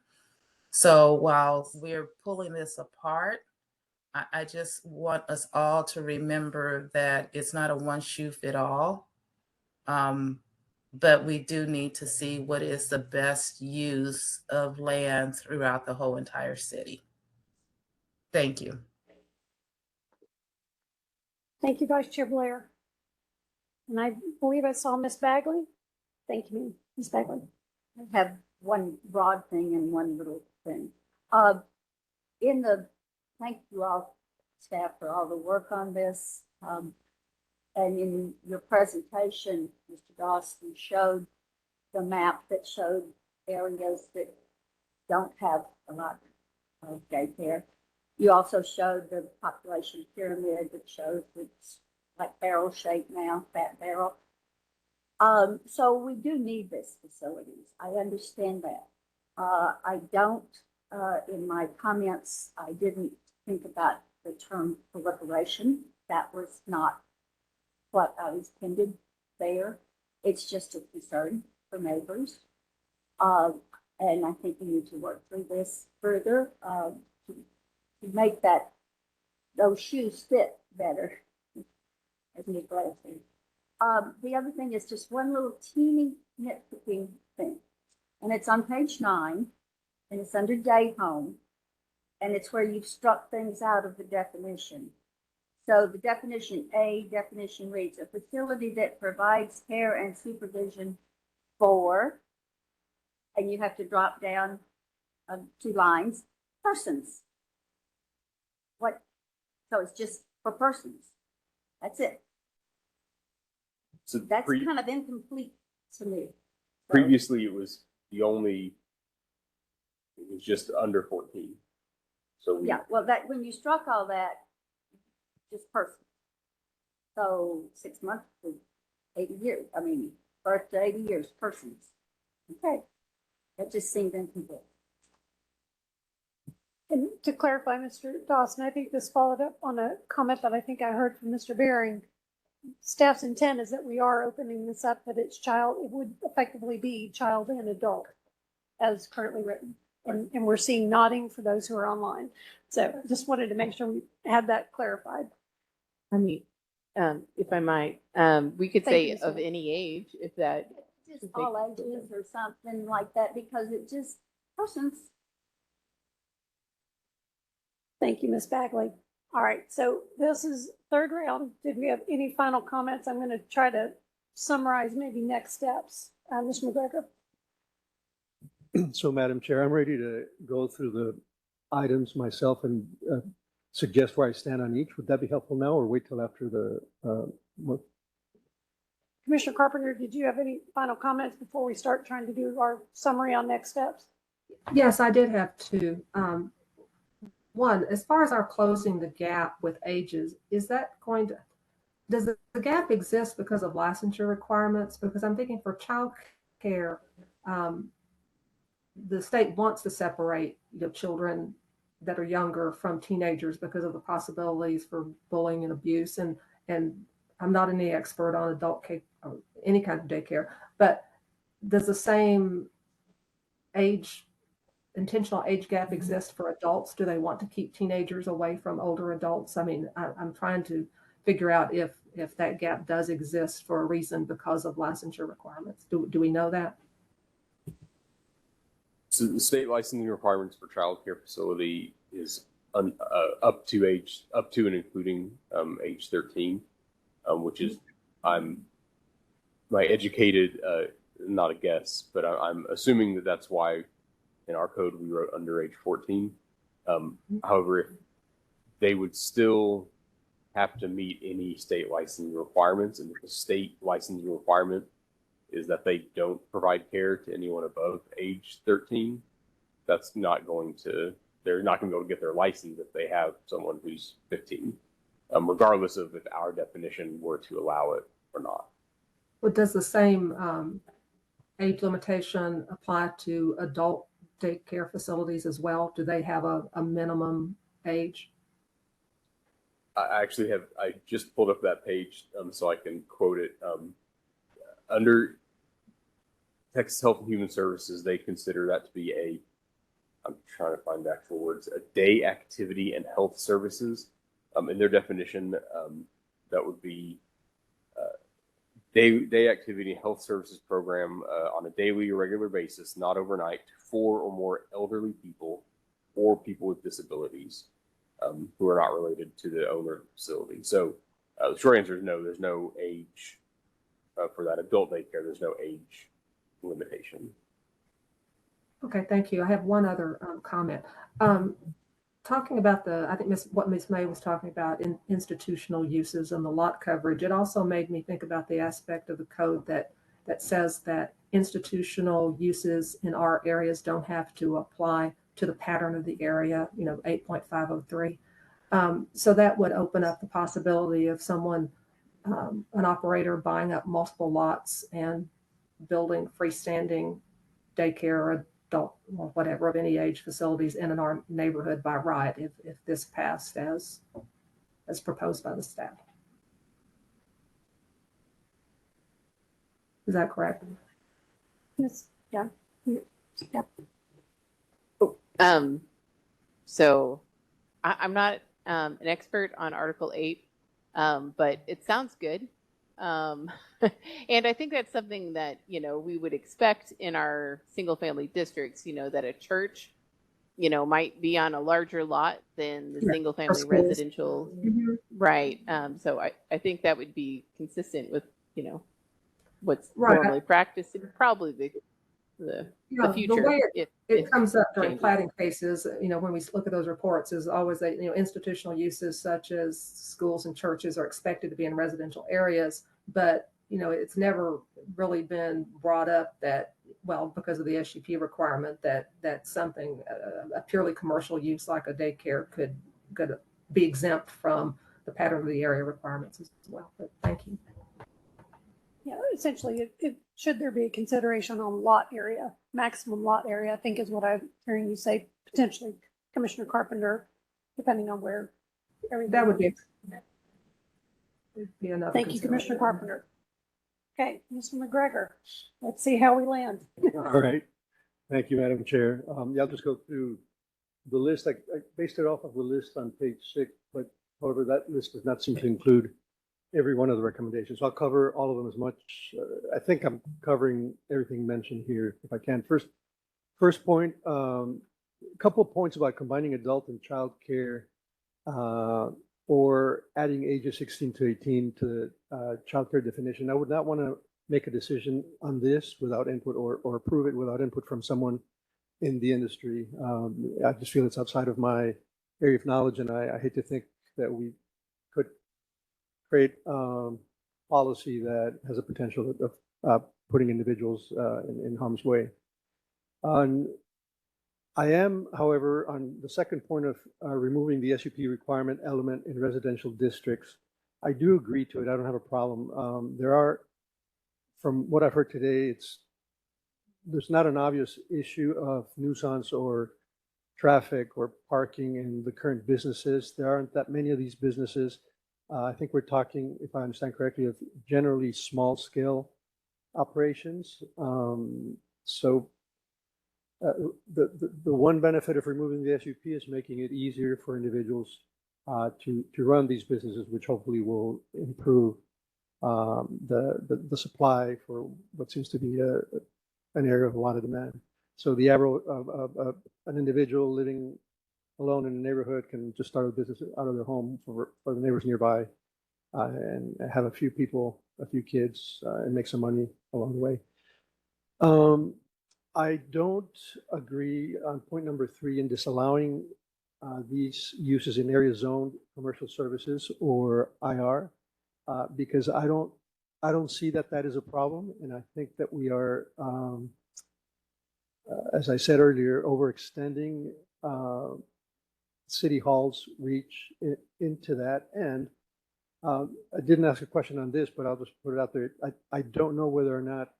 D: So while we're pulling this apart, I just want us all to remember that it's not a one shoe fit all. But we do need to see what is the best use of land throughout the whole entire city. Thank you.
B: Thank you, Vice Chair Blair. And I believe I saw Ms. Bagley. Thank you, Ms. Bagley.
H: I have one broad thing and one little thing. Thank you all, staff, for all the work on this. And in your presentation, Mr. Dawson showed the map that showed areas that don't have a lot of daycare. You also showed the population pyramid that shows it's like barrel shaped now, fat barrel. So we do need these facilities. I understand that. I don't, in my comments, I didn't think about the term proliferation. That was not what I was intended there. It's just a concern for neighbors. And I think we need to work through this further to make those shoes fit better, as Ms. Blair said. The other thing is just one little teeny nitpicking thing. And it's on page 9, and it's under day home, and it's where you've struck things out of the definition. So the definition reads, a facility that provides care and supervision for, and you have to drop down 2 lines, persons. What? So it's just for persons. That's it.
F: So
H: That's kind of incomplete to me. So,
F: previously, it was just under 14. So
H: yeah, well, that when you struck all that, just persons. So 6 months to 80 years. I mean, birth to 80 years, persons. Okay, that just seemed incomplete.
B: And to clarify, Mr. Dawson, I think this followed up on a comment that I think I heard from Mr. Bering. Staff's intent is that we are opening this up, that it would effectively be child and adult as currently written. And we're seeing nodding for those who are online. So just wanted to make sure we had that clarified.
C: I mean, if I might, we could
B: Thank
C: say
B: you,
C: of
B: Ms.
C: any age, if that.
H: Just all ages or something like that, because it just persons.
B: Thank you, Ms. Bagley. All right, so this is third round. Did we have any final comments? I'm going to try to summarize maybe next steps. Mr. McGregor.
I: So, Madam Chair, I'm ready to go through the items myself and suggest where I stand on each. Would that be helpful now, or wait till after the?
B: Commissioner Carpenter, did you have any final comments before we start trying to do our summary on next steps?
K: Yes, I did have two. One, as far as our closing the gap with ages, is that going to, does the gap exist because of licensure requirements? Because I'm thinking for child care, the state wants to separate children that are younger from teenagers because of the possibilities for bullying and abuse. And I'm not any expert on adult care or any kind of daycare, but does the same intentional age gap exist for adults? Do they want to keep teenagers away from older adults? I mean, I'm trying to figure out if that gap does exist for a reason because of licensure requirements. Do we know that?
F: So the state licensing requirements for child care facility is up to and including age 13, which is my educated, not a guess, but I'm assuming that that's why in our code we wrote under age 14. However, if they would still have to meet any state licensing requirements, and the state licensing requirement is that they don't provide care to anyone above age 13, that's not going to, they're not going to be able to get their license if they have someone who's 15, regardless of if our definition were to allow it or not.
K: But does the same age limitation apply to adult daycare facilities as well? Do they have a minimum age?
F: I just pulled up that page so I can quote it. Under Texas Health and Human Services, they consider that to be I'm trying to find the actual words, a day activity and health services. In their definition, that would be day activity and health services program on a daily or regular basis, not overnight, to 4 or more elderly people or people with disabilities who are not related to the owner of the facility. So the short answer is no, there's no age for that adult daycare. There's no age limitation.
K: Okay, thank you. I have one other comment. Talking about I think what Ms. May was talking about in institutional uses and the lot coverage, it also made me think about the aspect of the code that says that institutional uses in our areas don't have to apply to the pattern of the area, 8.503. So that would open up the possibility of someone, an operator buying up multiple lots and building freestanding daycare or adult or whatever of any age facilities in our neighborhood by right if this passed as proposed by the staff. Is that correct?
B: Yes. Yeah. Yeah.
C: So I'm not an expert on Article 8, but it sounds good. And I think that's something that, we would expect in our single family districts, that a church, might be on a larger lot than the single family residential. Mm-hmm. Right. So I think that would be consistent with, what's normally practiced and probably the future.
K: The way it comes up during platting cases, when we look at those reports, is always that, institutional uses such as schools and churches are expected to be in residential areas, but, it's never really been brought up that, well, because of the SUP requirement that something, a purely commercial use like a daycare could be exempt from the pattern of the area requirements as well. But thank you.
B: Yeah, essentially, should there be a consideration on lot area, maximum lot area, I think is what I'm hearing you say, potentially, Commissioner Carpenter, depending on where everything.
K: That would be another.
B: Thank you, Commissioner Carpenter. Okay, Mr. McGregor, let's see how we land.
I: All right. Thank you, Madam Chair. I'll just go through the list. I based it off of the list on page 6, but however, that list does not seem to include every one of the recommendations. So I'll cover all of them as much. I think I'm covering everything mentioned here if I can. First point, a couple of points about combining adult and child care or adding ages 16 to 18 to the child care definition. I would not want to make a decision on this without input or approve it without input from someone in the industry. I just feel it's outside of my area of knowledge, and I hate to think that we could create policy that has a potential of putting individuals in harm's way. I am, however, on the second point of removing the SUP requirement element in residential districts, I do agree to it. I don't have a problem. There are, from what I've heard today, there's not an obvious issue of nuisance or traffic or parking in the current businesses. There aren't that many of these businesses. I think we're talking, if I understand correctly, of generally small scale operations. So the one benefit of removing the SUP is making it easier for individuals to run these businesses, which hopefully will improve the supply for what seems to be an area of a lot of demand. So the average of an individual living alone in a neighborhood can just start a business out of their home for the neighbors nearby and have a few people, a few kids, and make some money along the way. I don't agree on point number 3 in disallowing these uses in area zoned commercial services or IR because I don't see that is a problem, and I think that we are, as I said earlier, overextending City Hall's reach into that. And I didn't ask a question on this, but I'll just put it out there. I don't know whether or not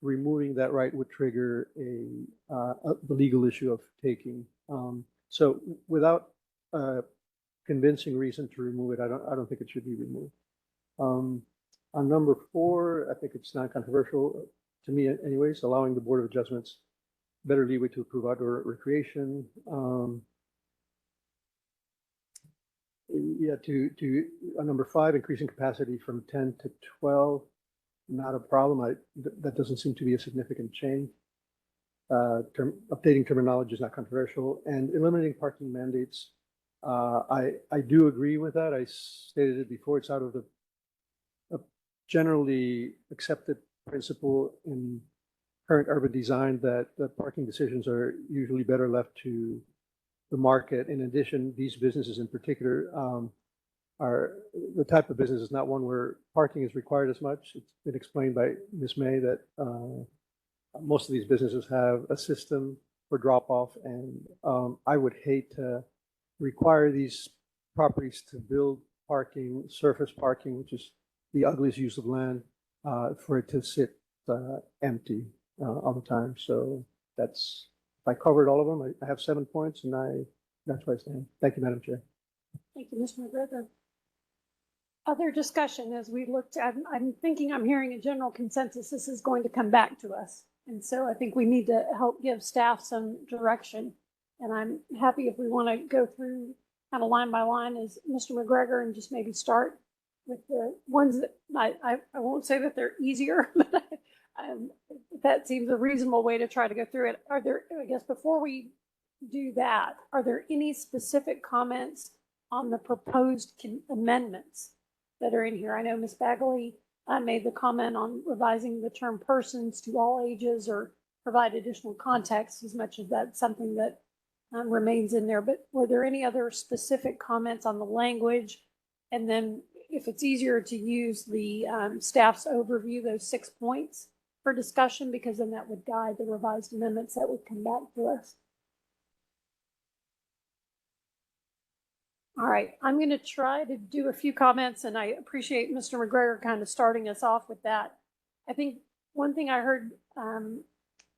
I: removing that right would trigger the legal issue of taking. So without a convincing reason to remove it, I don't think it should be removed. On number 4, I think it's non-controversial to me anyways, allowing the Board of Adjustments better leeway to approve outdoor recreation. Yeah, to number 5, increasing capacity from 10 to 12, not a problem. That doesn't seem to be a significant change. Updating terminology is not controversial, and eliminating parking mandates. I do agree with that. I stated it before. It's out of the generally accepted principle in current urban design that the parking decisions are usually better left to the market. In addition, these businesses in particular are the type of business is not one where parking is required as much. It's been explained by Ms. May that most of these businesses have a system for drop off, and I would hate to require these properties to build parking, surface parking, which is the ugliest use of land, for it to sit empty all the time. So that's, I covered all of them. I have 7 points, and that's where I stand. Thank you, Madam Chair.
B: Thank you, Mr. McGregor. Other discussion as we looked at, I'm thinking I'm hearing a general consensus. This is going to come back to us. And so I think we need to help give staff some direction. And I'm happy if we want to go through kind of line by line as Mr. McGregor and just maybe start with the ones that I won't say that they're easier, but that seems a reasonable way to try to go through it. Are there, I guess before we do that, are there any specific comments on the proposed amendments that are in here? I know Ms. Bagley made the comment on revising the term persons to all ages or provide additional context, as much as that's something that remains in there. But were there any other specific comments on the language? And then if it's easier to use the staff's overview, those 6 points for discussion, because then that would guide the revised amendments that would come back to us. All right, I'm going to try to do a few comments, and I appreciate Mr. McGregor kind of starting us off with that. I think one thing I heard,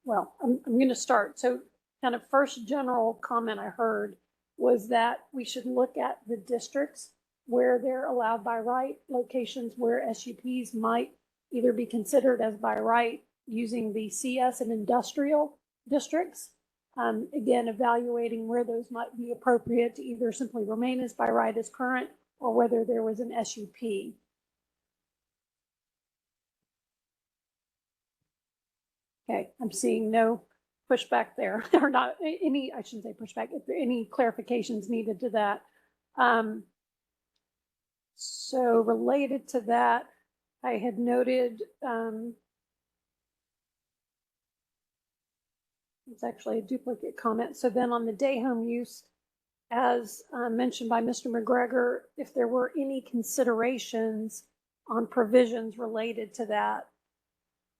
B: well, I'm going to start. So kind of first general comment I heard was that we should look at the districts where they're allowed by right, locations where SUPs might either be considered as by right using the CS and industrial districts. Again, evaluating where those might be appropriate to either simply remain as by right as current or whether there was an SUP. Okay, I'm seeing no pushback there, or not any, I shouldn't say pushback, if there are any clarifications needed to that. So related to that, I had noted, it's actually a duplicate comment. So then on the day home use, as mentioned by Mr. McGregor, if there were any considerations on provisions related to that,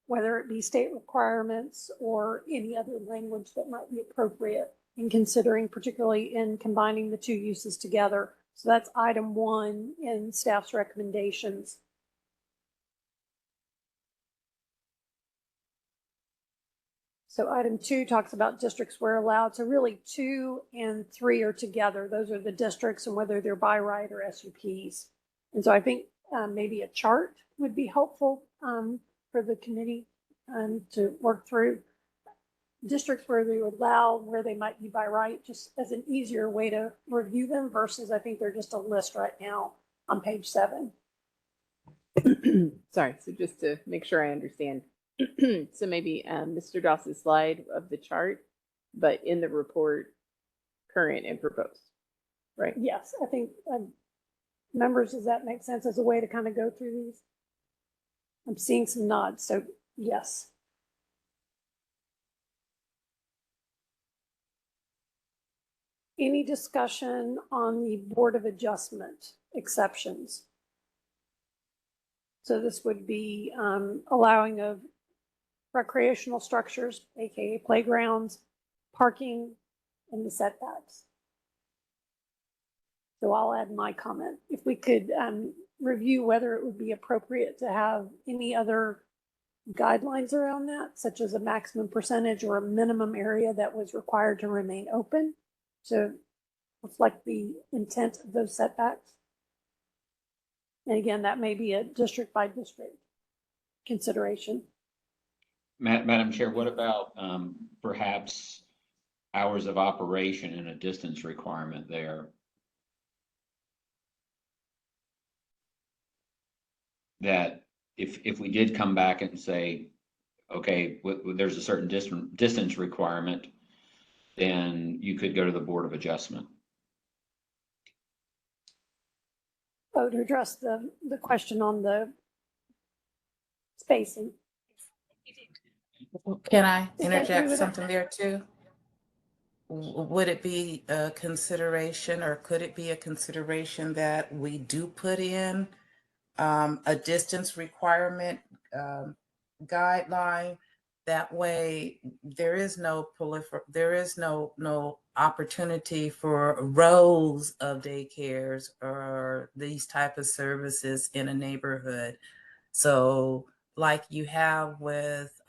B: whether it be state requirements or any other language that might be appropriate in considering, particularly in combining the two uses together. So that's item 1 in staff's recommendations. So item 2 talks about districts where allowed. So really 2 and 3 are together. Those are the districts and whether they're by right or SUPs. And so I think maybe a chart would be helpful for the committee to work through districts where they would allow, where they might be by right, just as an easier way to review them versus I think they're just a list right now on page 7.
C: Sorry, so just to make sure I understand. So maybe Mr. Doss's slide of the chart, but in the report, current and proposed, right?
B: Yes, I think members, does that make sense as a way to kind of go through these? I'm seeing some nods, so yes. Any discussion on the Board of Adjustment exceptions? So this would be allowing of recreational structures, aka playgrounds, parking, and the setbacks. So I'll add my comment. If we could review whether it would be appropriate to have any other guidelines around that, such as a maximum percentage or a minimum area that was required to remain open to reflect the intent of those setbacks. And again, that may be a district by district consideration.
E: Madam Chair, what about perhaps hours of operation and a distance requirement there? That if we did come back and say, okay, there's a certain distance requirement, then you could go to the Board of Adjustment.
B: Oh, to address the question on the spacing.
D: Can I interject something there too? Would it be a consideration, or could it be a consideration that we do put in a distance requirement guideline? That way, there is no opportunity for rows of daycares or these type of services in a neighborhood. So, like you have with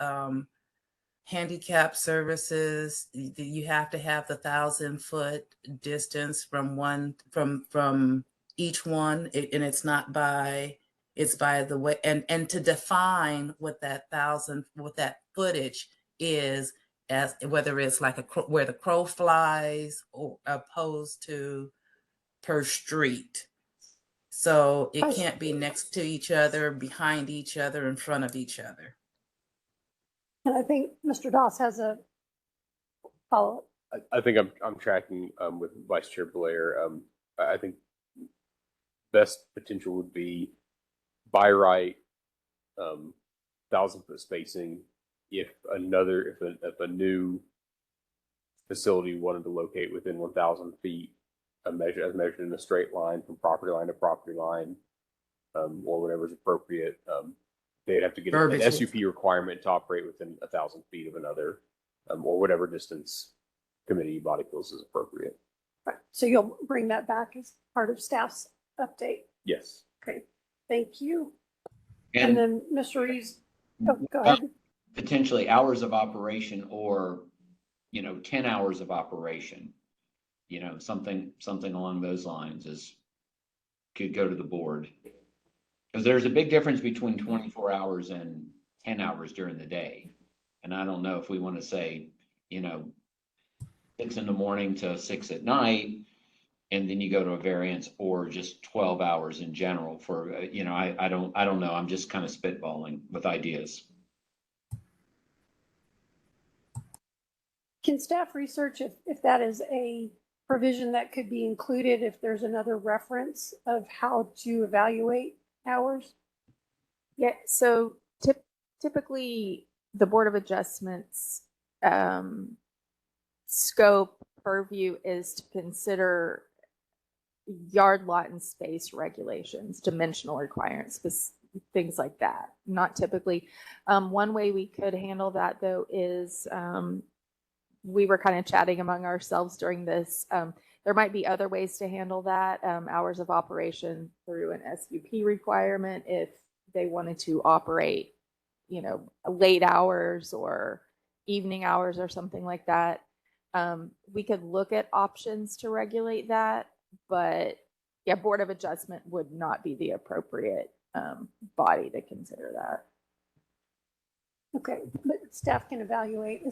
D: handicap services, you have to have the 1,000-foot distance from each one, and it's not by, it's by the way, and to define what that footage is, as whether it's like where the crow flies or opposed to per street. So it can't be next to each other, behind each other, in front of each other.
B: And I think Mr. Doss has a follow-up.
F: I think I'm tracking with Vice Chair Blair. I think best potential would be by right 1,000-foot spacing. If a new facility wanted to locate within 1,000 feet, as measured in a straight line from property line to property line, or whatever is appropriate, they'd have to get an SUP requirement to operate within 1,000 feet of another, or whatever distance committee body feels is appropriate.
B: Right. So you'll bring that back as part of staff's update?
F: Yes.
B: Okay, thank you. And then Mr. Reeves, go ahead.
E: Potentially hours of operation, or 10 hours of operation, something along those lines could go to the board. Because there's a big difference between 24 hours and 10 hours during the day. And I don't know if we want to say, 6 in the morning to 6 at night, and then you go to a variance, or just 12 hours in general for, I don't know. I'm just kind of spitballing with ideas.
B: Can staff research if that is a provision that could be included, if there's another reference of how to evaluate hours?
O: Yeah, so typically the Board of Adjustments scope purview is to consider yard, lot, and space regulations, dimensional requirements, things like that. Not typically. One way we could handle that though is we were kind of chatting among ourselves during this. There might be other ways to handle that. Hours of operation through an SUP requirement if they wanted to operate, late hours or evening hours or something like that. We could look at options to regulate that, but yeah, Board of Adjustment would not be the appropriate body to consider that.
B: Okay, but staff can evaluate.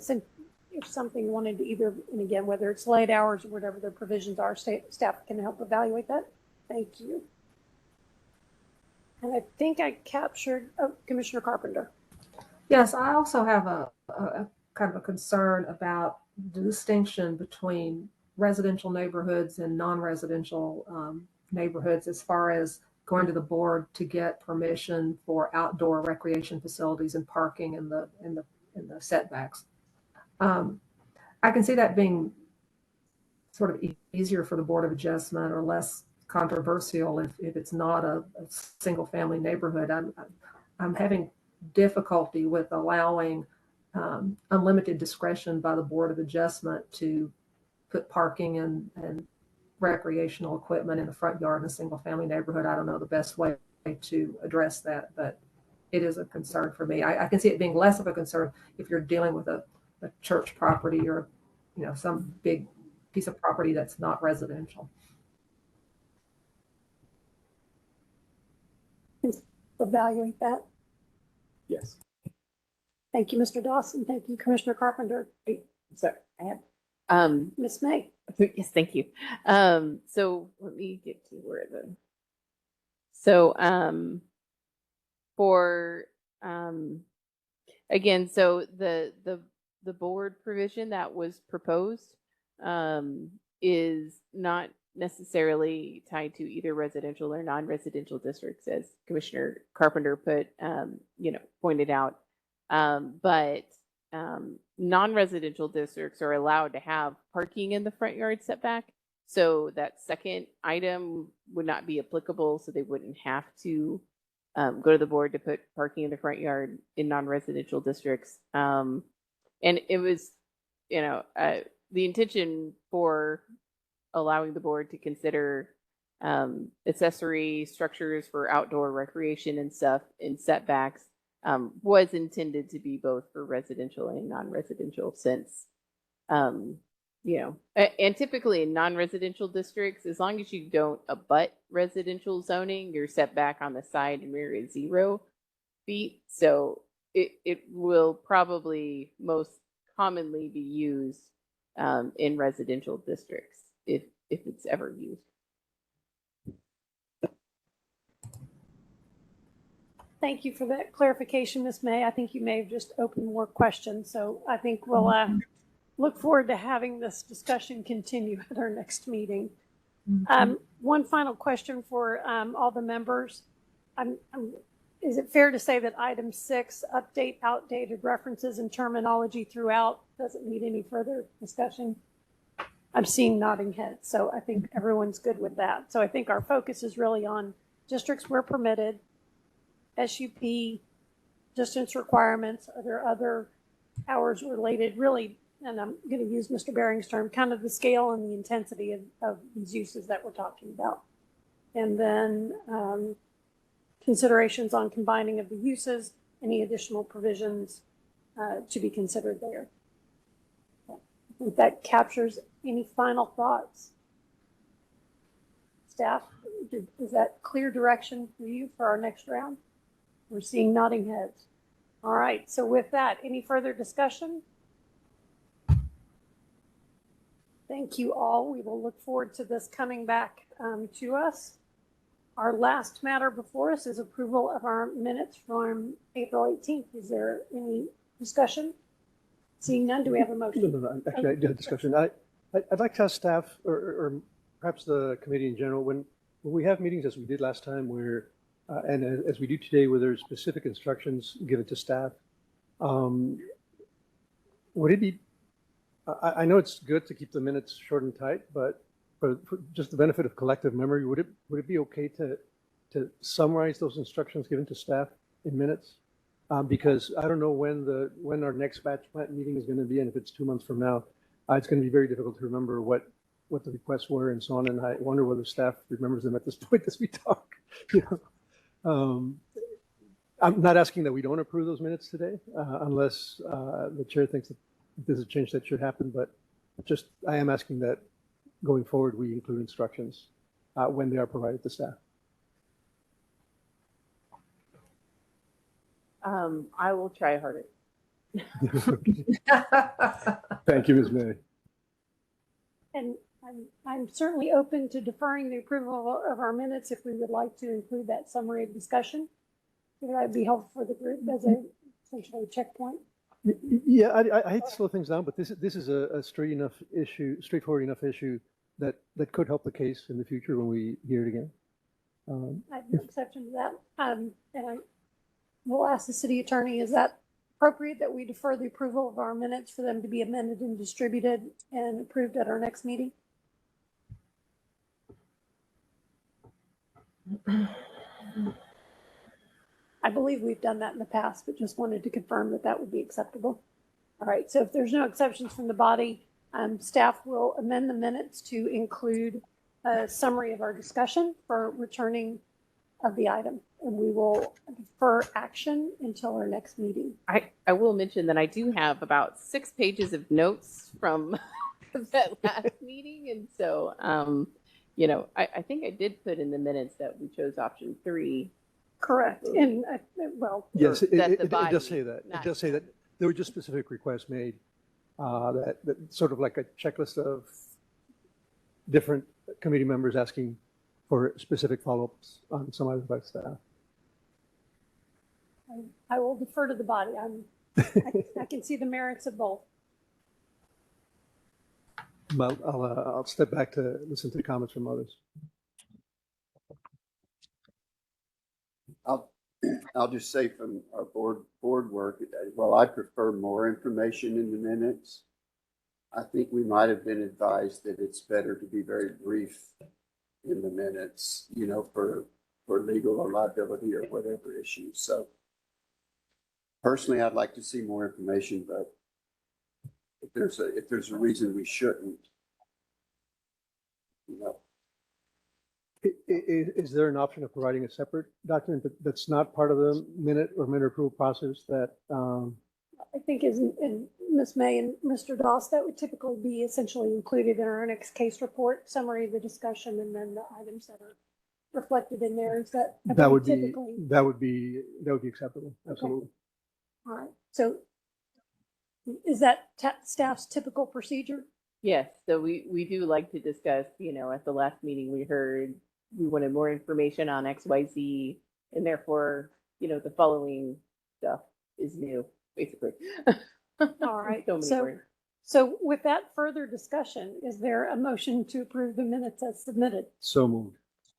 B: If something wanted to either, and again, whether it's late hours or whatever their provisions are, staff can help evaluate that. Thank you. And I think I captured, Commissioner Carpenter.
K: Yes, I also have a kind of a concern about the distinction between residential neighborhoods and non-residential neighborhoods as far as going to the board to get permission for outdoor recreation facilities and parking in the setbacks. I can see that being sort of easier for the Board of Adjustment or less controversial if it's not a single family neighborhood. I'm having difficulty with allowing unlimited discretion by the Board of Adjustment to put parking and recreational equipment in the front yard in a single family neighborhood. I don't know the best way to address that, but it is a concern for me. I can see it being less of a concern if you're dealing with a church property or some big piece of property that's not residential.
B: Evaluate that.
F: Yes.
B: Thank you, Mr. Dawson. Thank you, Commissioner Carpenter.
C: Sorry, I have
B: Ms. May.
C: yes, thank you. So let me get to where for again, so the board provision that was proposed is not necessarily tied to either residential or non-residential districts, as Commissioner Carpenter pointed out. But non-residential districts are allowed to have parking in the front yard setback. So that second item would not be applicable. So they wouldn't have to go to the board to put parking in the front yard in non-residential districts. And it was, the intention for allowing the board to consider accessory structures for outdoor recreation and stuff in setbacks was intended to be both for residential and non-residential since, and typically in non-residential districts, as long as you don't abut residential zoning, your setback on the side and rear is 0 feet. So it will probably most commonly be used in residential districts if it's ever used.
B: Thank you for that clarification, Ms. May. I think you may have just opened more questions. So I think we'll look forward to having this discussion continue at our next meeting. One final question for all the members. Is it fair to say that item 6, update outdated references and terminology throughout, doesn't need any further discussion? I'm seeing nodding heads, so I think everyone's good with that. So I think our focus is really on districts where permitted, SUP, distance requirements. Are there other hours related, really, and I'm going to use Mr. Baring's term, kind of the scale and the intensity of these uses that we're talking about. And then considerations on combining of the uses, any additional provisions to be considered there. I think that captures any final thoughts. Staff, is that clear direction for you for our next round? We're seeing nodding heads. All right, so with that, any further discussion? Thank you all. We will look forward to this coming back to us. Our last matter before us is approval of our minutes from April 18th. Is there any discussion? Seeing none, do we have a motion?
I: No. Actually, I did have a discussion. I'd like to ask staff or perhaps the committee in general, when we have meetings as we did last time where, and as we do today, where there's specific instructions given to staff, would it be, I know it's good to keep the minutes short and tight, but for just the benefit of collective memory, would it be okay to to summarize those instructions given to staff in minutes. Because I don't know when our next batch plant meeting is going to be, and if it's 2 months from now, it's going to be very difficult to remember what the requests were and so on. And I wonder whether staff remembers them at this point as we talk. You know? I'm not asking that we don't approve those minutes today, unless the chair thinks that there's a change that should happen. But just I am asking that going forward we include instructions when they are provided to staff.
C: I will try harder.
I: Thank you, Ms. May.
B: And I'm certainly open to deferring the approval of our minutes if we would like to include that summary of discussion. I think that would be helpful for the group as a essentially checkpoint.
I: Yeah, I hate to slow things down, but this is a straightforward enough issue that could help the case in the future when we hear it again.
B: I have no exception to that. And I will ask the city attorney, is that appropriate that we defer the approval of our minutes for them to be amended and distributed and approved at our next meeting? I believe we've done that in the past, but just wanted to confirm that that would be acceptable. All right, so if there's no exceptions from the body, staff will amend the minutes to include a summary of our discussion for returning of the item, and we will defer action until our next meeting.
C: I will mention that I do have about 6 pages of notes from that last meeting. And so, you know, I think I did put in the minutes that we chose option 3.
B: Correct. And well,
I: yes, it does say that.
C: It
I: does say that there were just specific requests made that sort of like a checklist of different committee members asking for specific follow-ups on some items by staff.
B: I will defer to the body. I can see the merits of both.
I: But I'll step back to listen to comments from others.
G: I'll just say from our board work, well, I prefer more information in the minutes. I think we might have been advised that it's better to be very brief in the minutes, you know, for legal or liability or whatever issues. So personally, I'd like to see more information, but if there's a reason we shouldn't, you know.
I: Is there an option of providing a separate document that's not part of the minute approval process that?
B: I think in Ms. May and Mr. Doss, that would typically be essentially included in our next case report, summary of the discussion, and then the items that are reflected in there. Is that
I: would
B: typically?
I: That would be acceptable. Absolutely.
B: Okay. All right. So is that staff's typical procedure?
C: Yes. So we do like to discuss, you know, at the last meeting we heard we wanted more information on XYZ, and therefore, you know, the following stuff is new, basically.
B: All right.
C: So
B: So with that further discussion, is there a motion to approve the minutes as submitted?
I: So moved.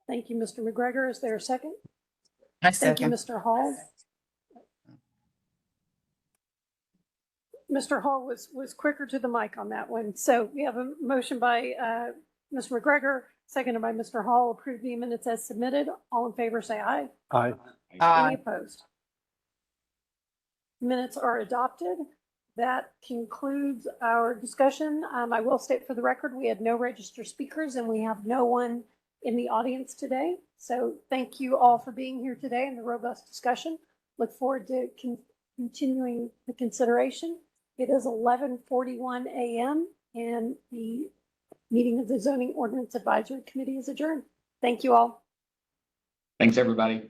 B: Thank you, Mr. McGregor. Is there a second?
D: I
B: Thank you,
D: second.
B: Mr. Hall. Mr. Hall was quicker to the mic on that one. So we have a motion by Mr. McGregor, seconded by Mr. Hall. Approve the minutes as submitted. All in favor, say aye.
I: Aye.
B: Any opposed? Minutes are adopted. That concludes our discussion. I will state for the record, we had no registered speakers and we have no one in the audience today. So thank you all for being here today and the robust discussion. Look forward to continuing the consideration. It is 11:41 a.m. and the meeting of the Zoning Ordinance Advisory Committee is adjourned. Thank you all.
E: Thanks, everybody.